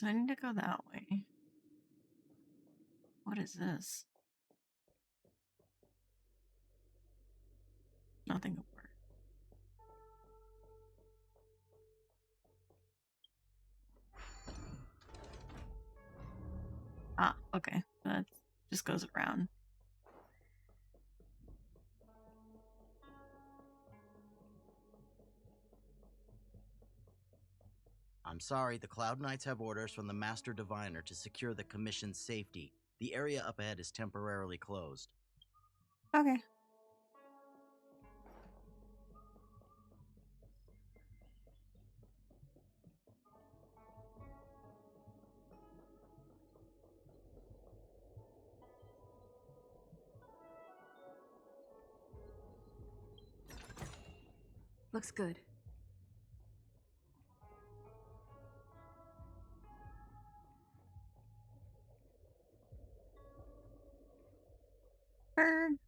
So I need to go that way. What is this? Nothing over. Ah, okay. That just goes around. I'm sorry, the Cloud Knights have orders from the Master Diviner to secure the Commission's safety. The area up ahead is temporarily closed. Okay. Looks good. Bird.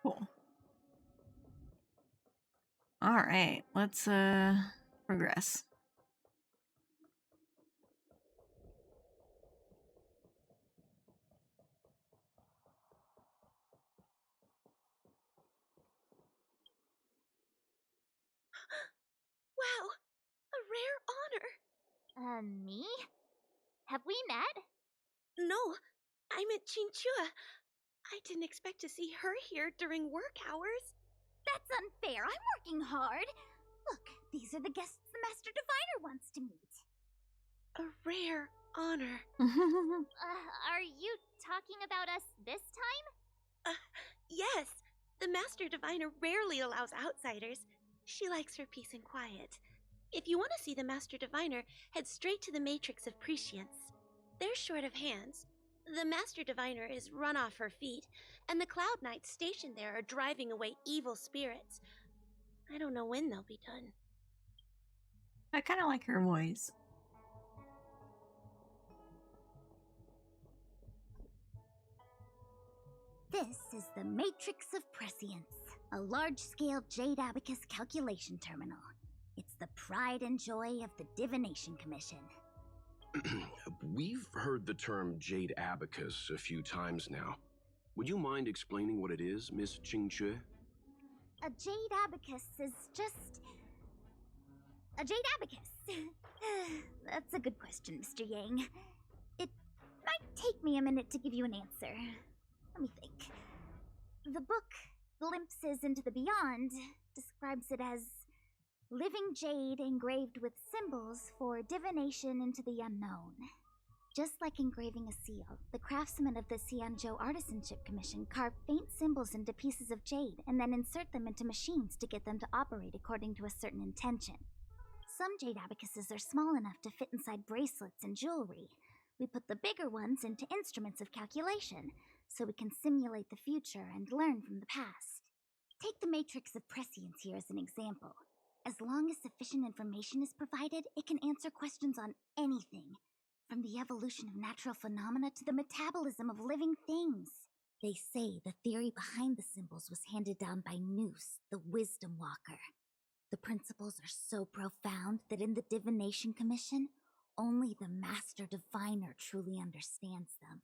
Cool. All right, let's progress. Wow, a rare honor. Me? Have we met? No, I met Xianzhou. I didn't expect to see her here during work hours. That's unfair. I'm working hard. Look, these are the guests the Master Diviner wants to meet. A rare honor. Are you talking about us this time? Yes. The Master Diviner rarely allows outsiders. She likes her peace and quiet. If you want to see the Master Diviner, head straight to the Matrix of Prescience. They're short of hands. The Master Diviner is run off her feet, and the Cloud Knights stationed there are driving away evil spirits. I don't know when they'll be done. I kind of like her voice. This is the Matrix of Prescience, a large-scale Jade Abacus calculation terminal. It's the pride and joy of the Divination Commission. We've heard the term Jade Abacus a few times now. Would you mind explaining what it is, Miss Xianzhou? A Jade Abacus is just... a Jade Abacus. That's a good question, Mr. Yang. It might take me a minute to give you an answer. Let me think. The book, Glimpses into the Beyond, describes it as living jade engraved with symbols for divination into the unknown. Just like engraving a seal, the craftsmen of the Xianzhou Artisanship Commission carve faint symbols into pieces of jade and then insert them into machines to get them to operate according to a certain intention. Some jade abacuses are small enough to fit inside bracelets and jewelry. We put the bigger ones into instruments of calculation, so we can simulate the future and learn from the past. Take the Matrix of Prescience here as an example. As long as sufficient information is provided, it can answer questions on anything, from the evolution of natural phenomena to the metabolism of living things. They say the theory behind the symbols was handed down by Noose, the Wisdom Walker. The principles are so profound that in the Divination Commission, only the Master Diviner truly understands them.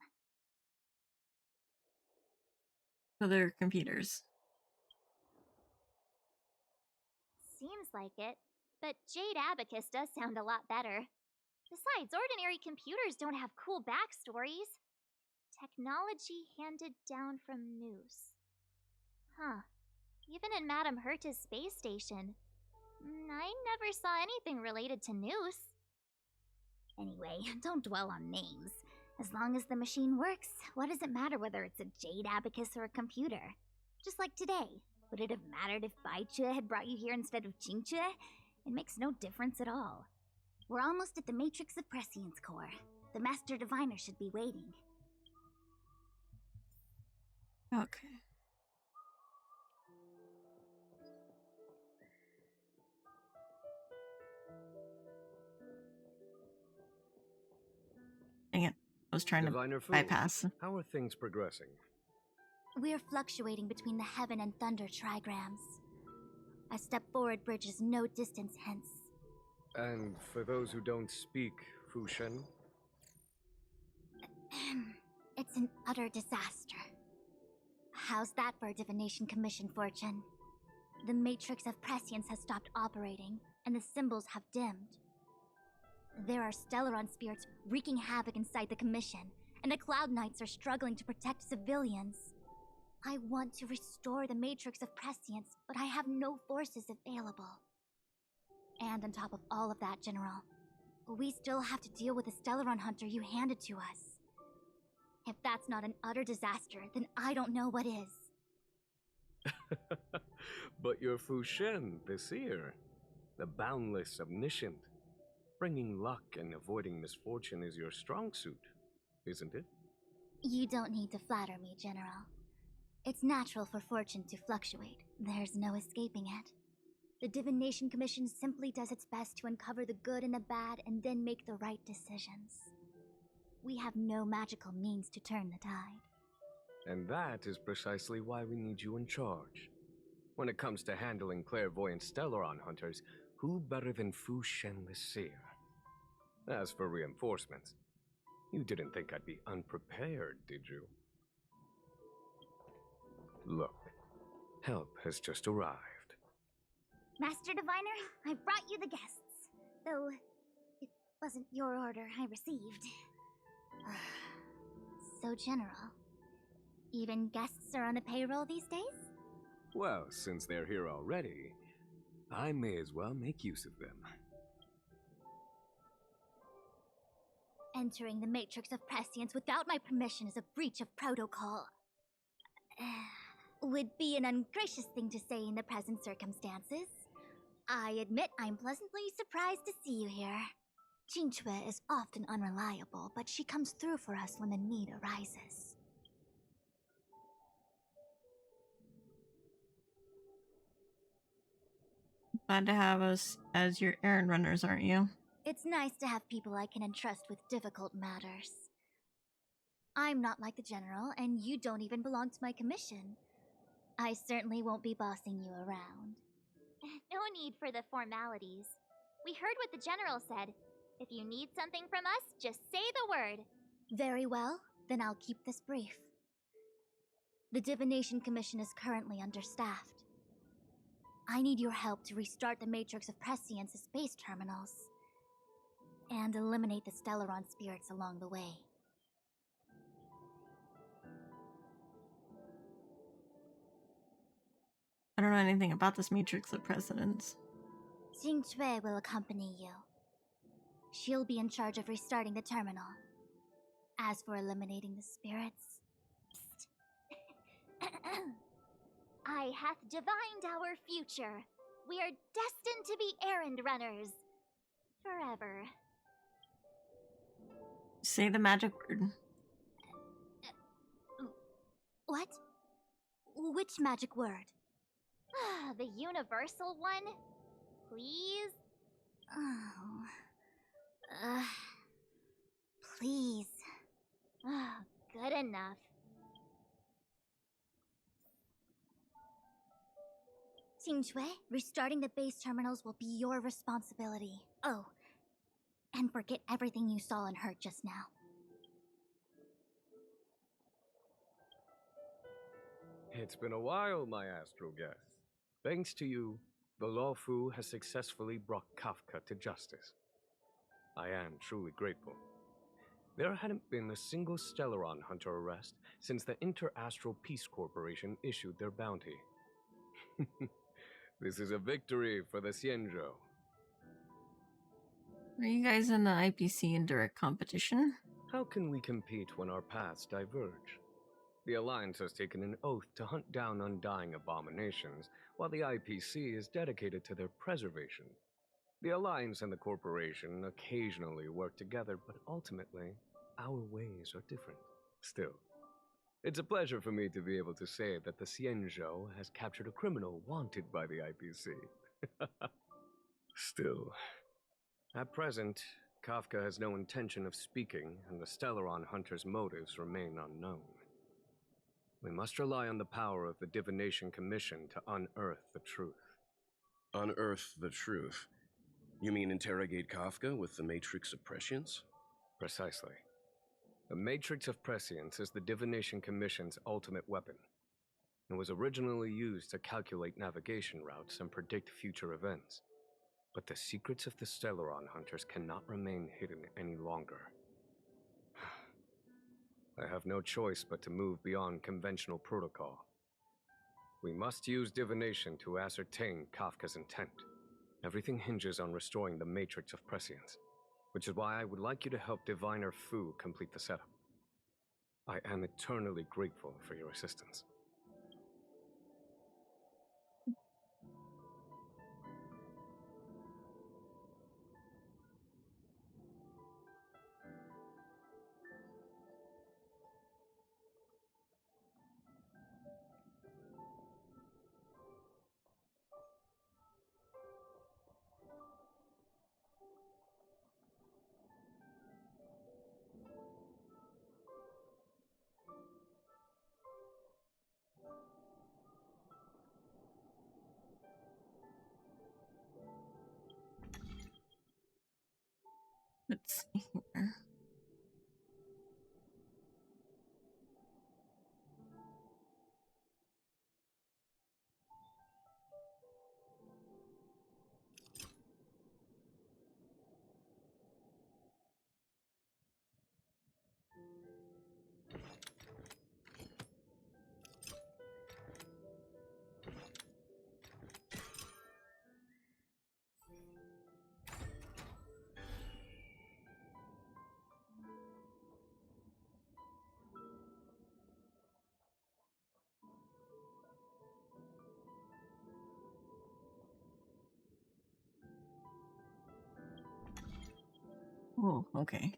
So they're computers. Seems like it, but Jade Abacus does sound a lot better. Besides, ordinary computers don't have cool backstories. Technology handed down from Noose. Huh. Even in Madame Herta's space station. I never saw anything related to Noose. Anyway, don't dwell on names. As long as the machine works, what does it matter whether it's a jade abacus or a computer? Just like today. Would it have mattered if Baichue had brought you here instead of Qingchue? It makes no difference at all. We're almost at the Matrix of Prescience core. The Master Diviner should be waiting. Okay. Dang it. I was trying Diviner to bypass. How are things progressing? We're fluctuating between the heaven and thunder trigrams. A step forward bridges no distance hence. And for those who don't speak Fushen? It's an utter disaster. How's that for a Divination Commission fortune? The Matrix of Prescience has stopped operating, and the symbols have dimmed. There are Stellaron spirits wreaking havoc inside the Commission, and the Cloud Knights are struggling to protect civilians. I want to restore the Matrix of Prescience, but I have no forces available. And on top of all of that, General, we still have to deal with the Stellaron hunter you handed to us. If that's not an utter disaster, then I don't know what is. But you're Fushen, the seer. The boundless, omniscient. Bringing luck and avoiding misfortune is your strong suit, isn't it? You don't need to flatter me, General. It's natural for fortune to fluctuate. There's no escaping it. The Divination Commission simply does its best to uncover the good and the bad and then make the right decisions. We have no magical means to turn the tide. And that is precisely why we need you in charge. When it comes to handling clairvoyant Stellaron hunters, who better than Fushen the Seer? As for reinforcements, you didn't think I'd be unprepared, did you? Look, help has just arrived. Master Diviner, I brought you the guests. Though, it wasn't your order I received. So general. Even guests are on the payroll these days? Well, since they're here already, I may as well make use of them. Entering the Matrix of Prescience without my permission is a breach of protocol. Would be an ungracious thing to say in the present circumstances. I admit I'm pleasantly surprised to see you here. Qingchue is often unreliable, but she comes through for us when the need arises. Glad to have us as your errand runners, aren't you? It's nice to have people I can entrust with difficult matters. I'm not like the General, and you don't even belong to my commission. I certainly won't be bossing you around. No need for the formalities. We heard what the General said. If you need something from us, just say the word. Very well, then I'll keep this brief. The Divination Commission is currently understaffed. I need your help to restart the Matrix of Prescience's space terminals and eliminate the Stellaron spirits along the way. I don't know anything about this Matrix of Prescience. Qingchue will accompany you. She'll be in charge of restarting the terminal. As for eliminating the spirits... I hath divined our future. We are destined to be errand runners. Forever. Say the magic word. What? Which magic word? The universal one? Please? Oh. Please. Good enough. Qingchue, restarting the base terminals will be your responsibility. Oh, and forget everything you saw and heard just now. It's been a while, my astral guest. Thanks to you, the Luofu has successfully brought Kafka to justice. I am truly grateful. There hadn't been a single Stellaron hunter arrest since the Inter-Astral Peace Corporation issued their bounty. This is a victory for the Xianzhou. Are you guys in the IPC in direct competition? How can we compete when our paths diverge? The Alliance has taken an oath to hunt down undying abominations, while the IPC is dedicated to their preservation. The Alliance and the Corporation occasionally work together, but ultimately, our ways are different. Still, it's a pleasure for me to be able to say that the Xianzhou has captured a criminal wanted by the IPC. Still, at present, Kafka has no intention of speaking, and the Stellaron Hunter's motives remain unknown. We must rely on the power of the Divination Commission to unearth the truth. Unearth the truth? You mean interrogate Kafka with the Matrix of Prescience? Precisely. The Matrix of Prescience is the Divination Commission's ultimate weapon. It was originally used to calculate navigation routes and predict future events. But the secrets of the Stellaron Hunters cannot remain hidden any longer. I have no choice but to move beyond conventional protocol. We must use divination to ascertain Kafka's intent. Everything hinges on restoring the Matrix of Prescience, which is why I would like you to help Diviner Fu complete the setup. I am eternally grateful for your assistance. Let's see here. Oh, okay.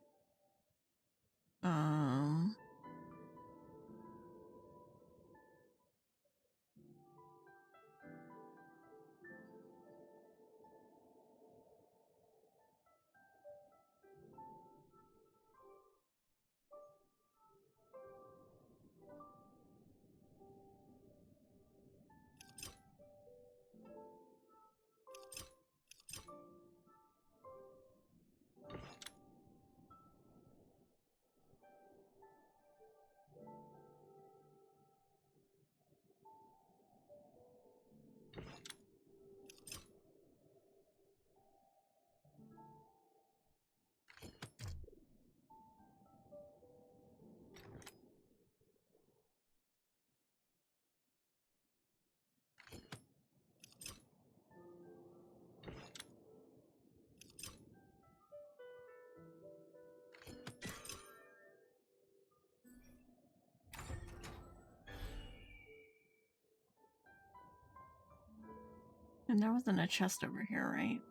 And there wasn't a chest over here, right?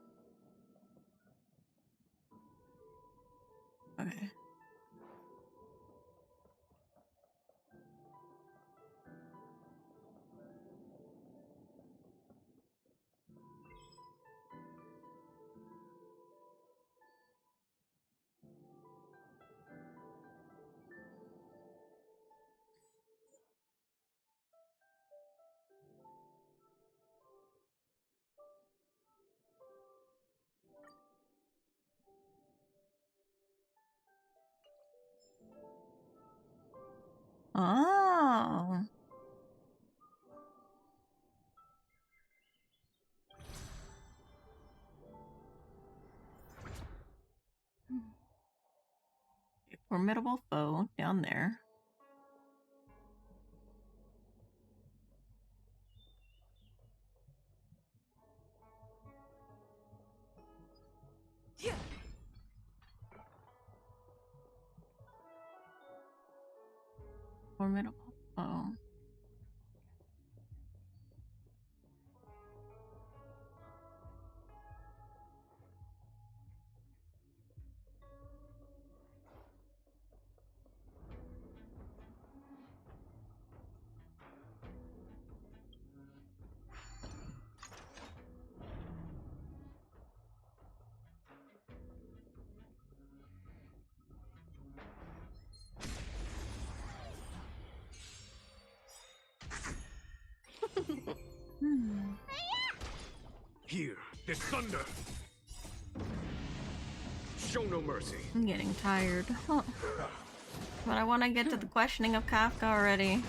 Okay. Oh. A formidable foe down there. formidable foe. Here, this thunder. Show no mercy. I'm getting tired. Huh. But I want to get to the questioning of Kafka already.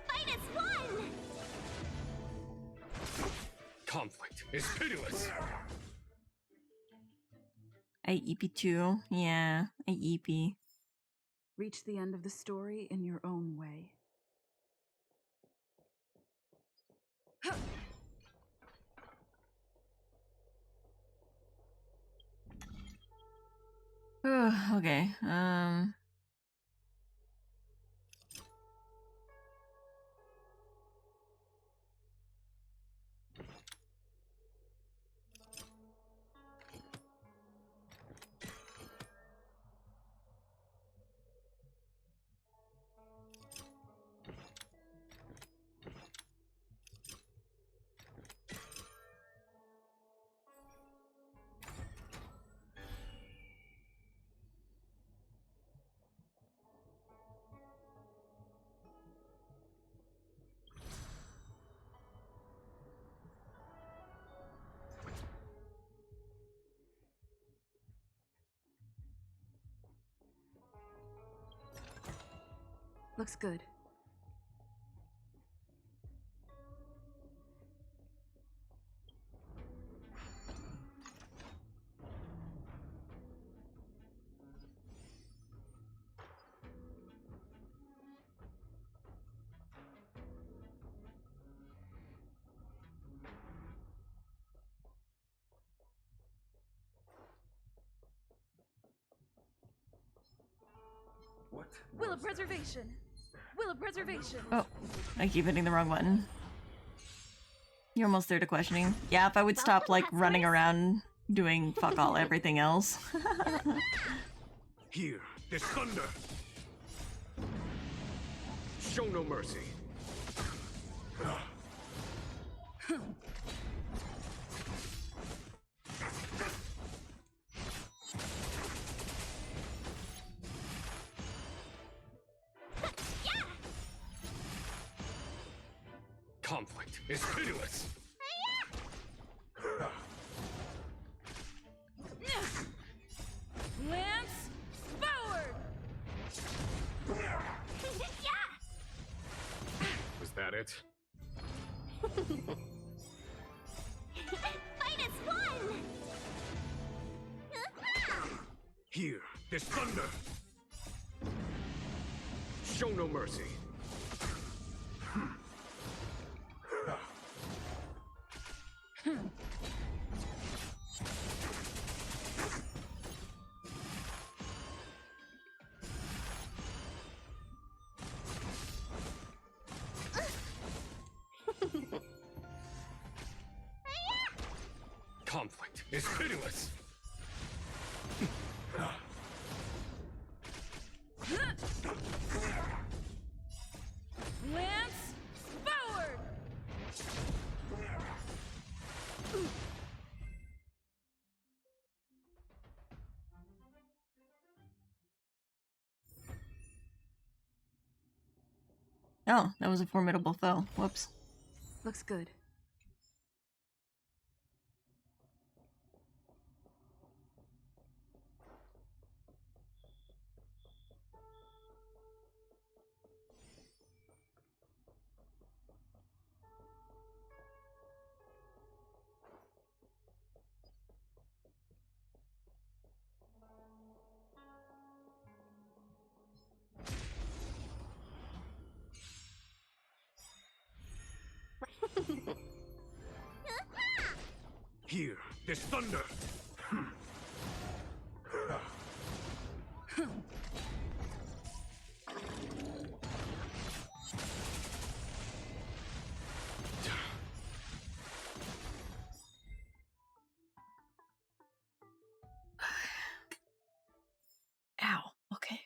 Fight is one! Conflict is pitiless. AEP2. Yeah, AEP. Reach the end of the story in your own way. Okay, Looks good. What? Will of preservation. Will of preservation. oh, I keep hitting the wrong button. You're almost there to questioning. Yeah, if I would stop, like, running around doing fuck all everything else. Here, this thunder. Show no mercy. Conflict is pitiless. Lance forward. Was that it? Fight is one! Here, this thunder. Show no mercy. Conflict is pitiless. Lance forward. Oh, that was a formidable foe. Whoops. Looks good. Here, there's thunder! Ow. Okay.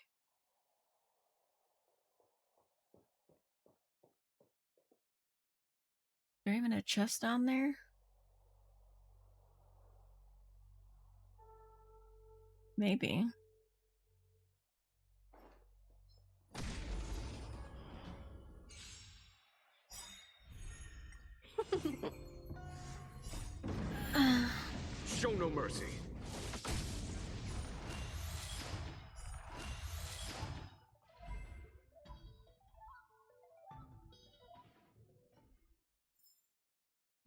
Is there even a chest down there? Maybe. Show no mercy.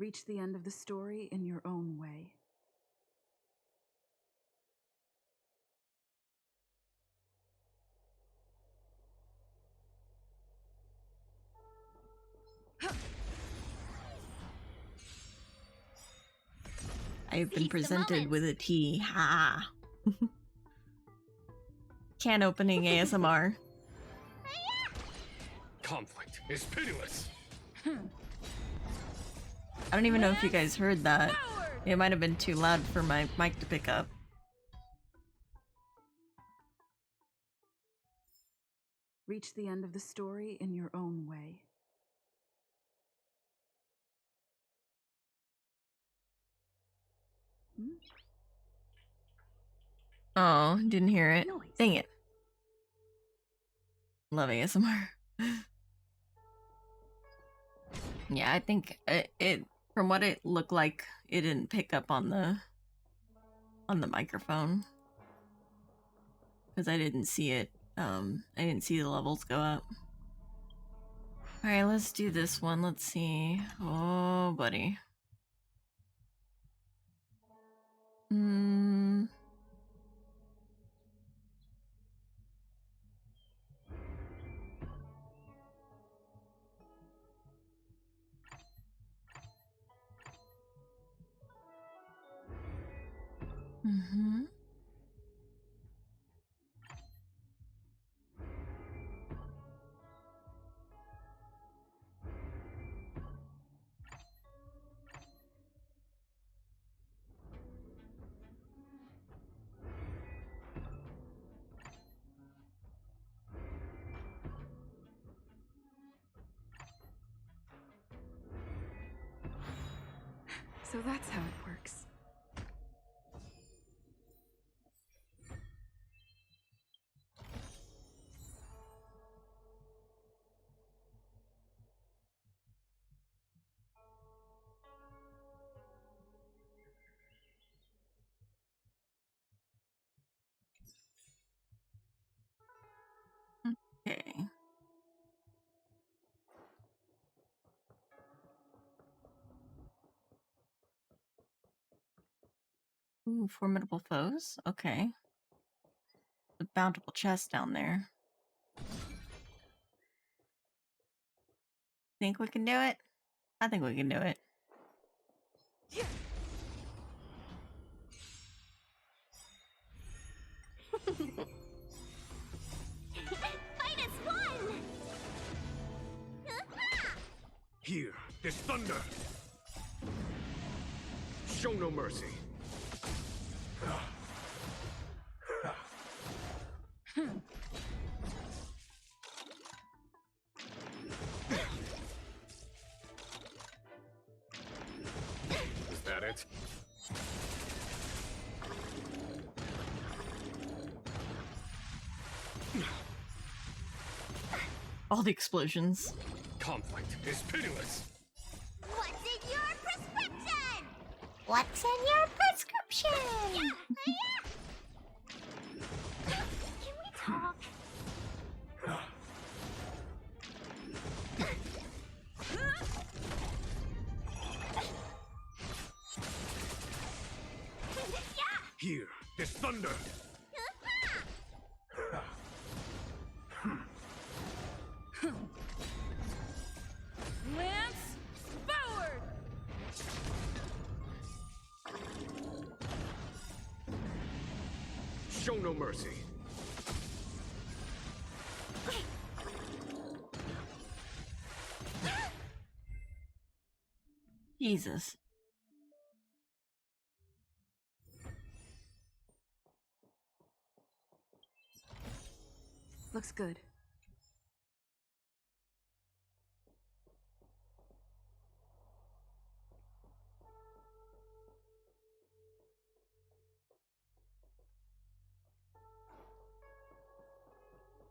Reach the end of the story in your own way. I've been presented with a tea. Ha! Can opening ASMR. Conflict is pitiless. I don't even know if you guys heard that. It might have been too loud for my mic to pick up. Reach the end of the story in your own way. Oh, didn't hear it. Dang it. Love ASMR. Yeah, I think it from what it looked like, it didn't pick up on the microphone. Because I didn't see it. I didn't see the levels go up. Alright, let's do this one. Let's see. Oh, buddy. So that's how it works. Okay. Ooh, formidable foes? Okay. The bountiful chest down there. Think we can do it? I think we can do it. Fight is one! Here, there's thunder! Show no mercy. Is that it? All the explosions. Conflict is pitiless. What's in your prescription? What's in your prescription? Can we talk? Here, there's thunder! Lance, forward! Show no mercy. Jesus. Looks good.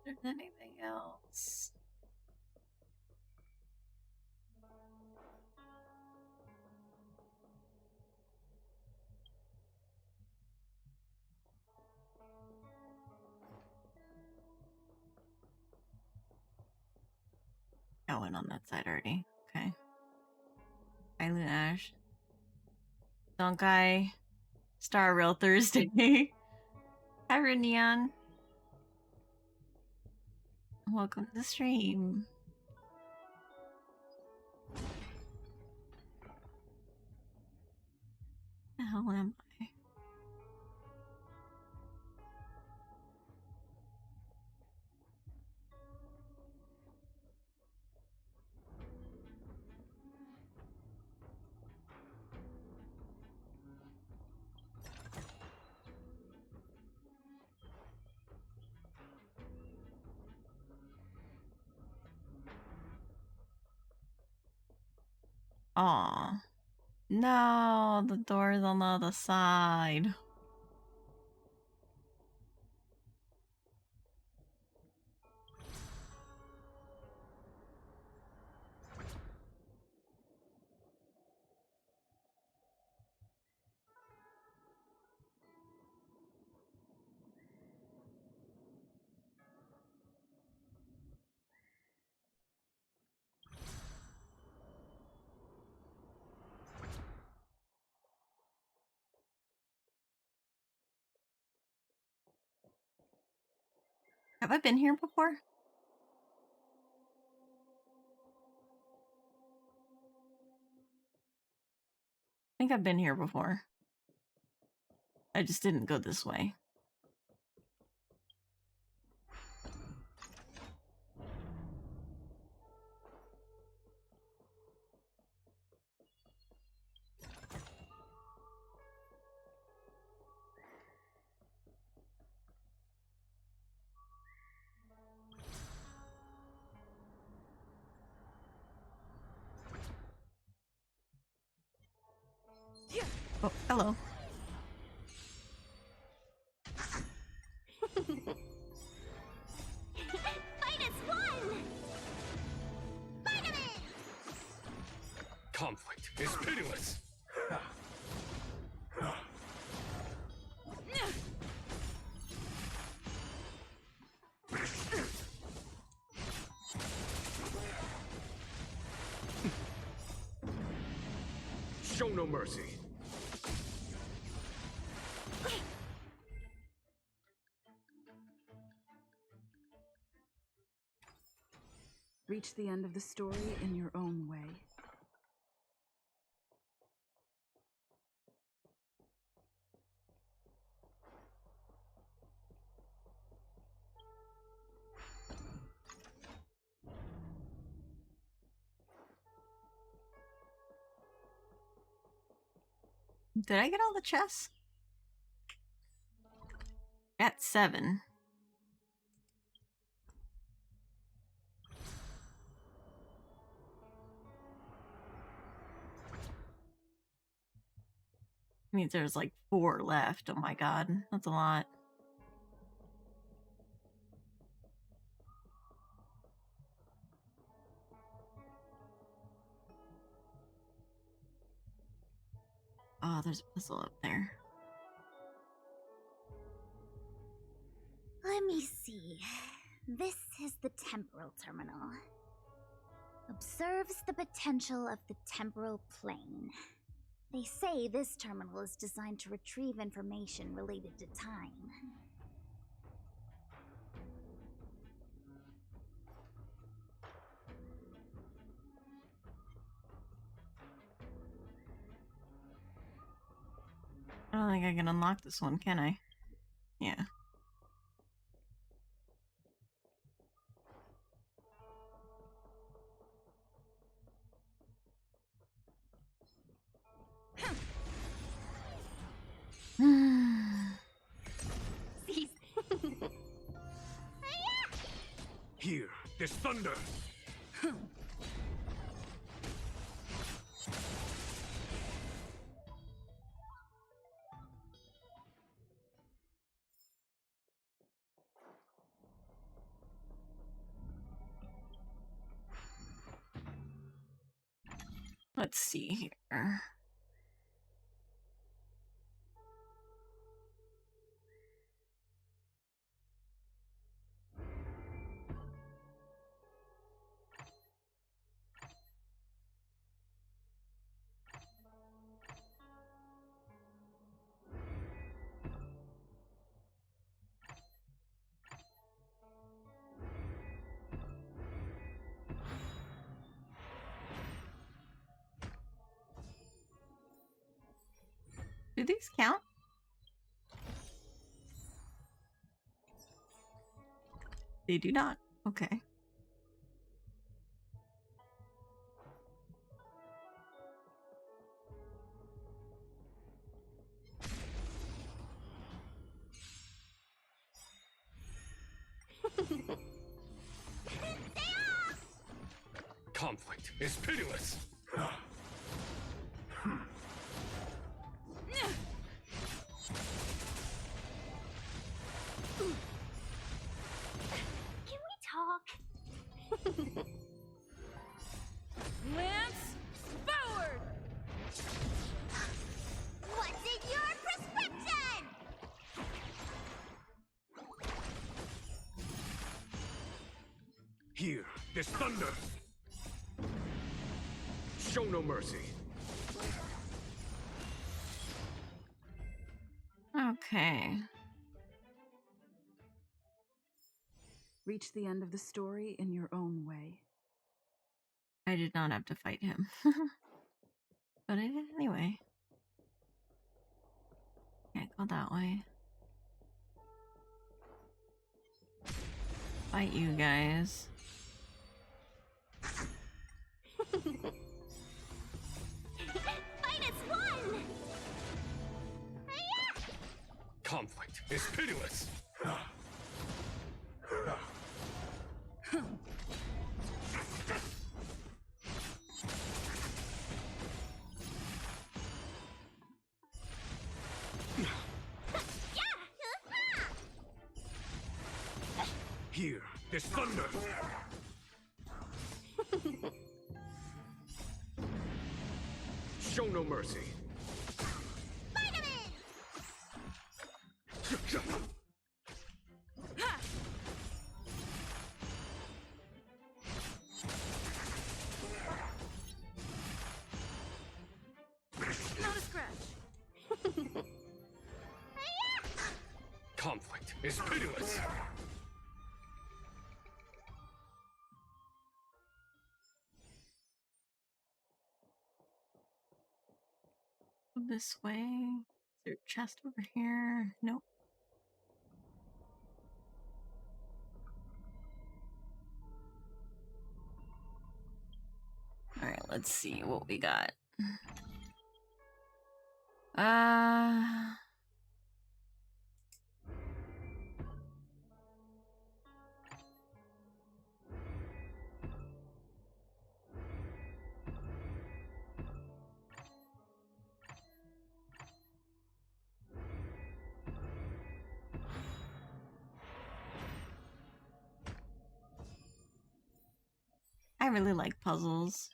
Is there anything else? I went on that side already. Okay. Island Ash. Honkai. Star Rail Thursday. Hi, Neon. Welcome to the stream. The hell am I? Aw. No, the door's on the other side. Have I been here before? I think I've been here before. I just didn't go this way. Oh, hello. Fight as one! Spider-Man! Conflict is pitiless. Show no mercy. Reach the end of the story in your own way. Did I get all the chests? At 7. Means there's like 4 left. Oh my god, that's a lot. Oh, there's a puzzle up there. Let me see. This is the temporal terminal. Observes the potential of the temporal plane. They say this terminal is designed to retrieve information related to time. I don't think I can unlock this one, can I? Yeah. Here, there's thunder! Let's see here. Do these count? They do not. Okay. Conflict is pitiless! Can we talk? Lance, forward! What's in your prescription? Here, there's thunder! Show no mercy. Okay. Reach the end of the story in your own way. I did not have to fight him. But I did anyway. Can't go that way. Fight you guys. Fight as one! Conflict is pitiless! Here, there's thunder! Show no mercy. Not a scratch. Conflict is pitiless! This way. Is there a chest over here? Nope. Alright, let's see what we got. I really like puzzles.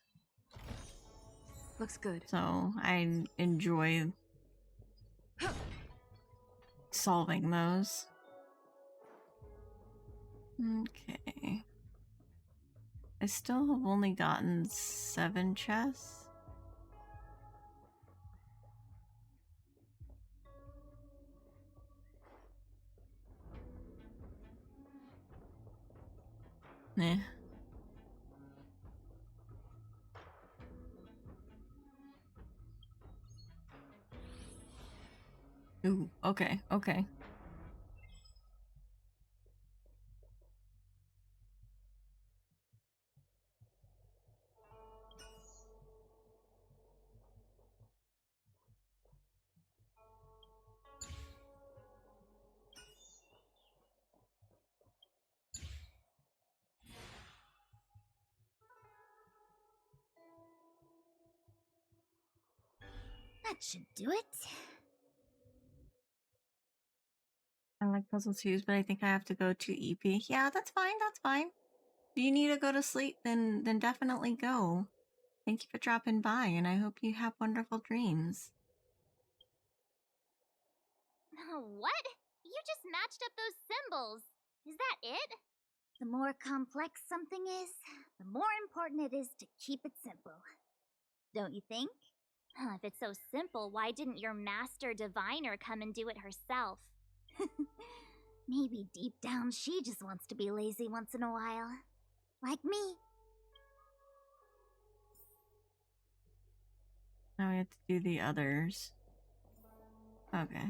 Looks good. So I enjoy solving those. Okay. I still have only gotten 7 chests. Eh. Ooh, okay, okay. That should do it. I like puzzle twos, but I think I have to go to EP. Yeah, that's fine, that's fine. If you need to go to sleep, then definitely go. Thank you for dropping by, and I hope you have wonderful dreams. What? You just matched up those symbols. Is that it? The more complex something is, the more important it is to keep it simple. Don't you think? If it's so simple, why didn't your master diviner come and do it herself? Maybe deep down she just wants to be lazy once in a while. Like me. Now we have to do the others. Okay.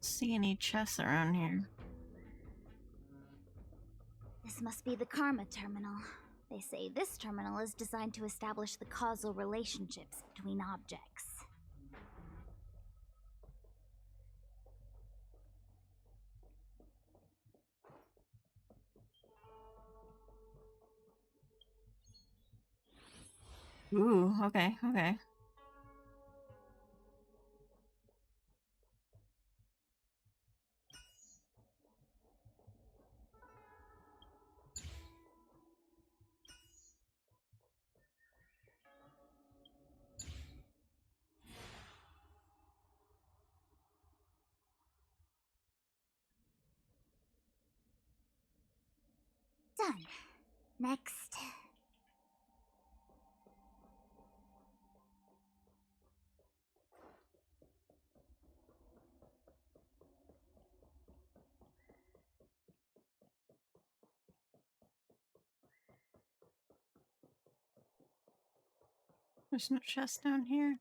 See any chests around here? This must be the Karma Terminal. They say this terminal is designed to establish the causal relationships between objects. Ooh, okay, okay. Done. Next. There's no chest down here.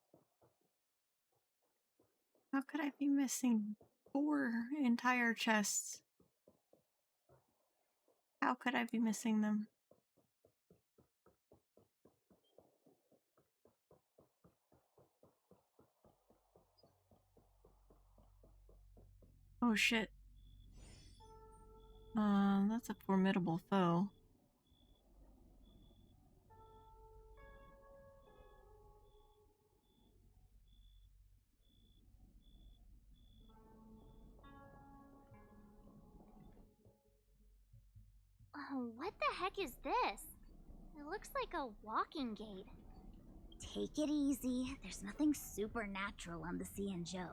How could I be missing 4 entire chests? How could I be missing them? Oh shit. That's a formidable foe. Oh, what the heck is this? It looks like a walking gate. Take it easy. There's nothing supernatural on the Xianzhou.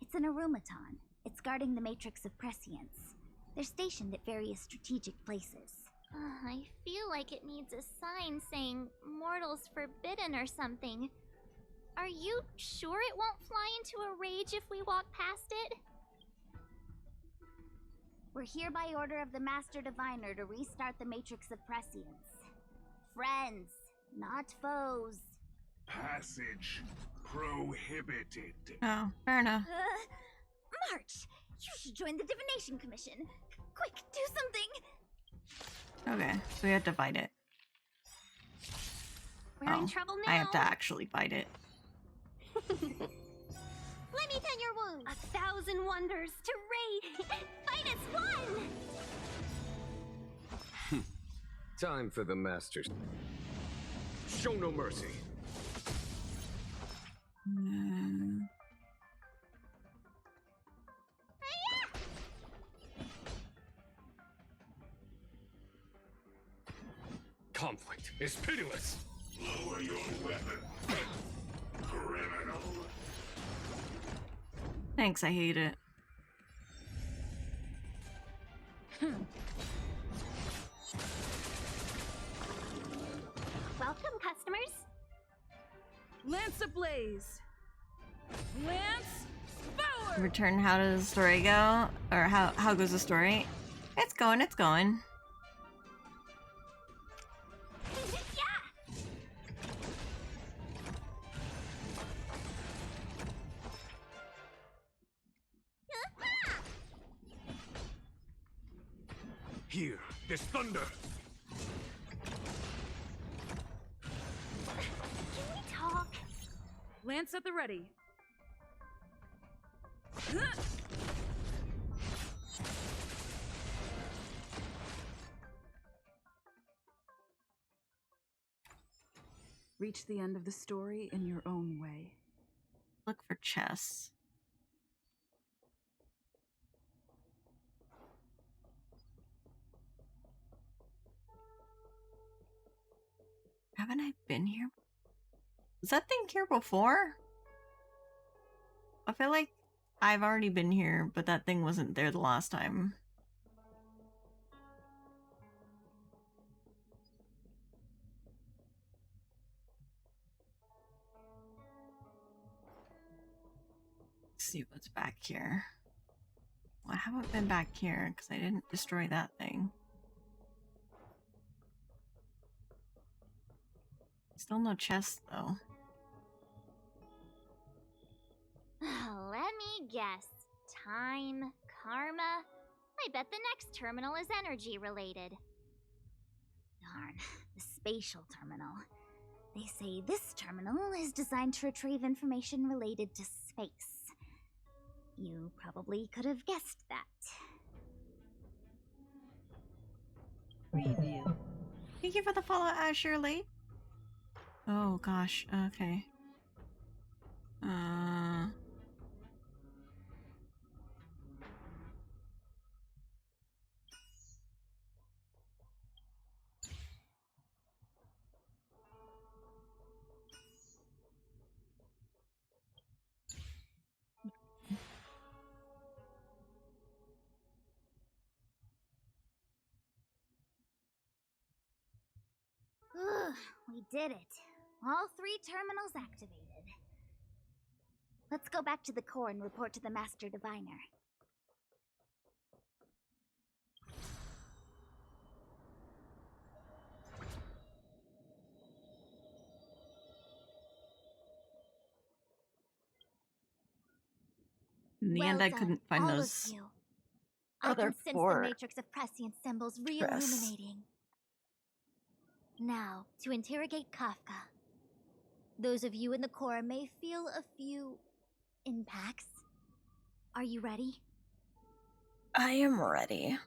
It's an aromaton. It's guarding the matrix of prescience. They're stationed at various strategic places. I feel like it needs a sign saying mortals forbidden or something. Are you sure it won't fly into a rage if we walk past it? We're here by order of the Master Diviner to restart the Matrix of Prescience. Friends, not foes. Passage prohibited. Oh, fair enough. March! You should join the Divination Commission. Quick, do something! Okay, so we have to fight it. We're in trouble now. I have to actually fight it. Let me tend your wounds. 1,000 wonders to raid. Fight as one. Time for the masters. Show no mercy. Conflict is pitiless. Lower your weapon, criminal. Thanks, I hate it. Welcome, customers. Lance ablaze! Lance forward. Return, how does the story go? Or how goes the story? It's going, it's going. Here, there's thunder. Can we talk? Lance at the ready. Reach the end of the story in your own way. Look for chess. Haven't I been here? Was that thing here before? I feel like I've already been here, but that thing wasn't there the last time. Let's see what's back here. Well, I haven't been back here because I didn't destroy that thing. Still no chest, though. Let me guess. Time, karma. I bet the next terminal is energy related. Darn, the spatial terminal. They say this terminal is designed to retrieve information related to space. You probably could have guessed that. Preview. Thank you for the follow, Shirley. Oh gosh, okay. We did it. All 3 terminals activated. Let's go back to the core and report to the Master Diviner. In the end, I couldn't find all those of you. other I can sense four the matrix of prescient symbols re-illuminating. Now, to interrogate Kafka. Those of you in the core may feel a few impacts. Are you ready? I am ready.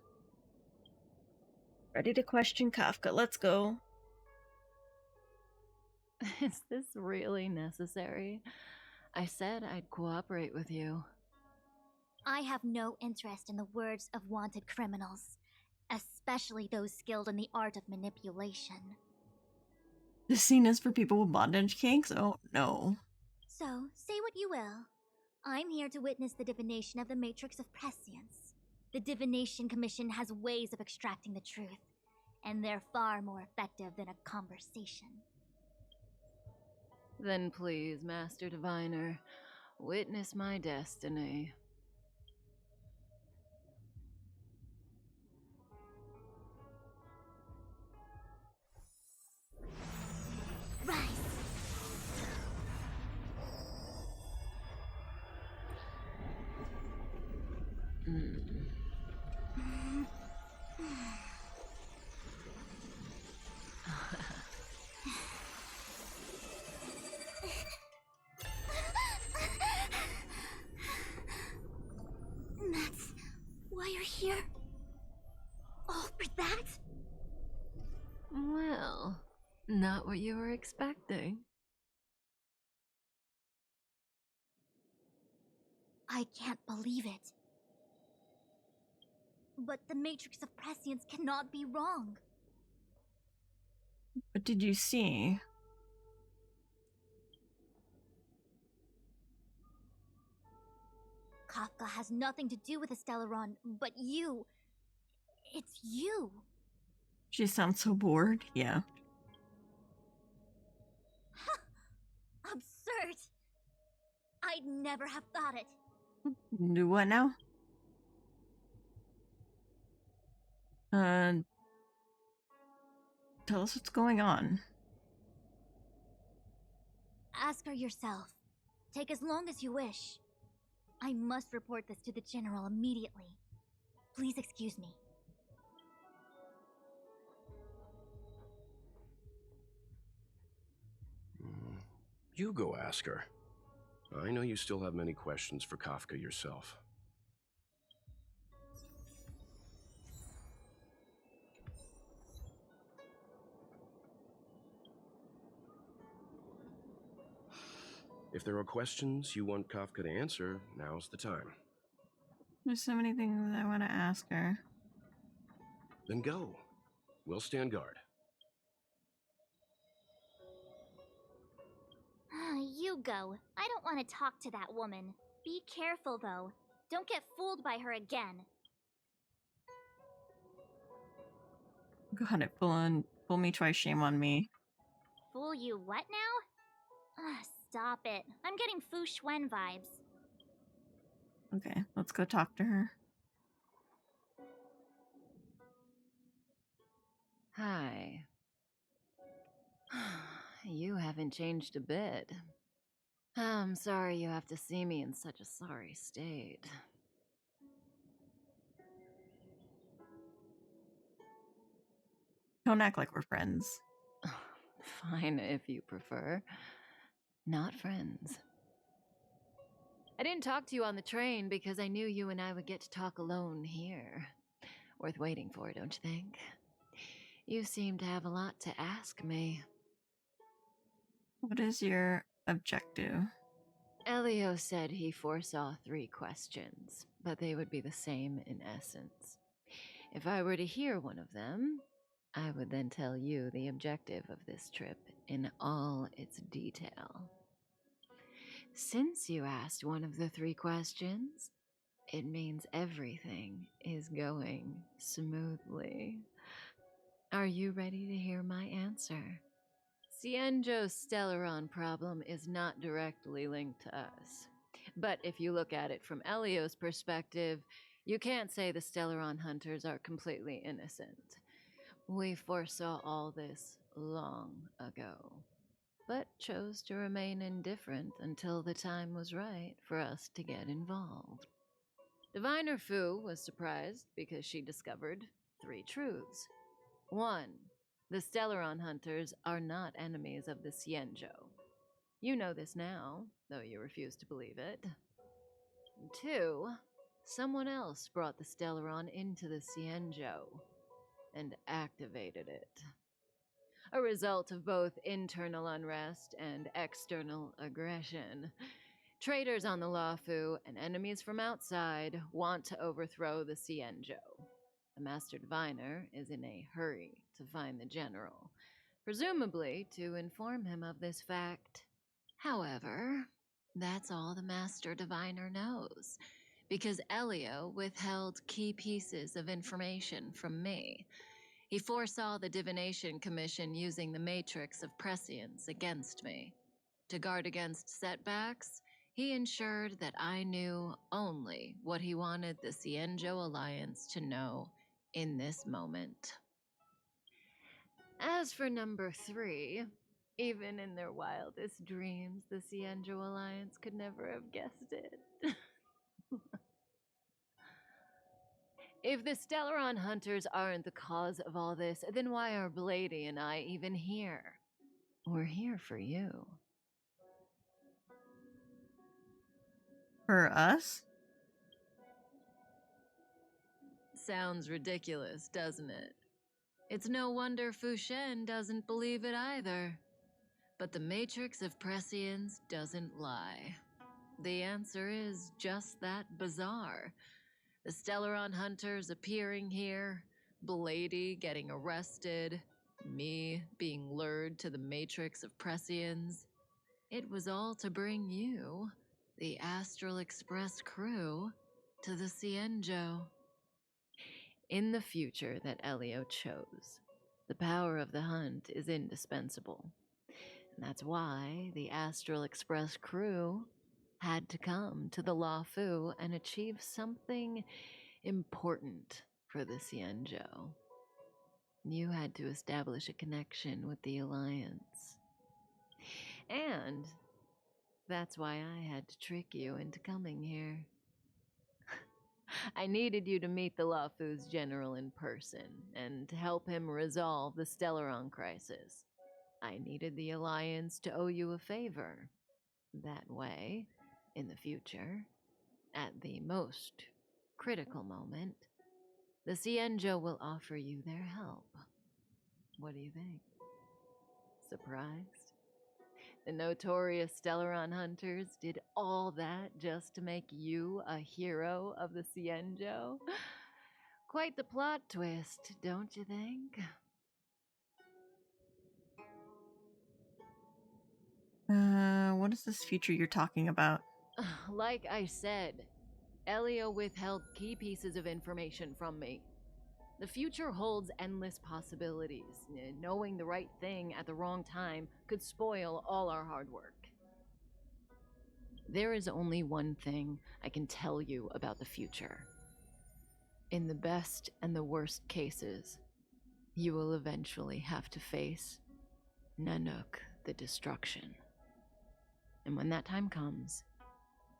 Ready to question Kafka. Let's go. Is this really necessary? I said I'd cooperate with you. I have no interest in the words of wanted criminals, especially those skilled in the art of manipulation. This scene is for people with bondage kinks? Oh no. So, say what you will. I'm here to witness the divination of the Matrix of Prescience. The Divination Commission has ways of extracting the truth, and they're far more effective than a conversation. Then please, Master Diviner, witness my destiny. Rise! That's why you're here? All for that? Well, not what you were expecting. I can't believe it. But the Matrix of Prescience cannot be wrong. What did you see? Kafka has nothing to do with Stellaron, but you. It's you. She sounds so bored. Yeah. Absurd. I'd never have thought it. Do what now? Tell us what's going on. Ask her yourself. Take as long as you wish. I must report this to the General immediately. Please excuse me. You go ask her. I know you still have many questions for Kafka yourself. If there are questions you want Kafka to answer, now's the time. There's so many things I want to ask her. Then go. We'll stand guard. You go. I don't want to talk to that woman. Be careful, though. Don't get fooled by her again. God, it fool me twice, shame on me. Fool you what now? Stop it. I'm getting Fu Xuan vibes. Okay, let's go talk to her. Hi. You haven't changed a bit. I'm sorry you have to see me in such a sorry state. Don't act like we're friends. Fine, if you prefer. Not friends. I didn't talk to you on the train because I knew you and I would get to talk alone here. Worth waiting for, don't you think? You seem to have a lot to ask me. What is your objective? Elio said he foresaw 3 questions, but they would be the same in essence. If I were to hear one of them, I would then tell you the objective of this trip in all its detail. Since you asked one of the 3 questions, it means everything is going smoothly. Are you ready to hear my answer? Xianzhou's Stellaron problem is not directly linked to us. But if you look at it from Elio's perspective, you can't say the Stellaron hunters are completely innocent. We foresaw all this long ago, but chose to remain indifferent until the time was right for us to get involved. Diviner Fu was surprised because she discovered 3 truths. 1. The Stellaron hunters are not enemies of the Xianzhou. You know this now, though you refuse to believe it. 2. Someone else brought the Stellaron into the Xianzhou and activated it. A result of both internal unrest and external aggression. Traitors on the Luofu and enemies from outside want to overthrow the Xianzhou. The Master Diviner is in a hurry to find the General, presumably to inform him of this fact. However, that's all the Master Diviner knows, because Elio withheld key pieces of information from me. He foresaw the Divination Commission using the Matrix of Prescience against me. To guard against setbacks, he ensured that I knew only what he wanted the Xianzhou Alliance to know in this moment. As for number 3, even in their wildest dreams, the Xianzhou Alliance could never have guessed it. If the Stellaron hunters aren't the cause of all this, then why are Blady and I even here? We're here for you. For us? Sounds ridiculous, doesn't it? It's no wonder Fu Shen doesn't believe it either. But the Matrix of Prescience doesn't lie. The answer is just that bizarre. The Stellaron hunters appearing here, Blady getting arrested, me being lured to the Matrix of Prescience. It was all to bring you, the Astral Express crew, to the Xianzhou. In the future that Elio chose, the power of the hunt is indispensable. And that's why the Astral Express crew had to come to the Luofu and achieve something important for the Xianzhou. You had to establish a connection with the Alliance. And that's why I had to trick you into coming here. I needed you to meet the Luofu's general in person and to help him resolve the Stellaron crisis. I needed the Alliance to owe you a favor. That way, in the future, at the most critical moment, the Xianzhou will offer you their help. What do you think? Surprised? The notorious Stellaron hunters did all that just to make you a hero of the Xianzhou? Quite the plot twist, don't you think? What is this future you're talking about? Like I said, Elio withheld key pieces of information from me. The future holds endless possibilities. Knowing the right thing at the wrong time could spoil all our hard work. There is only one thing I can tell you about the future. In the best and the worst cases, you will eventually have to face Nanook the Destruction. And when that time comes,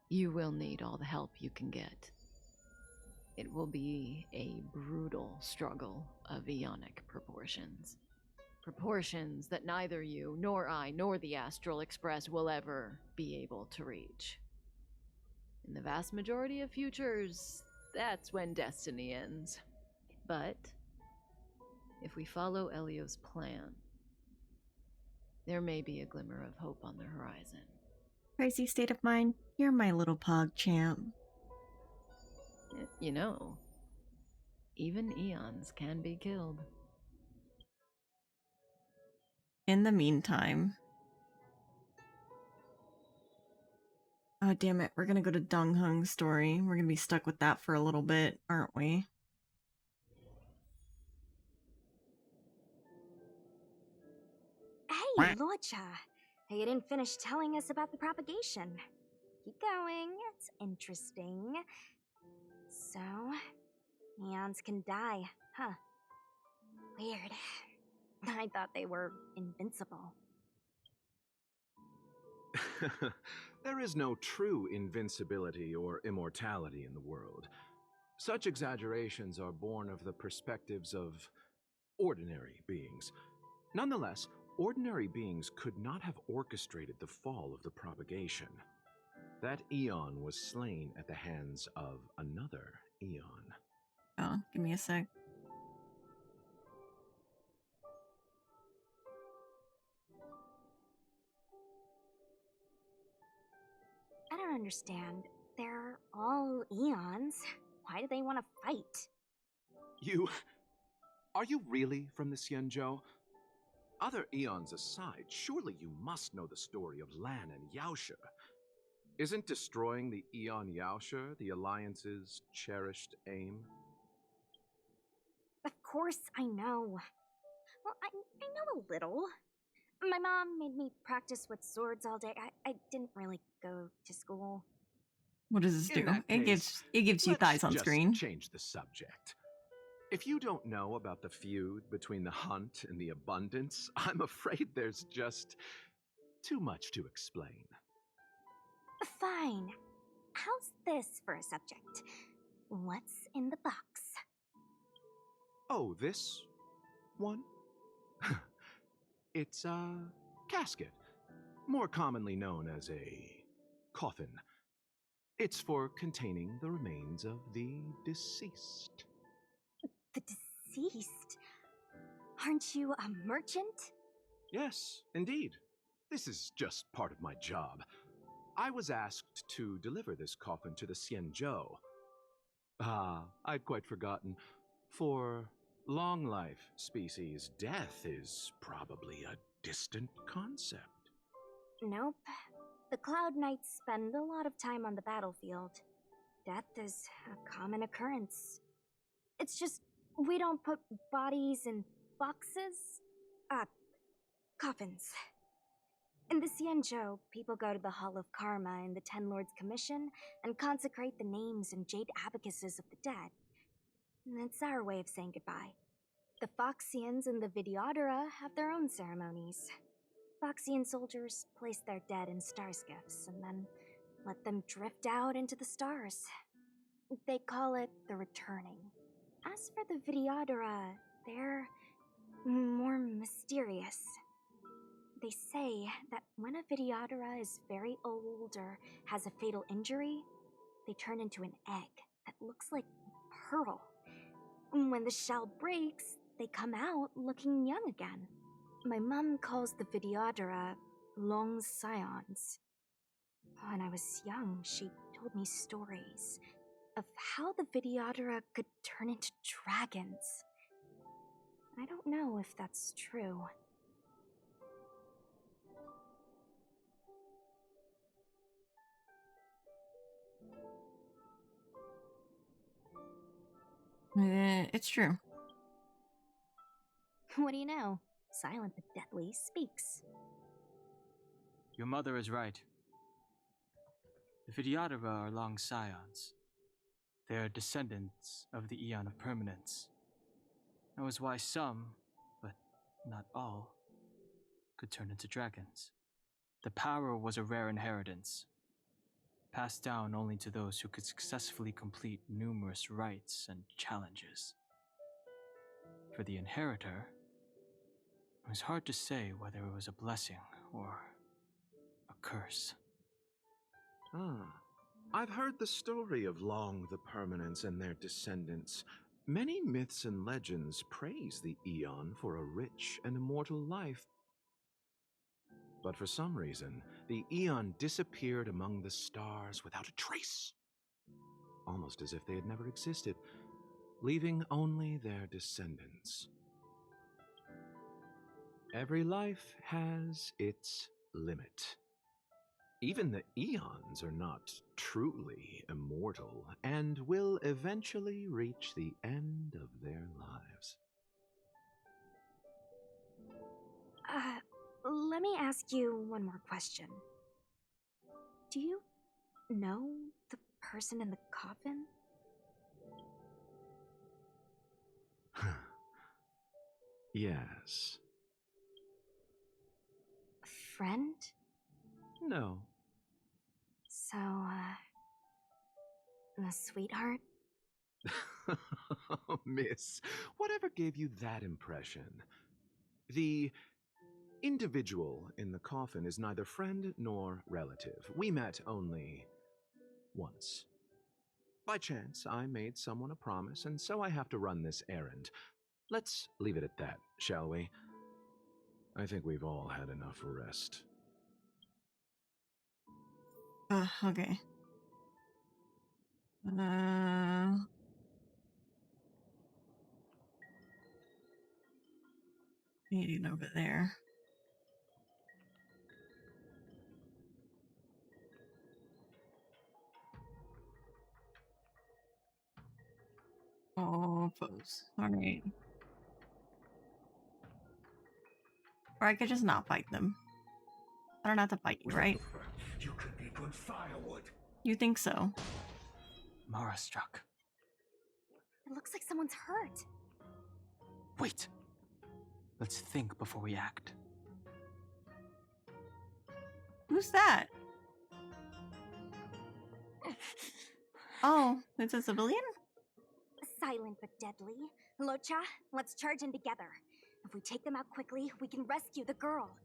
you will need all the help you can get. It will be a brutal struggle of eonic proportions. Proportions that neither you, nor I, nor the Astral Express will ever be able to reach. In the vast majority of futures, that's when destiny ends. But if we follow Elio's plan, there may be a glimmer of hope on the horizon. Crazy state of mind, you're my little pog champ. You know, even eons can be killed. In the meantime... Oh, damn it. We're gonna go to Dong Hung's story. We're gonna be stuck with that for a little bit, aren't we? Hey, Luocha! You didn't finish telling us about the propagation. Keep going, it's interesting. So, eons can die, huh? Weird. I thought they were invincible. There is no true invincibility or immortality in the world. Such exaggerations are born of the perspectives of ordinary beings. Nonetheless, ordinary beings could not have orchestrated the fall of the propagation. That eon was slain at the hands of another eon. Oh, give me a sec. I don't understand. They're all eons. Why do they want to fight? Are you really from the Xianzhou? Other eons aside, surely you must know the story of Lan and Yaoshe. Isn't destroying the Eon Yaoshe the Alliance's cherished aim? Of course I know. Well, I know a little. My mom made me practice with swords all day. I didn't really go to school. What does this do? It gives you thighs on screen. Let's just change the subject. If you don't know about the feud between the Hunt and the Abundance, I'm afraid there's just too much to explain. Fine. How's this for a subject? What's in the box? Oh, this one? It's a casket, more commonly known as a coffin. It's for containing the remains of the deceased. The deceased? Aren't you a merchant? Yes, indeed. This is just part of my job. I was asked to deliver this coffin to the Xianzhou. I'd quite forgotten. For long life species, death is probably a distant concept. Nope. The Cloud Knights spend a lot of time on the battlefield. Death is a common occurrence. It's just we don't put bodies in boxes. Coffins. In the Xianzhou, people go to the Hall of Karma in the Ten Lords Commission and consecrate the names and jade abacuses of the dead. It's our way of saying goodbye. The Foxians and the Videodora have their own ceremonies. Foxian soldiers place their dead in star skiffs and then let them drift out into the stars. They call it the returning. As for the Videodora, they're more mysterious. They say that when a Videodora is very old or has a fatal injury, they turn into an egg that looks like a pearl. When the shell breaks, they come out looking young again. My mom calls the Videodora long scions. When I was young, she told me stories of how the Videodora could turn into dragons. I don't know if that's true. It's true. What do you know? Silent but deadly speaks. Your mother is right. The Videodora are long scions. They are descendants of the Eon of Permanence. That was why some, but not all, could turn into dragons. The power was a rare inheritance, passed down only to those who could successfully complete numerous rites and challenges. For the inheritor, it was hard to say whether it was a blessing or a curse. I've heard the story of Long the Permanence and their descendants. Many myths and legends praise the Eon for a rich and immortal life. But for some reason, the Eon disappeared among the stars without a trace. Almost as if they had never existed, leaving only their descendants. Every life has its limit. Even the Eons are not truly immortal and will eventually reach the end of their lives. Let me ask you one more question. Do you know the person in the coffin? Yes. A friend? No. So, a sweetheart? Miss, whatever gave you that impression? The individual in the coffin is neither friend nor relative. We met only once. By chance, I made someone a promise, and so I have to run this errand. Let's leave it at that, shall we? I think we've all had enough rest. Okay. Meeting over there. Oh, foes. Alright. Or I could just not fight them. I don't have to fight you, right? You could be good firewood. You think so? Mara struck. It looks like someone's hurt. Wait! Let's think before we act. Who's that? Oh, it's a civilian? Silent but deadly. Locha, let's charge in together. If we take them out quickly, we can rescue the girl.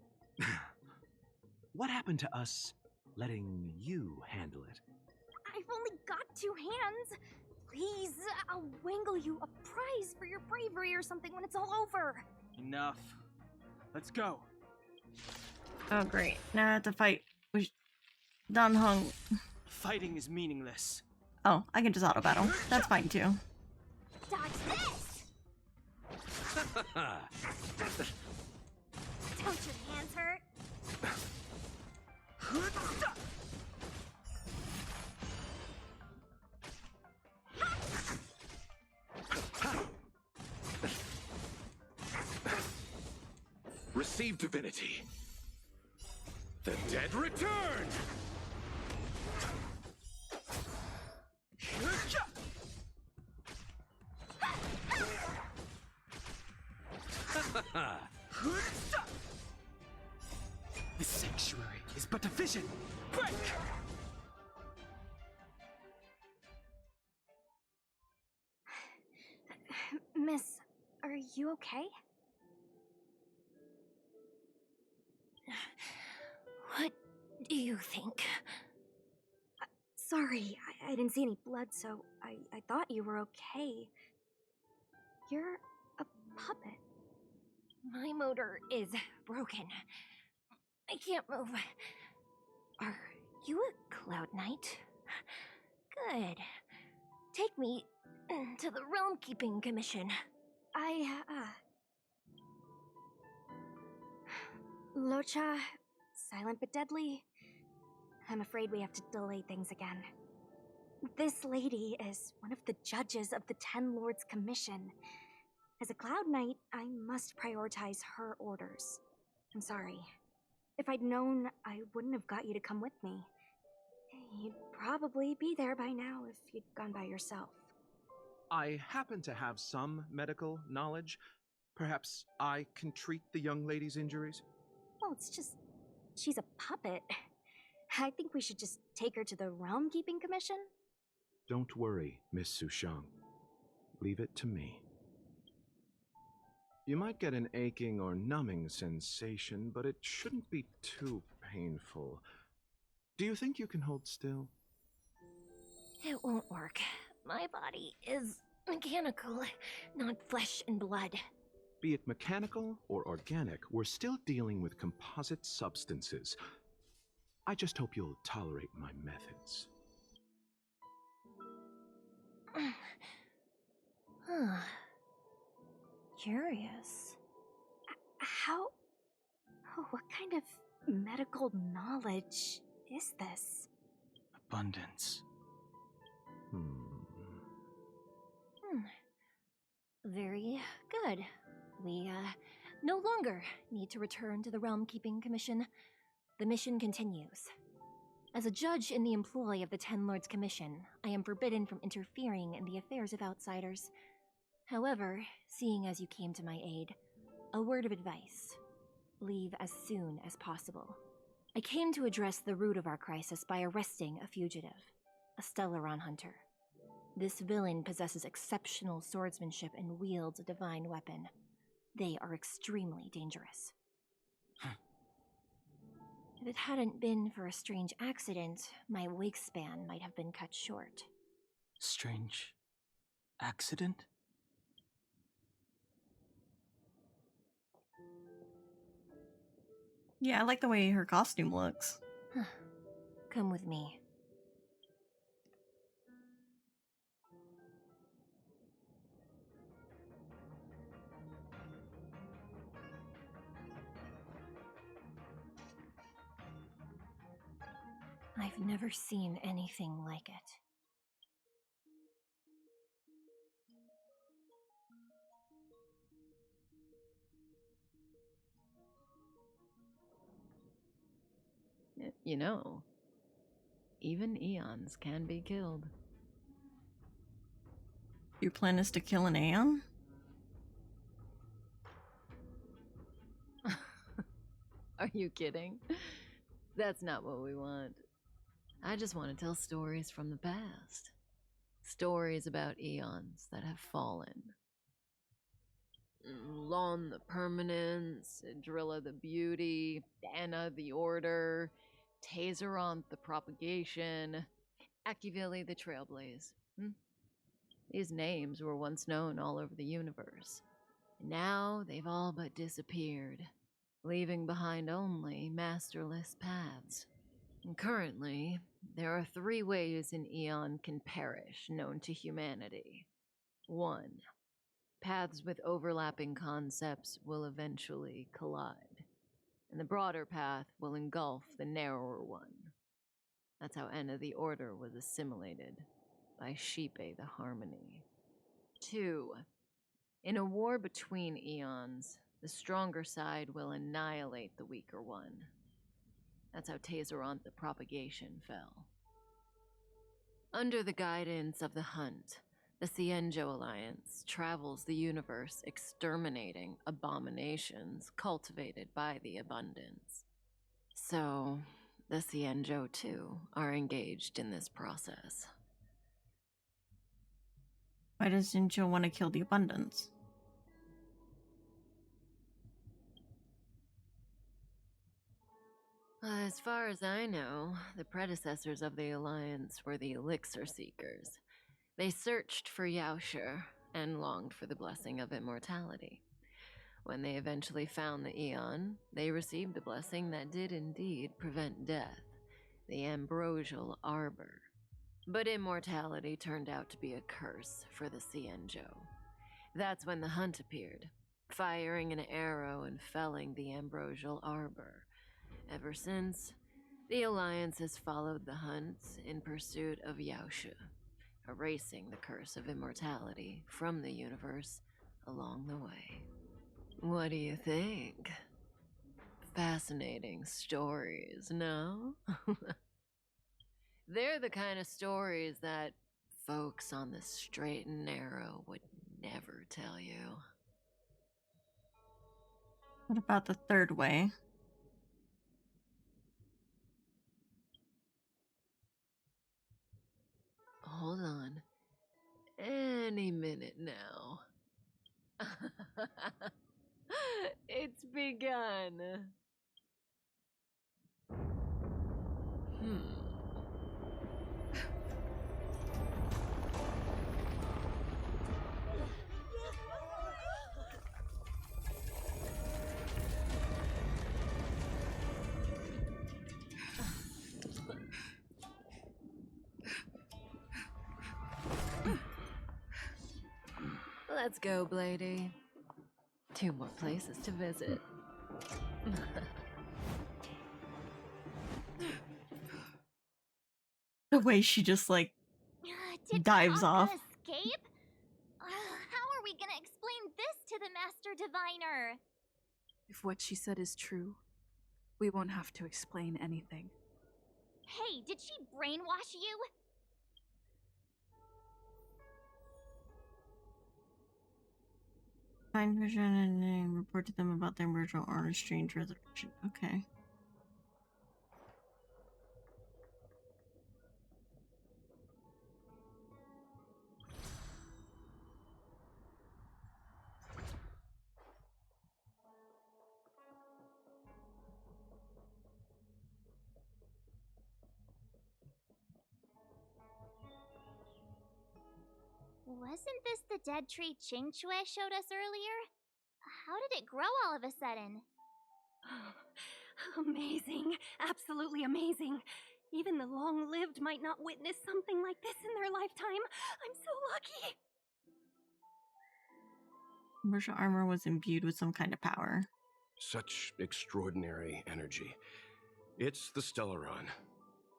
What happened to us letting you handle it? I've only got 2 hands. Please, I'll wangle you a prize for your bravery or something when it's all over. Enough. Let's go. Oh, great. Now I have to fight with Dan Hung. Fighting is meaningless. Oh, I can just auto battle. That's fine too. Dodge this! Don't your hands hurt? Receive divinity. The dead return! The sanctuary is but a vision. Break! Miss, are you okay? What do you think? Sorry, I didn't see any blood, so I thought you were okay. You're a puppet. My motor is broken. I can't move. Are you a Cloud Knight? Good. Take me to the Realm Keeping Commission. Locha, silent but deadly. I'm afraid we have to delay things again. This lady is one of the judges of the Ten Lords Commission. As a Cloud Knight, I must prioritize her orders. I'm sorry. If I'd known, I wouldn't have got you to come with me. You'd probably be there by now if you'd gone by yourself. I happen to have some medical knowledge. Perhaps I can treat the young lady's injuries? Well, it's just... she's a puppet. I think we should just take her to the Realm Keeping Commission? Don't worry, Miss Sushang. Leave it to me. You might get an aching or numbing sensation, but it shouldn't be too painful. Do you think you can hold still? It won't work. My body is mechanical, not flesh and blood. Be it mechanical or organic, we're still dealing with composite substances. I just hope you'll tolerate my methods. Curious. How... what kind of medical knowledge is this? Abundance. Very good. We, no longer need to return to the Realm Keeping Commission. The mission continues. As a judge in the employ of the Ten Lords Commission, I am forbidden from interfering in the affairs of outsiders. However, seeing as you came to my aid, a word of advice. Leave as soon as possible. I came to address the root of our crisis by arresting a fugitive, a Stellaron hunter. This villain possesses exceptional swordsmanship and wields a divine weapon. They are extremely dangerous. If it hadn't been for a strange accident, my wingspan might have been cut short. Strange accident? Yeah, I like the way her costume looks. Come with me. I've never seen anything like it. You know, even eons can be killed. Your plan is to kill an Aeon? Are you kidding? That's not what we want. I just want to tell stories from the past. Stories about eons that have fallen. Lon the Permanence, Drilla the Beauty, Dana the Order, Tazeronth the Propagation, Akivili the Trailblaze. These names were once known all over the universe. Now they've all but disappeared, leaving behind only masterless paths. And currently, there are 3 ways an eon can perish known to humanity. 1. Paths with overlapping concepts will eventually collide, and the broader path will engulf the narrower one. That's how Enna the Order was assimilated by Xipe the Harmony. 2. In a war between eons, the stronger side will annihilate the weaker one. That's how Tazeronth the Propagation fell. Under the guidance of the Hunt, the Xianzhou Alliance travels the universe exterminating abominations cultivated by the Abundance. So, the Xianzhou too are engaged in this process. Why does Xianzhou want to kill the Abundance? As far as I know, the predecessors of the Alliance were the Elixir Seekers. They searched for Yaoshe and longed for the blessing of immortality. When they eventually found the Aeon, they received the blessing that did indeed prevent death, the Ambrosial Arbor. But immortality turned out to be a curse for the Xianzhou. That's when the Hunt appeared, firing an arrow and felling the Ambrosial Arbor. Ever since, the Alliance has followed the Hunt in pursuit of Yaoshe, erasing the curse of immortality from the universe along the way. What do you think? Fascinating stories, no? They're the kind of stories that folks on the straight and narrow would never tell you. What about the third way? Hold on. Any minute now. It's begun. Let's go, Blady. 2 more places to visit. The way she just like dives off. Escape? How are we gonna explain this to the Master Diviner? If what she said is true, we won't have to explain anything. Hey, did she brainwash you? Find Vision and then report to them about the emergent or strange resurrection. Okay. Wasn't this the dead tree Qingque showed us earlier? How did it grow all of a sudden? Amazing. Absolutely amazing. Even the long-lived might not witness something like this in their lifetime. I'm so lucky. Commercial armor was imbued with some kind of power. Such extraordinary energy. It's the Stellaron.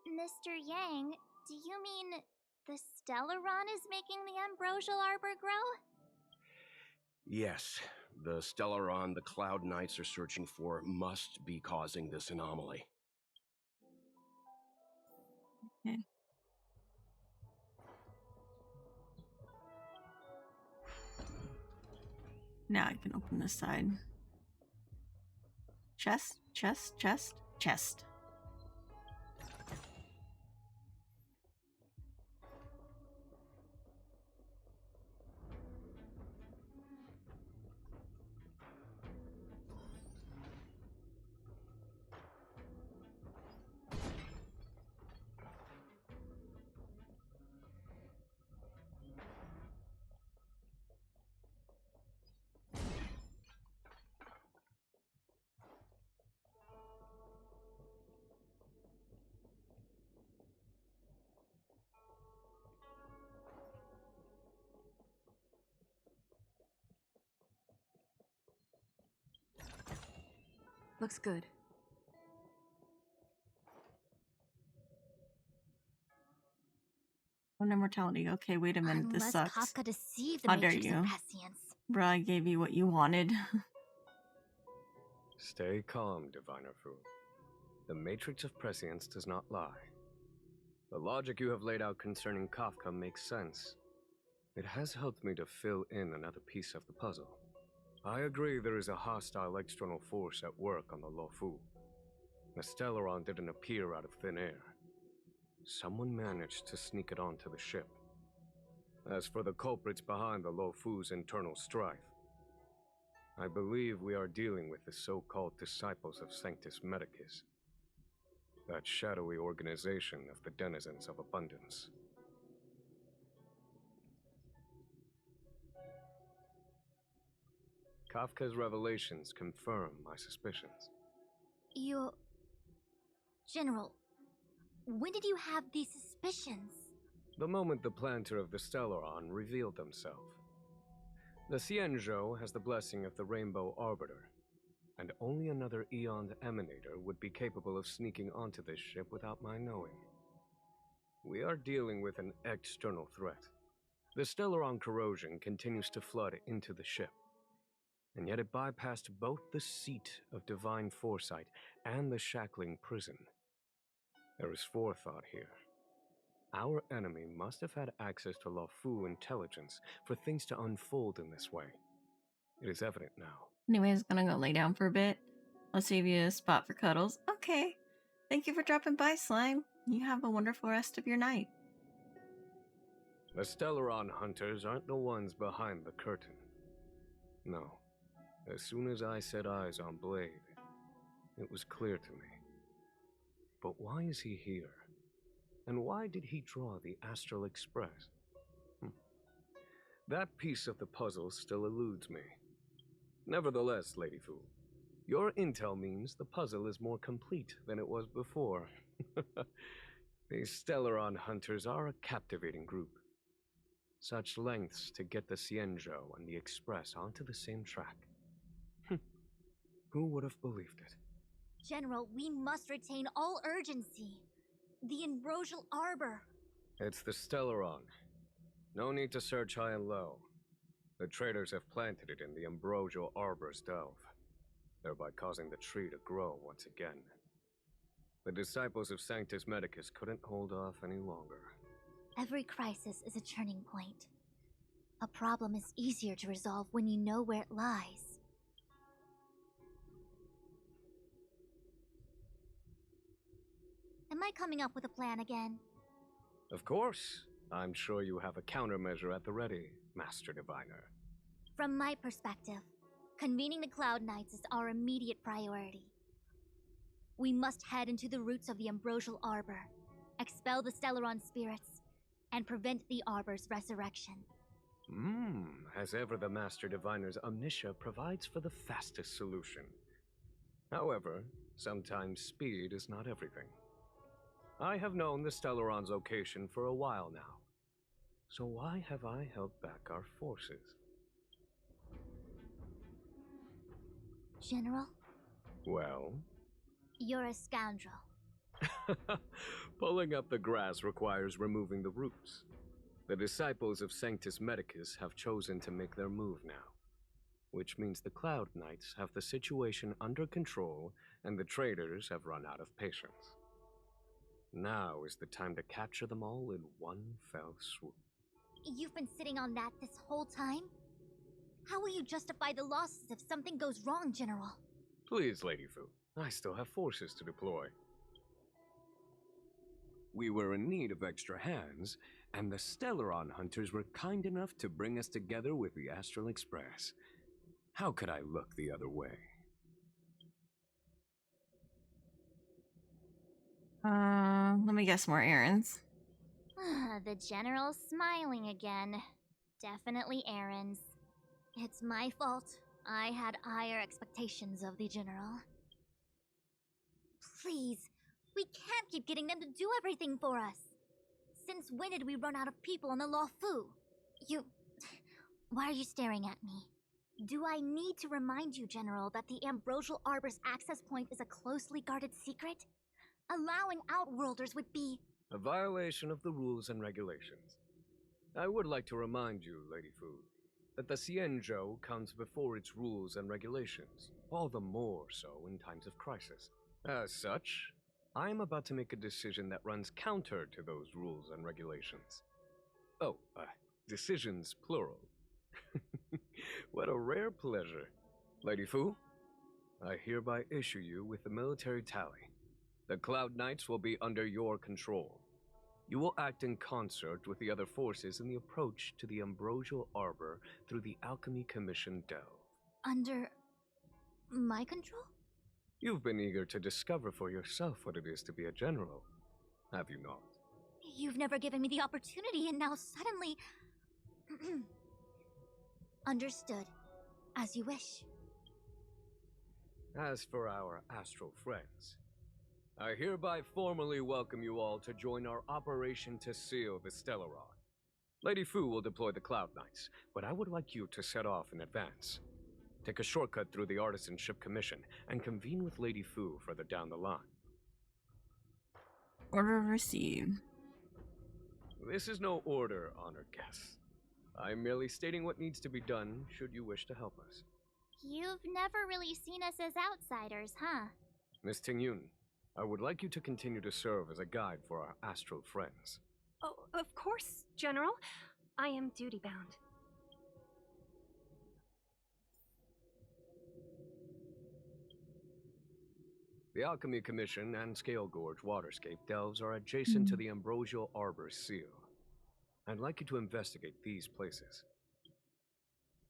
Mr. Yang, do you mean the Stellaron is making the Ambrosial Arbor grow? Yes, the Stellaron the Cloud Knights are searching for must be causing this anomaly. Okay. Now I can open this side. Chest, chest, chest, chest. Looks good. On immortality. Okay, wait a minute. This Unless sucks. Kafka deceived the How dare Matrix you? of Prescience. Bruh, I gave you what you wanted. Stay calm, Diviner Fu. The matrix of prescience does not lie. The logic you have laid out concerning Kafka makes sense. It has helped me to fill in another piece of the puzzle. I agree there is a hostile external force at work on the Luofu. The Stellaron didn't appear out of thin air. Someone managed to sneak it onto the ship. As for the culprits behind the Luofu's internal strife, I believe we are dealing with the so-called disciples of Sanctus Medicus, that shadowy organization of the denizens of abundance. Kafka's revelations confirm my suspicions. General, when did you have these suspicions? The moment the planter of the Stellaron revealed himself. The Xianzhou has the blessing of the Rainbow Arbiter, and only another Eon Emanator would be capable of sneaking onto this ship without my knowing. We are dealing with an external threat. The Stellaron corrosion continues to flood into the ship, and yet it bypassed both the seat of divine foresight and the shackling prison. There is forethought here. Our enemy must have had access to Luofu intelligence for things to unfold in this way. It is evident now. Anyways, gonna go lay down for a bit. I'll save you a spot for cuddles. Okay. Thank you for dropping by, Slime. You have a wonderful rest of your night. The Stellaron hunters aren't the ones behind the curtain. No. As soon as I set eyes on Blade, it was clear to me. But why is he here? And why did he draw the Astral Express? That piece of the puzzle still eludes me. Nevertheless, Lady Fu, your intel means the puzzle is more complete than it was before. These Stellaron hunters are a captivating group. Such lengths to get the Xianzhou and the Express onto the same track. Who would have believed it? General, we must retain all urgency. The Ambrosial Arbor. It's the Stellaron. No need to search high and low. The traders have planted it in the Ambrosial Arbor's delve, thereby causing the tree to grow once again. The disciples of Sanctus Medicus couldn't hold off any longer. Every crisis is a turning point. A problem is easier to resolve when you know where it lies. Am I coming up with a plan again? Of course. I'm sure you have a countermeasure at the ready, Master Diviner. From my perspective, convening the Cloud Knights is our immediate priority. We must head into the roots of the Ambrosial Arbor, expel the Stellaron spirits, and prevent the Arbor's resurrection. As ever, the Master Diviner's omniscia provides for the fastest solution. However, sometimes speed is not everything. I have known the Stellaron's location for a while now. So why have I held back our forces? General? Well? You're a scoundrel. Pulling up the grass requires removing the roots. The disciples of Sanctus Medicus have chosen to make their move now, which means the Cloud Knights have the situation under control and the traders have run out of patience. Now is the time to capture them all in one fell swoop. You've been sitting on that this whole time? How will you justify the losses if something goes wrong, General? Please, Lady Fu, I still have forces to deploy. We were in need of extra hands, and the Stellaron hunters were kind enough to bring us together with the Astral Express. How could I look the other way? Let me guess more errands. The General's smiling again. Definitely errands. It's my fault. I had higher expectations of the General. Please, we can't keep getting them to do everything for us. Since when did we run out of people on the Luofu? Why are you staring at me? Do I need to remind you, General, that the Ambrosial Arbor's access point is a closely guarded secret? Allowing Outworlders would be a violation of the rules and regulations. I would like to remind you, Lady Fu, that the Xianzhou comes before its rules and regulations, all the more so in times of crisis. As such, I'm about to make a decision that runs counter to those rules and regulations. Oh, decisions plural. What a rare pleasure. Lady Fu, I hereby issue you with the military tally. The Cloud Knights will be under your control. You will act in concert with the other forces in the approach to the Ambrosial Arbor through the Alchemy Commission Delve. Under my control? You've been eager to discover for yourself what it is to be a general, have you not? You've never given me the opportunity, and now suddenly... Understood. As you wish. As for our astral friends, I hereby formally welcome you all to join our operation to seal the Stellaron. Lady Fu will deploy the Cloud Knights, but I would like you to set off in advance. Take a shortcut through the Artisanship Commission and convene with Lady Fu further down the line. Order received. This is no order, honored guests. I'm merely stating what needs to be done should you wish to help us. You've never really seen us as outsiders, huh? Miss Tingyun, I would like you to continue to serve as a guide for our astral friends. Oh, of course, General. I am duty-bound. The Alchemy Commission and Scale Gorge Waterscape delves are adjacent to the Ambrosial Arbor seal. I'd like you to investigate these places.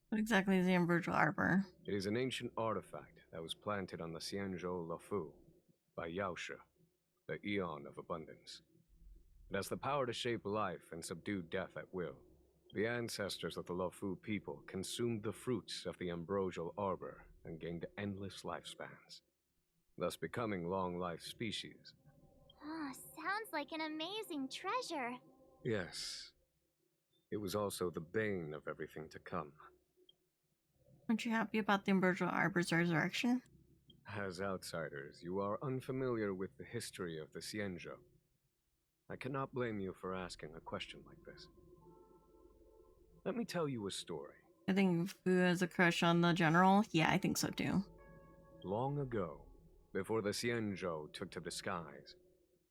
What exactly is the Ambrosial Arbor? It is an ancient artifact that was planted on the Xianzhou Luofu by Yaoshe, the Eon of Abundance. It has the power to shape life and subdue death at will. The ancestors of the Luofu people consumed the fruits of the Ambrosial Arbor and gained endless lifespans, thus becoming long-life species. Ah, sounds like an amazing treasure. Yes. It was also the bane of everything to come. Aren't you happy about the Ambrosial Arbor's resurrection? As outsiders, you are unfamiliar with the history of the Xianzhou. I cannot blame you for asking a question like this. Let me tell you a story. I think Fu has a crush on the general. Yeah, I think so too. Long ago, before the Xianzhou took to the skies,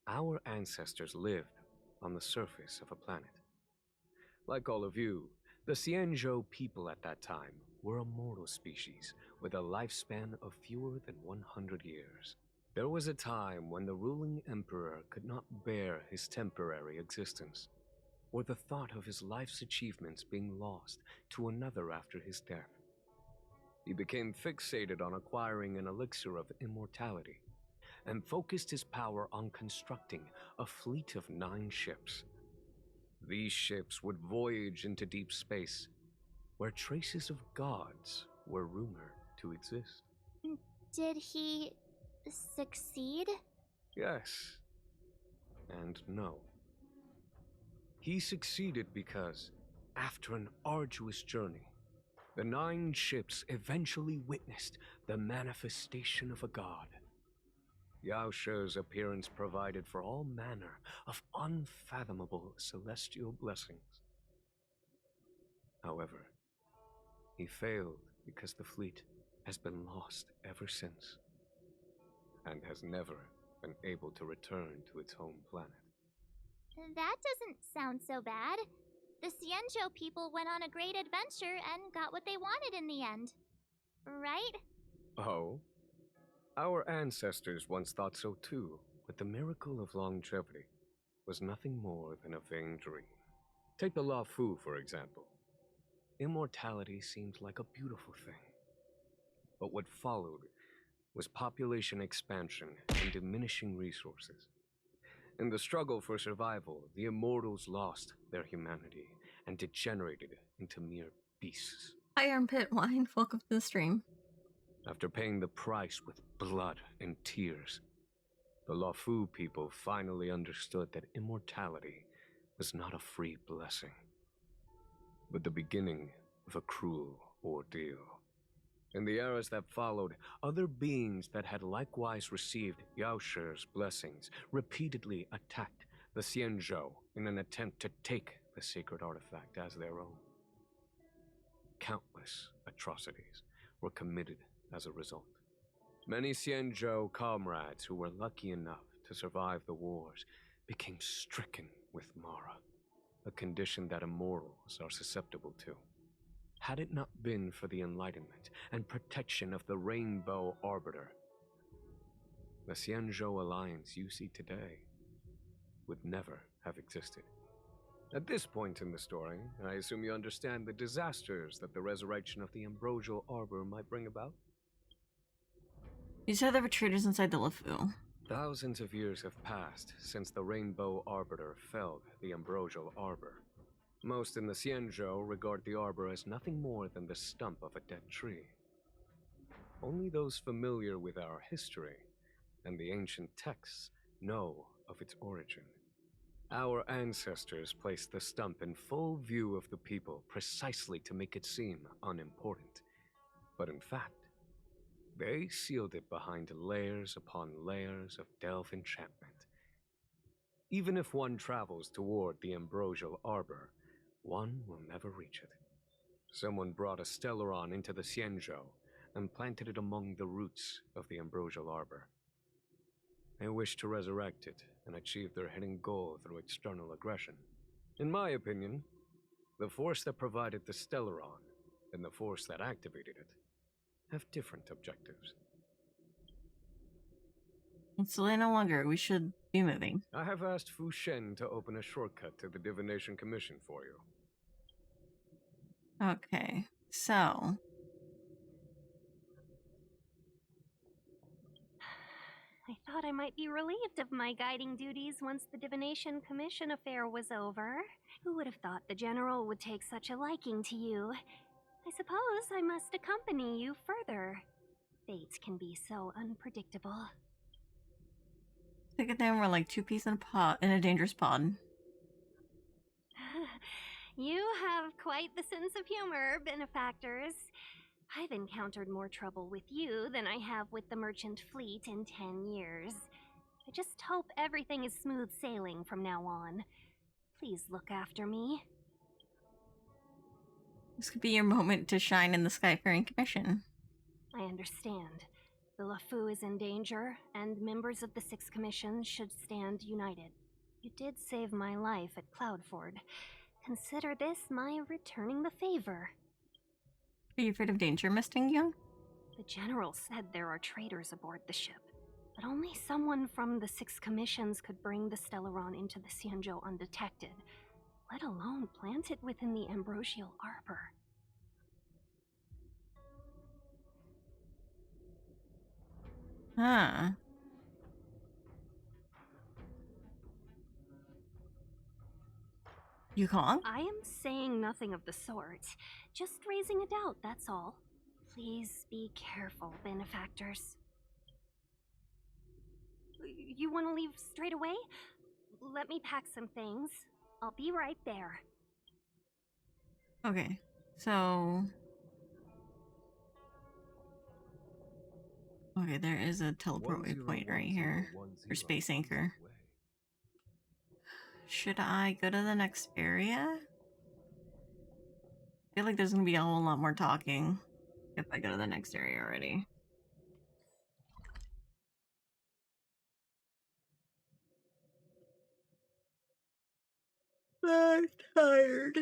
our ancestors lived on the surface of a planet. Like all of you, the Xianzhou people at that time were a mortal species with a lifespan of fewer than 100 years. There was a time when the ruling emperor could not bear his temporary existence, or the thought of his life's achievements being lost to another after his death. He became fixated on acquiring an elixir of immortality, and focused his power on constructing a fleet of 9 ships. These ships would voyage into deep space, where traces of gods were rumored to exist. Did he succeed? Yes, and no. He succeeded because, after an arduous journey, the 9 ships eventually witnessed the manifestation of a god. Yaoshe's appearance provided for all manner of unfathomable celestial blessings. However, he failed because the fleet has been lost ever since, and has never been able to return to its home planet. That doesn't sound so bad. The Xianzhou people went on a great adventure and got what they wanted in the end. Right? Oh? Our ancestors once thought so too, but the miracle of longevity was nothing more than a vain dream. Take the Luofu, for example. Immortality seemed like a beautiful thing. But what followed was population expansion and diminishing resources. In the struggle for survival, the immortals lost their humanity and degenerated into mere beasts. Hi, Armpit Wine. Welcome to the stream. After paying the price with blood and tears, the Luofu people finally understood that immortality was not a free blessing, but the beginning of a cruel ordeal. In the eras that followed, other beings that had likewise received Yaoshe's blessings repeatedly attacked the Xianzhou in an attempt to take the sacred artifact as their own. Countless atrocities were committed as a result. Many Xianzhou comrades who were lucky enough to survive the wars, became stricken with Mara, a condition that immortals are susceptible to. Had it not been for the enlightenment and protection of the Rainbow Arbiter, the Xianzhou alliance you see today would never have existed. At this point in the story, I assume you understand the disasters that the resurrection of the Ambrosial Arbor might bring about? You said there were traitors inside the Luofu. Thousands of years have passed since the Rainbow Arbiter felled the Ambrosial Arbor. Most in the Xianzhou regard the arbor as nothing more than the stump of a dead tree. Only those familiar with our history and the ancient texts know of its origin. Our ancestors placed the stump in full view of the people precisely to make it seem unimportant. But in fact, they sealed it behind layers upon layers of delve enchantment. Even if one travels toward the Ambrosial Arbor, one will never reach it. Someone brought a Stellaron into the Xianzhou and planted it among the roots of the Ambrosial Arbor. They wish to resurrect it and achieve their hidden goal through external aggression. In my opinion, the force that provided the Stellaron and the force that activated it have different objectives. It's late no longer. We should be moving. I have asked Fu Shen to open a shortcut to the Divination Commission for you. Okay, so... I thought I might be relieved of my guiding duties once the Divination Commission affair was over. Who would have thought the General would take such a liking to you? I suppose I must accompany you further. Fates can be so unpredictable. Take it down, we're like two peas in a pod, in a dangerous pod. You have quite the sense of humor, benefactors. I've encountered more trouble with you than I have with the merchant fleet in 10 years. I just hope everything is smooth sailing from now on. Please look after me. This could be your moment to shine in the Skyfaring Commission. I understand. The Luofu is in danger, and members of the Sixth Commission should stand united. You did save my life at Cloudford. Consider this my returning the favor. Are you afraid of danger, Miss Young? The General said there are traitors aboard the ship, but only someone from the Six Commissions could bring the Stellaron into the Xianzhou undetected, let alone plant it within the Ambrosial Arbor. Huh. Yukong? I am saying nothing of the sort. Just raising a doubt, that's all. Please be careful, benefactors. You want to leave straight away? Let me pack some things. I'll be right there. Okay, so... Okay, there is a teleport waypoint right here. Or space anchor. Should I go to the next area? I feel like there's gonna be a whole lot more talking if I go to the next area already. I'm tired.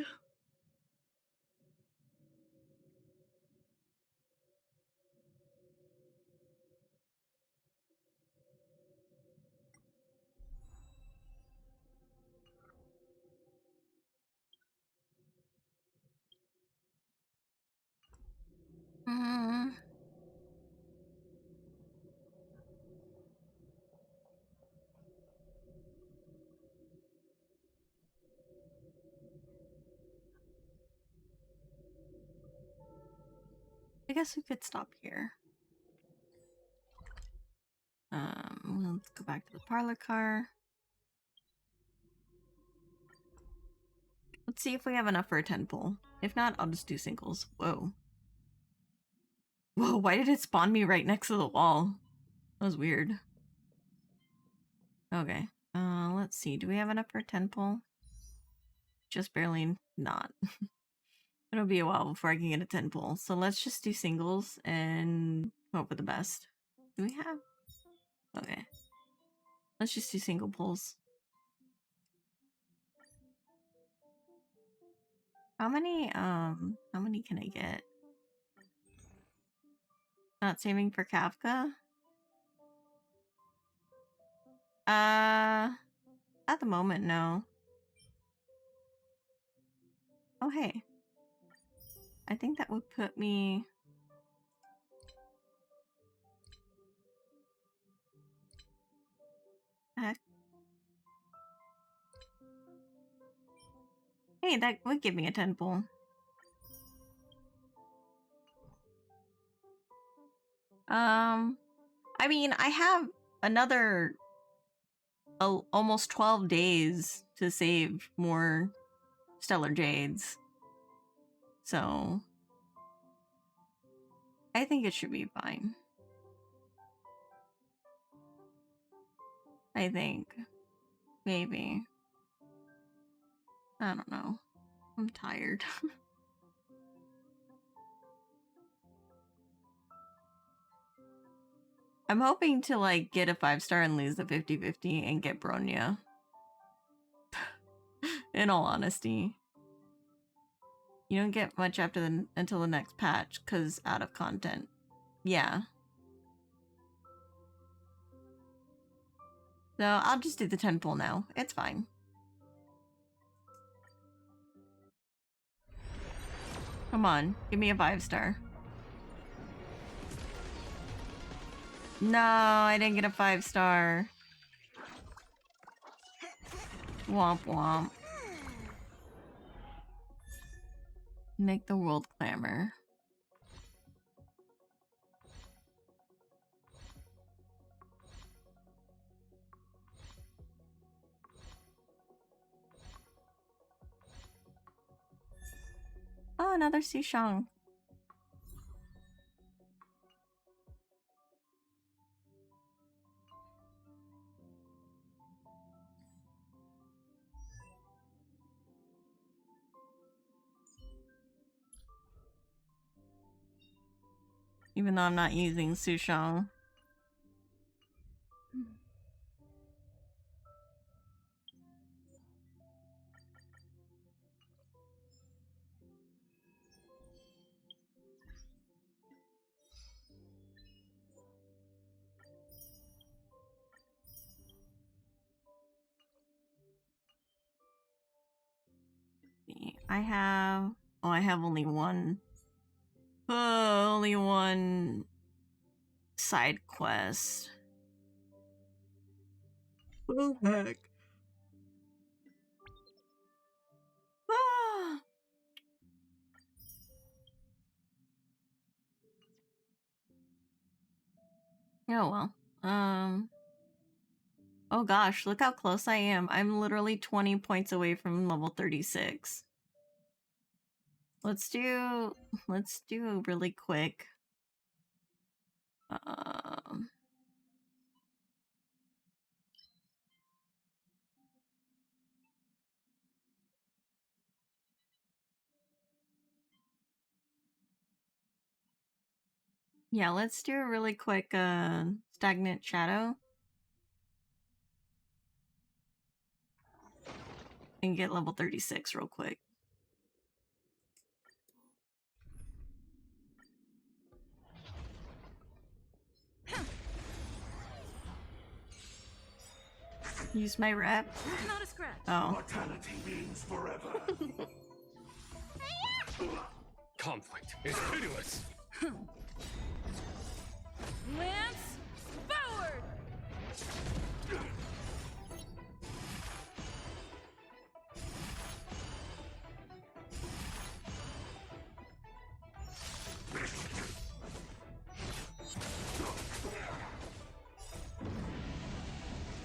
I guess we could stop here. Let's go back to the parlor car. Let's see if we have enough for a 10 pull. If not, I'll just do singles. Whoa. Whoa, why did it spawn me right next to the wall? That was weird. Okay. Let's see. Do we have enough for a 10 pull? Just barely not. It'll be a while before I can get a 10 pull. So let's just do singles and hope for the best. Do we have? Okay. Let's just do single pulls. How many can I get? Not saving for Kafka? At the moment, no. Oh, hey. I think that would put me... Heck. Hey, that would give me a 10 pull. I mean, I have another almost 12 days to save more Stellar Jades. So, I think it should be fine. I think. Maybe. I don't know. I'm tired. I'm hoping to, like, get a 5-star and lose the 50-50 and get Bronya. In all honesty. You don't get much after until the next patch, because out of content. Yeah. So, I'll just do the 10 pull now. It's fine. Come on, give me a 5-star. No, I didn't get a 5-star. Womp womp. Make the world clamor. Oh, another Xianzhou. Even though I'm not using Sushang. I have only one. Only one side quest. Oh heck. Ah. Oh well. Oh gosh, look how close I am. I'm literally 20 points away from level 36. Let's do a really quick. Yeah, let's do a really quick stagnant shadow. And get level 36 real quick. Use my rep. Not a scratch. Oh. Mortality means forever. Conflict is pitiless. Lance, forward!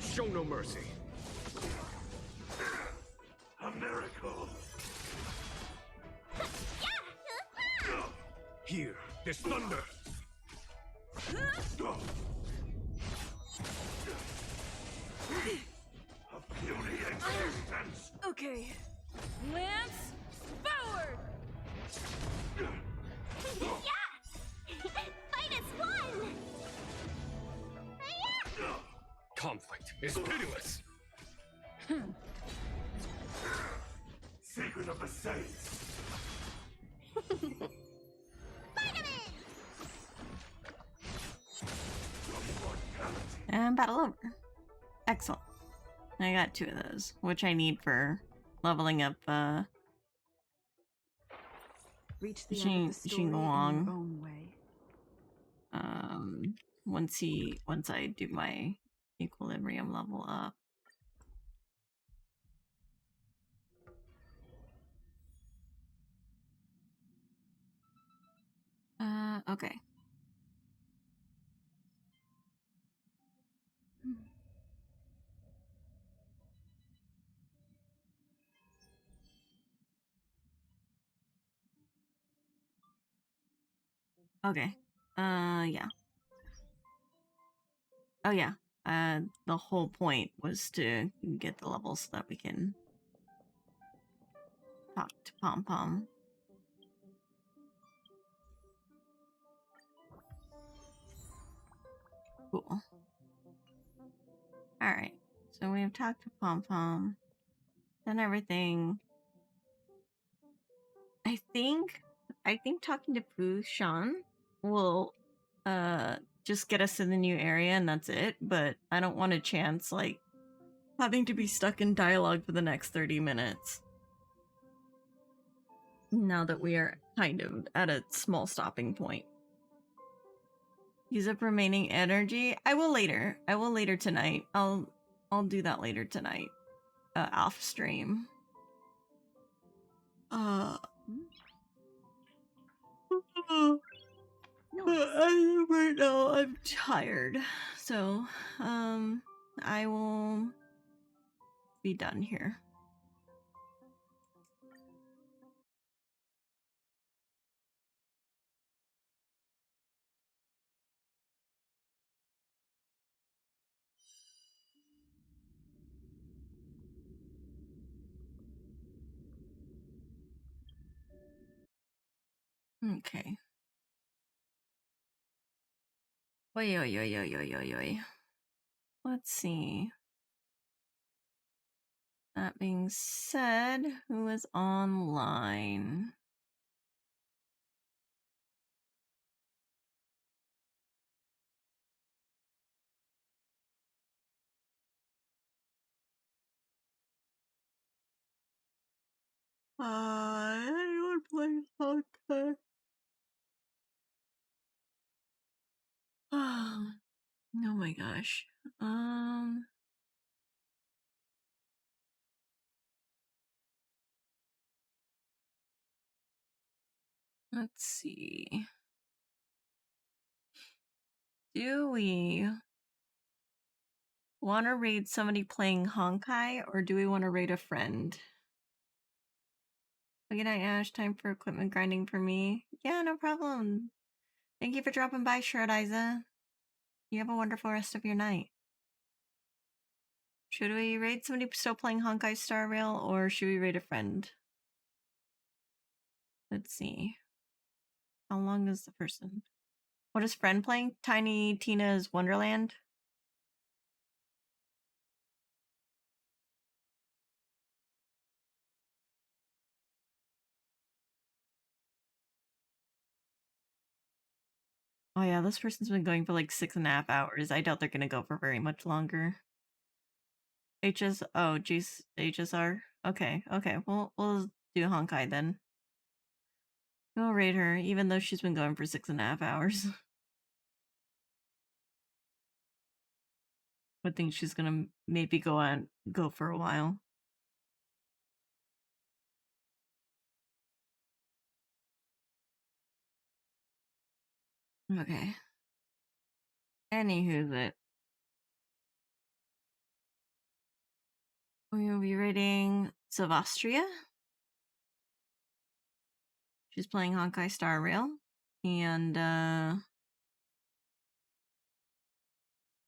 Show no mercy. A miracle. Here, this thunder. A puny existence. Okay. Lance, forward! Yeah! Fight is fun! Conflict conflict is pitiless. Secret of the Saints. And battle over. Excellent. I got 2 of those, which I need for leveling up Reach the end of the story in your own way. Once I do my equilibrium level up. Okay. Okay. Yeah. Oh yeah. The whole point was to get the levels so that we can talk to Pom Pom. Cool. Alright. So we've talked to Pom Pom. Done everything. I think talking to Pooh Shan will just get us to the new area and that's it, but I don't want a chance like having to be stuck in dialogue for the next 30 minutes. Now that we are kind of at a small stopping point. Use up remaining energy. I will later tonight. I'll do that later tonight. Off stream. Right now I'm tired, so I will be done here. Okay. Oi, oi, oi, oi, oi, oi, oi. Let's see. That being said, who is online? Anyone playing Honkai? Oh my gosh. Let's see. Do we want to raid somebody playing Honkai, or do we want to raid a friend? Good night, Ash. Time for equipment grinding for me. Yeah, no problem. Thank you for dropping by, Shirodiza. You have a wonderful rest of your night. Should we raid somebody still playing Honkai Star Rail, or should we raid a friend? Let's see. How long is the person? What is friend playing? Tiny Tina's Wonderland? Oh yeah, this person's been going for like 6.5 hours. I doubt they're gonna go for very much longer. HSR? Okay, we'll do Honkai then. We'll raid her, even though she's been going for 6.5 hours. I think she's gonna maybe go for a while. Okay. Anywho, that we will be raiding Savastria. She's playing Honkai Star Rail. And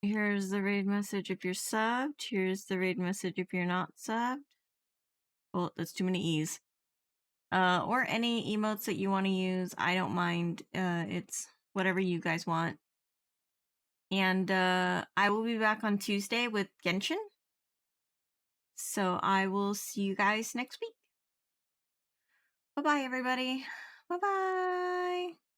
here's the raid message if you're subbed. Here's the raid message if you're not subbed. Well, that's too many E's. Or any emotes that you want to use. I don't mind. It's whatever you guys want. And I will be back on Tuesday with Genshin. So I will see you guys next week. Bye-bye, everybody. Bye-bye.